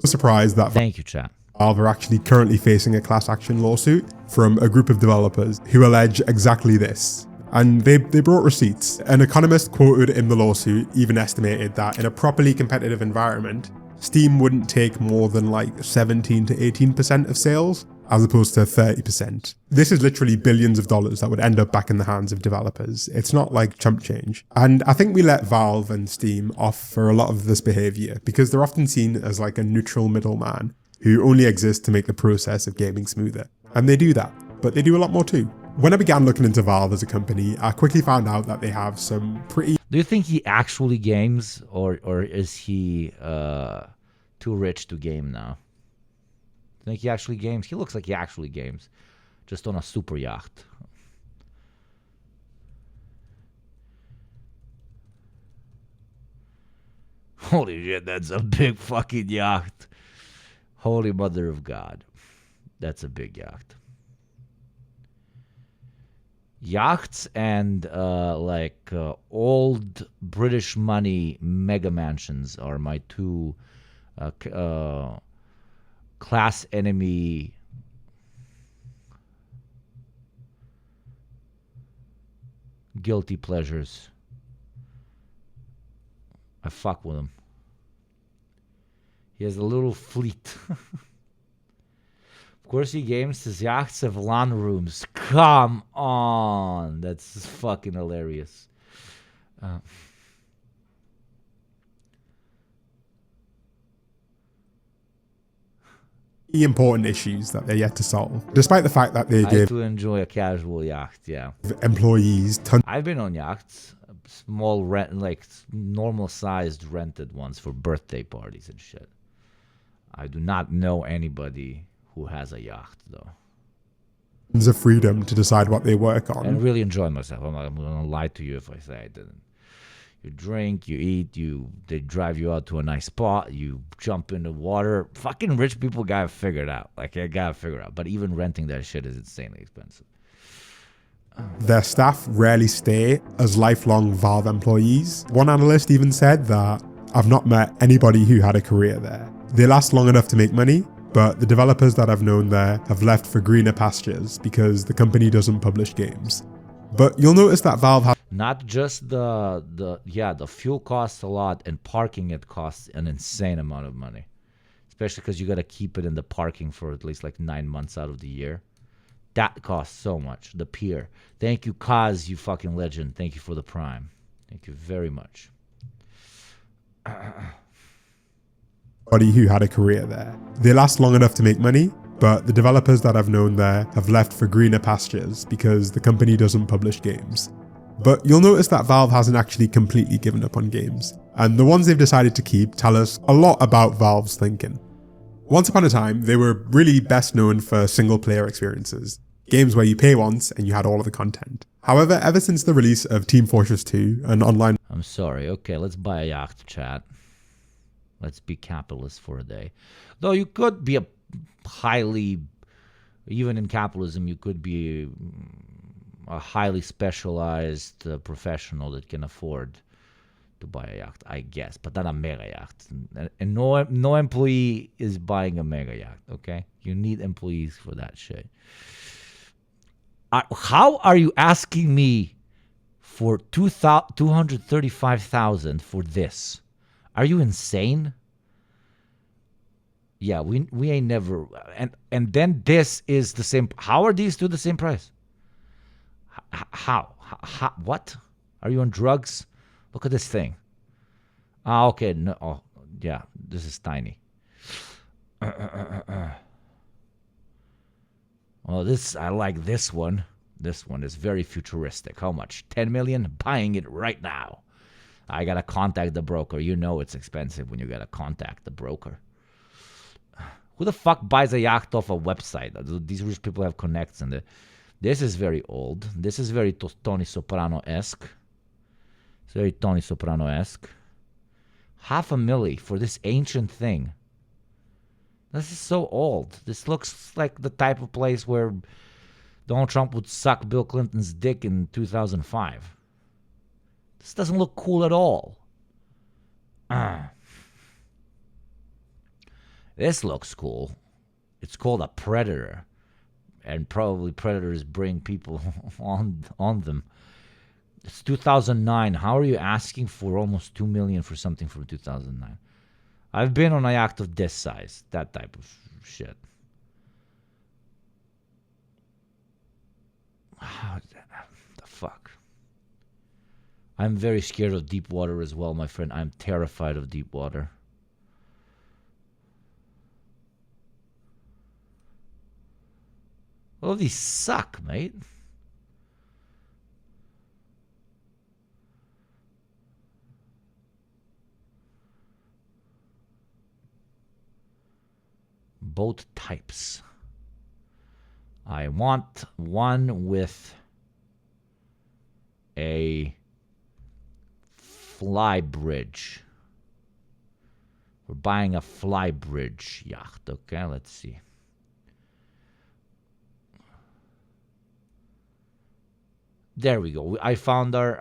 Surprised that Thank you, chat. Valve are actually currently facing a class action lawsuit from a group of developers who allege exactly this. And they brought receipts. An economist quoted in the lawsuit even estimated that in a properly competitive environment, Steam wouldn't take more than like 17 to 18% of sales, as opposed to 30%. This is literally billions of dollars that would end up back in the hands of developers. It's not like chump change. And I think we let Valve and Steam off for a lot of this behavior because they're often seen as like a neutral middleman who only exists to make the process of gaming smoother. And they do that, but they do a lot more too. When I began looking into Valve as a company, I quickly found out that they have some pretty... Do you think he actually games, or is he too rich to game now? Do you think he actually games? He looks like he actually games, just on a super yacht. Holy shit, that's a big fucking yacht. Holy Mother of God. That's a big yacht. Yachts and old British money mega mansions are my two class enemy guilty pleasures. I fuck with him. He has a little fleet. Of course, he games. His yachts have LAN rooms. Come on. That's fucking hilarious. Important issues that they're yet to solve, despite the fact that they I give do enjoy a casual yacht, yeah. employees tons. I've been on yachts, small rent, like normal sized rented ones for birthday parties and shit. I do not know anybody who has a yacht though. Of freedom to decide what they work on. And really enjoy myself. I'm not going to lie to you if I say I didn't. You drink, you eat, they drive you out to a nice spot, you jump in the water. Fucking rich people got to figure it out. Like, I got to figure it out. But even renting that shit is insanely expensive. Their staff rarely stay as lifelong Valve employees. One analyst even said that, I've not met anybody who had a career there. They last long enough to make money, but the developers that I've known there have left for greener pastures because the company doesn't publish games. But you'll notice that Valve has not just the fuel costs a lot, and parking, it costs an insane amount of money. Especially because you got to keep it in the parking for at least like 9 months out of the year. That costs so much. The pier. Thank you, Kaz, you fucking legend. Thank you for the prime. Thank you very much. Who had a career there. They last long enough to make money, but the developers that I've known there have left for greener pastures because the company doesn't publish games. But you'll notice that Valve hasn't actually completely given up on games, and the ones they've decided to keep tell us a lot about Valve's thinking. Once upon a time, they were really best known for single-player experiences, games where you pay once and you had all of the content. However, ever since the release of Team Fortress 2 and online... I'm sorry, okay, let's buy a yacht, chat. Let's be capitalist for a day. Though you could be even in capitalism, you could be a highly specialized professional that can afford to buy a yacht, I guess, but not a mega yacht. And no employee is buying a mega yacht, okay? You need employees for that shit. How are you asking me for $235,000 for this? Are you insane? Yeah, we ain't never, and then this is the same. How are these two the same price? How? What? Are you on drugs? Look at this thing. Okay. No. Oh, yeah. This is tiny. Well, I like this one. This one is very futuristic. How much? 10 million? Buying it right now. I gotta contact the broker. You know it's expensive when you gotta contact the broker. Who the fuck buys a yacht off a website? These rich people have connects, and this is very old. This is very Tony Soprano-esque. It's very Tony Soprano-esque. $500,000 for this ancient thing. This is so old. This looks like the type of place where Donald Trump would suck Bill Clinton's dick in 2005. This doesn't look cool at all. This looks cool. It's called a Predator. And probably Predators bring people on them. It's 2009. How are you asking for almost $2 million for something from 2009? I've been on a yacht of this size. That type of shit. The fuck? I'm very scared of deep water as well, my friend. I'm terrified of deep water. All of these suck, mate. Boat types. I want one with a fly bridge We're buying a Flybridge yacht. Okay, let's see. There we go. I found our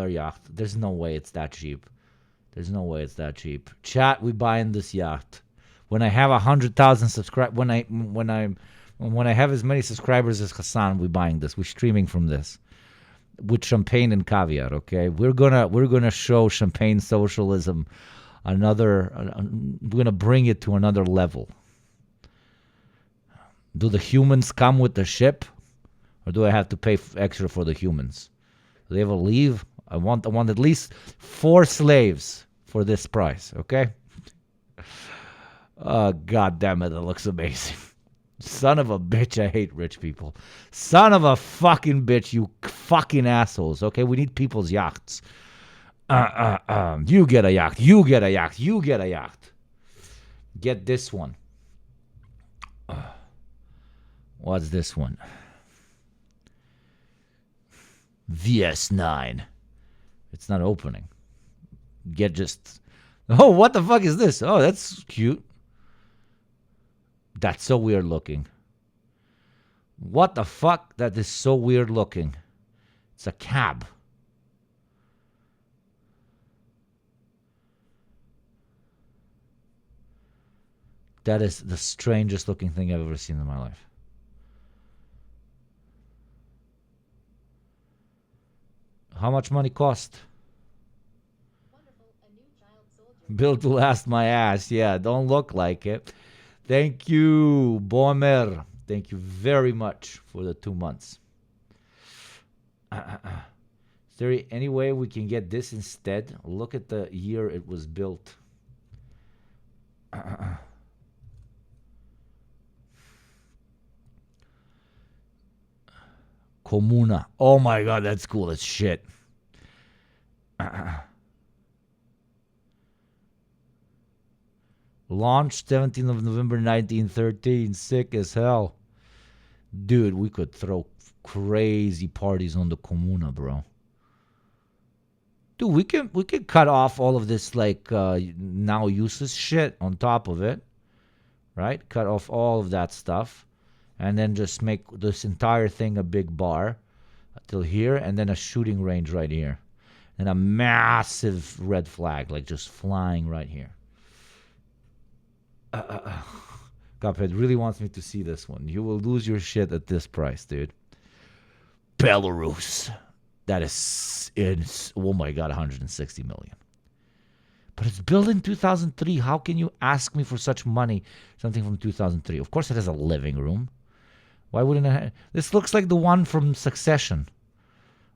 yacht. There's no way it's that cheap. There's no way it's that cheap. Chat, we buying this yacht. When I have 100,000 subscribers, when I have as many subscribers as Hassan, we buying this. We're streaming from this with champagne and caviar. Okay, we're gonna show champagne socialism we're gonna bring it to another level. Do the humans come with the ship, or do I have to pay extra for the humans? Do they ever leave? I want at least 4 slaves for this price. Okay. Oh, God damn it, that looks amazing. Son of a bitch, I hate rich people. Son of a fucking bitch, you fucking assholes. Okay, we need people's yachts. You get a yacht. You get a yacht. You get a yacht. Get this one. What's this one? VS9. It's not opening. Get just... Oh, what the fuck is this? Oh, that's cute. That's so weird looking. What the fuck? That is so weird looking. It's a cab. That is the strangest looking thing I've ever seen in my life. How much money cost? Built to last my ass. Yeah, don't look like it. Thank you, Bomer. Thank you very much for the 2 months. Is there any way we can get this instead? Look at the year it was built. Comuna. Oh my God, that's cool as shit. Launched 17th of November 1913. Sick as hell. Dude, we could throw crazy parties on the Comuna, bro. Dude, we can cut off all of this like now useless shit on top of it. Right? Cut off all of that stuff. And then just make this entire thing a big bar till here, and then a shooting range right here. And a massive red flag, like just flying right here. Cuphead really wants me to see this one. You will lose your shit at this price, dude. Belarus. That is, oh my God, 160 million. But it's built in 2003. How can you ask me for such money? Something from 2003. Of course it has a living room. Why wouldn't it? This looks like the one from Succession,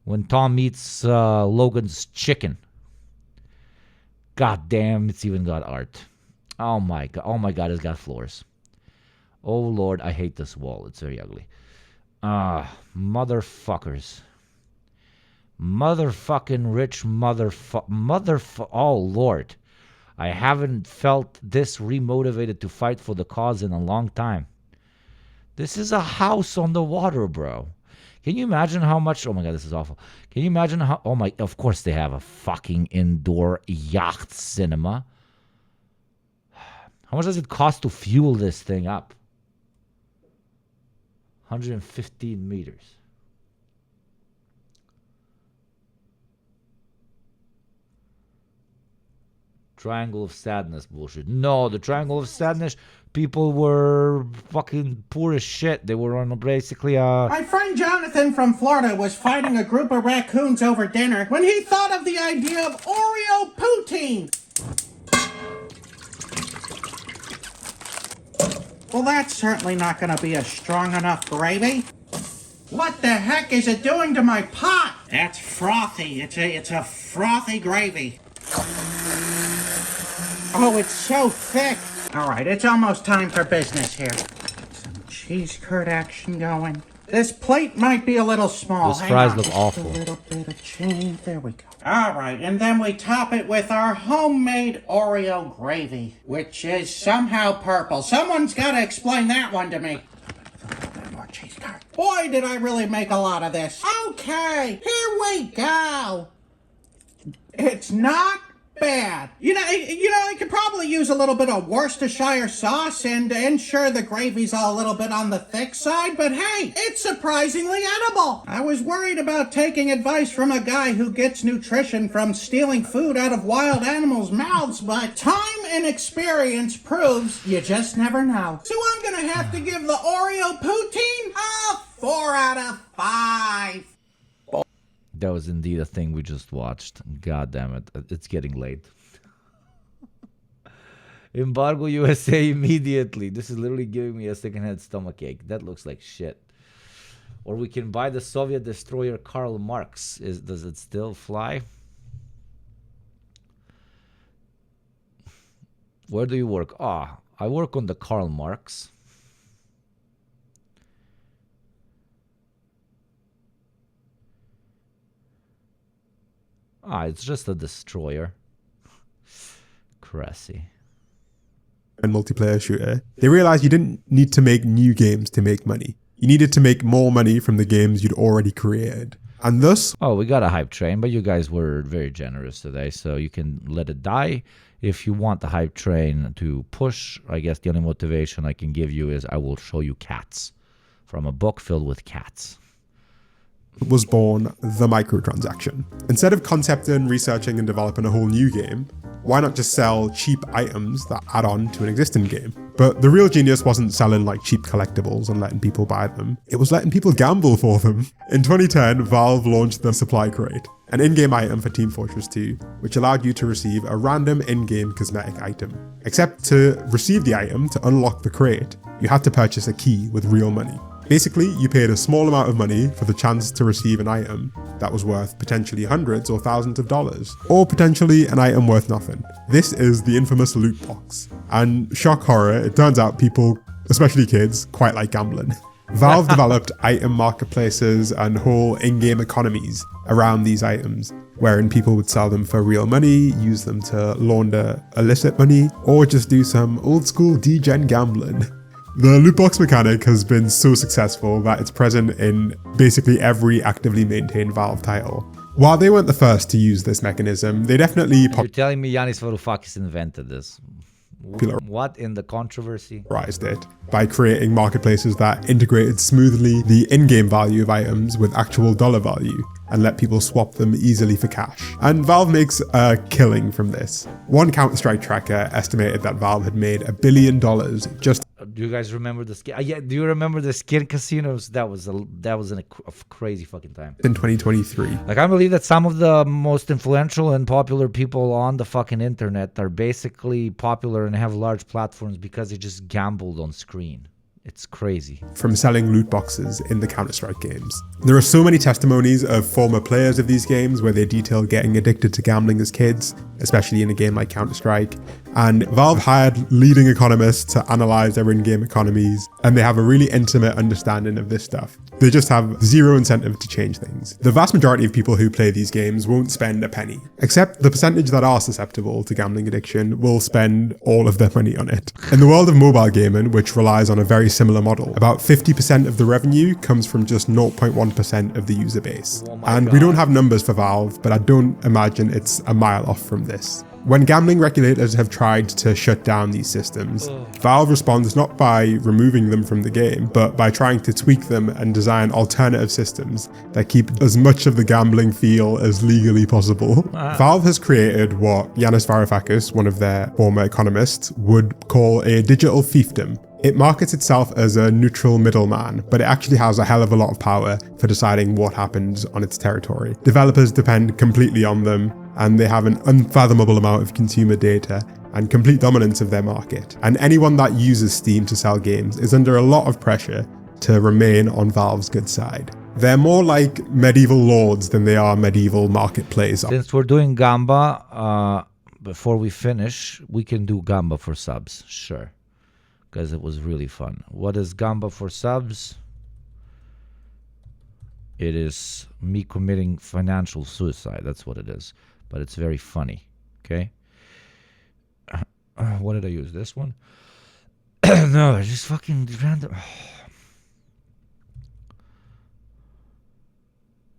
when Tom eats Logan's chicken. God damn, it's even got art. Oh my God, it's got floors. Oh Lord, I hate this wall. It's very ugly. Motherfuckers. Motherfucking rich oh Lord. I haven't felt this remotivated to fight for the cause in a long time. This is a house on the water, bro. Can you imagine how much... Oh my God, this is awful. Can you imagine how... Oh my... Of course they have a fucking indoor yacht cinema. How much does it cost to fuel this thing up? 115 meters. Triangle of Sadness bullshit. No, the Triangle of Sadness... People were fucking poor as shit. They were on basically My friend Jonathan from Florida was fighting a group of raccoons over dinner when he thought of the idea of Oreo poutine. Well, that's certainly not going to be a strong enough gravy. What the heck is it doing to my pot? That's frothy. It's a frothy gravy. Oh, it's so thick. All right, it's almost time for business here. Some cheese curd action going. This plate might be a little small. Those fries look awful. A little bit of cheese. There we go. All right, and then we top it with our homemade Oreo gravy, which is somehow purple. Someone's got to explain that one to me. A little bit more cheese curd. Boy, did I really make a lot of this. Okay, here we go. It's not bad. You know, I could probably use a little bit of Worcestershire sauce and sure the gravy's a little bit on the thick side, but hey, it's surprisingly edible. I was worried about taking advice from a guy who gets nutrition from stealing food out of wild animals' mouths, but time and experience proves you just never know. So I'm gonna have to give the Oreo poutine a 4 out of 5. That was indeed a thing we just watched. God damn it. It's getting late. Embargo USA immediately. This is literally giving me a secondhand stomachache. That looks like shit. Or we can buy the Soviet destroyer Karl Marx. Does it still fly? Where do you work? I work on the Karl Marx. It's just a destroyer. Crassy. And multiplayer shooter. They realized you didn't need to make new games to make money. You needed to make more money from the games you'd already created. And thus... we got a hype train, but you guys were very generous today, so you can let it die. If you want the hype train to push, I guess the only motivation I can give you is I will show you cats from a book filled with cats. Was born the microtransaction. Instead of concepting, researching, and developing a whole new game, why not just sell cheap items that add on to an existing game? But the real genius wasn't selling like cheap collectibles and letting people buy them. It was letting people gamble for them. In 2010, Valve launched the Supply Crate, an in-game item for Team Fortress 2, which allowed you to receive a random in-game cosmetic item. Except to receive the item, to unlock the crate, you had to purchase a key with real money. Basically, you paid a small amount of money for the chance to receive an item that was worth potentially hundreds or thousands of dollars, or potentially an item worth nothing. This is the infamous loot box. And shock horror, it turns out people, especially kids, quite like gambling. Valve developed item marketplaces and whole in-game economies around these items, wherein people would sell them for real money, use them to launder illicit money, or just do some old school degen gambling. The loot box mechanic has been so successful that it's present in basically every actively maintained Valve title. While they weren't the first to use this mechanism, they definitely You're telling me Yanis Varoufakis invented this? What in the controversy? Popularized it by creating marketplaces that integrated smoothly the in-game value of items with actual dollar value and let people swap them easily for cash. And Valve makes a killing from this. One Counter-Strike tracker estimated that Valve had made $1 billion just... Do you guys remember the skin? Yeah, do you remember the skin casinos? That was a crazy fucking time. In 2023. Like, I believe that some of the most influential and popular people on the fucking internet are basically popular and have large platforms because they just gambled on screen. It's crazy. From selling loot boxes in the Counter-Strike games. There are so many testimonies of former players of these games where they detail getting addicted to gambling as kids, especially in a game like Counter-Strike. And Valve hired leading economists to analyze their in-game economies, and they have a really intimate understanding of this stuff. They just have zero incentive to change things. The vast majority of people who play these games won't spend a penny, except the percentage that are susceptible to gambling addiction will spend all of their money on it. In the world of mobile gaming, which relies on a very similar model, about 50% of the revenue comes from just 0.1% of the user base. And we don't have numbers for Valve, but I don't imagine it's a mile off from this. When gambling regulators have tried to shut down these systems, Valve responds not by removing them from the game, but by trying to tweak them and design alternative systems that keep as much of the gambling feel as legally possible. Valve has created what Yanis Varoufakis, one of their former economists, would call a digital fiefdom. It markets itself as a neutral middleman, but it actually has a hell of a lot of power for deciding what happens on its territory. Developers depend completely on them, and they have an unfathomable amount of consumer data and complete dominance of their market. And anyone that uses Steam to sell games is under a lot of pressure to remain on Valve's good side. They're more like medieval lords than they are medieval marketplace. Since we're doing Gamba, before we finish, we can do Gamba for subs, sure. Because it was really fun. What is Gamba for subs? It is me committing financial suicide. That's what it is. But it's very funny. Okay? What did I use? This one? No, I just fucking random.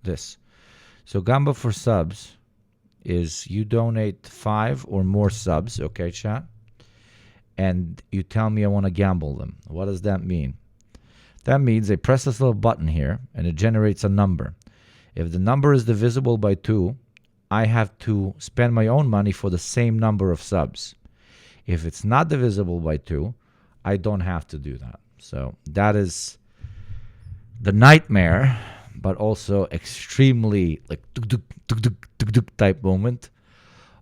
This. So Gamba for subs is you donate 5 or more subs, okay, chat? And you tell me I want to gamble them. What does that mean? That means I press this little button here, and it generates a number. If the number is divisible by 2, I have to spend my own money for the same number of subs. If it's not divisible by 2, I don't have to do that. So that is the nightmare, but also extremely like type moment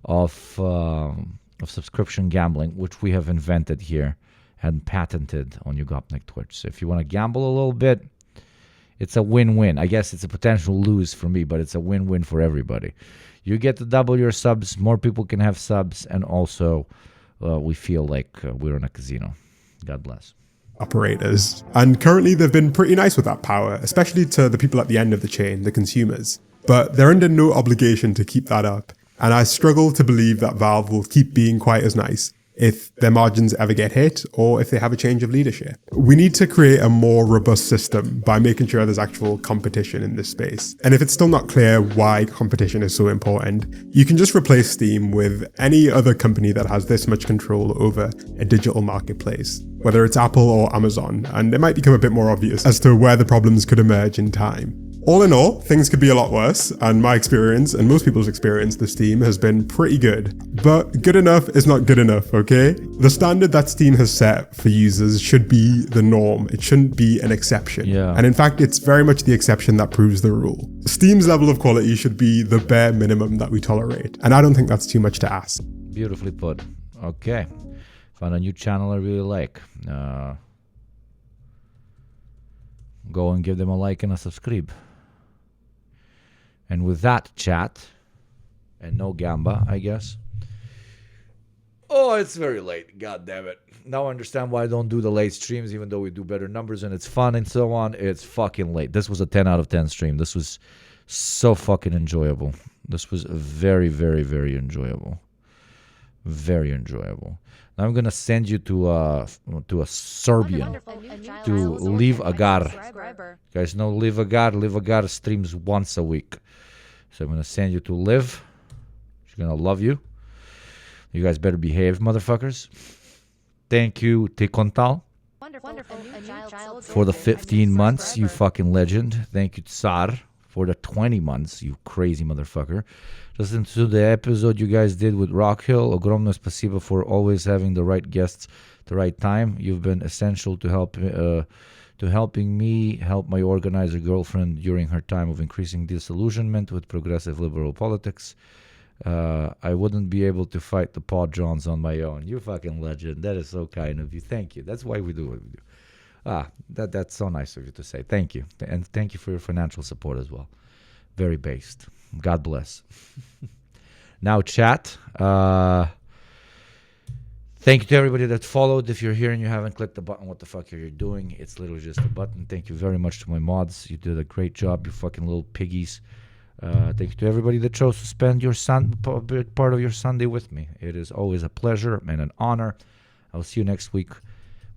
of subscription gambling, which we have invented here and patented on Ugopnik Twitch. So if you want to gamble a little bit, it's a win-win. I guess it's a potential lose for me, but it's a win-win for everybody. You get to double your subs, more people can have subs, and also we feel like we're in a casino. God bless. Operators. And currently they've been pretty nice with that power, especially to the people at the end of the chain, the consumers. But they're under no obligation to keep that up. And I struggle to believe that Valve will keep being quite as nice if their margins ever get hit or if they have a change of leadership. We need to create a more robust system by making sure there's actual competition in this space. And if it's still not clear why competition is so important, you can just replace Steam with any other company that has this much control over a digital marketplace, whether it's Apple or Amazon, and it might become a bit more obvious as to where the problems could emerge in time. All in all, things could be a lot worse, and my experience, and most people's experience with Steam, has been pretty good. But good enough is not good enough, okay? The standard that Steam has set for users should be the norm. It shouldn't be an exception. Yeah. And in fact, it's very much the exception that proves the rule. Steam's level of quality should be the bare minimum that we tolerate, and I don't think that's too much to ask. Beautifully put. Okay. Found a new channel I really like. Go and give them a like and a subscribe. And with that, chat, and no gamba, I guess. Oh, it's very late. God damn it. Now I understand why I don't do the late streams, even though we do better numbers and it's fun and so on. It's fucking late. This was a 10 out of 10 stream. This was so fucking enjoyable. This was very, very, very enjoyable. Very enjoyable. Now I'm gonna send you to a Serbian, to Liv Agar. You guys know Liv Agar? Liv Agar streams once a week. So I'm gonna send you to Liv. She's gonna love you. You guys better behave, motherfuckers. Thank you, Tikontal, for the 15 months, you fucking legend. Thank you, Tsar, for the 20 months, you crazy motherfucker. Listen to the episode you guys did with Rockhill. Ogromno spasibo for always having the right guests at the right time. You've been essential to helping me help my organizer girlfriend during her time of increasing disillusionment with progressive liberal politics. I wouldn't be able to fight the Paw Johns on my own. You fucking legend. That is so kind of you. Thank you. That's why we do what we do. That's so nice of you to say. Thank you. And thank you for your financial support as well. Very based. God bless. Now, chat. Thank you to everybody that followed. If you're here and you haven't clicked the button, what the fuck are you doing? It's literally just a button. Thank you very much to my mods. You did a great job, you fucking little piggies. Thank you to everybody that chose to spend your part of your Sunday with me. It is always a pleasure and an honor. I'll see you next week.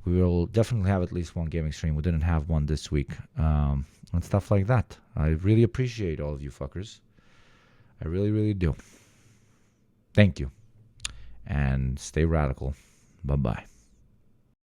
We will definitely have at least one gaming stream. We didn't have one this week. And stuff like that. I really appreciate all of you fuckers. I really, really do. Thank you. And stay radical. Bye-bye.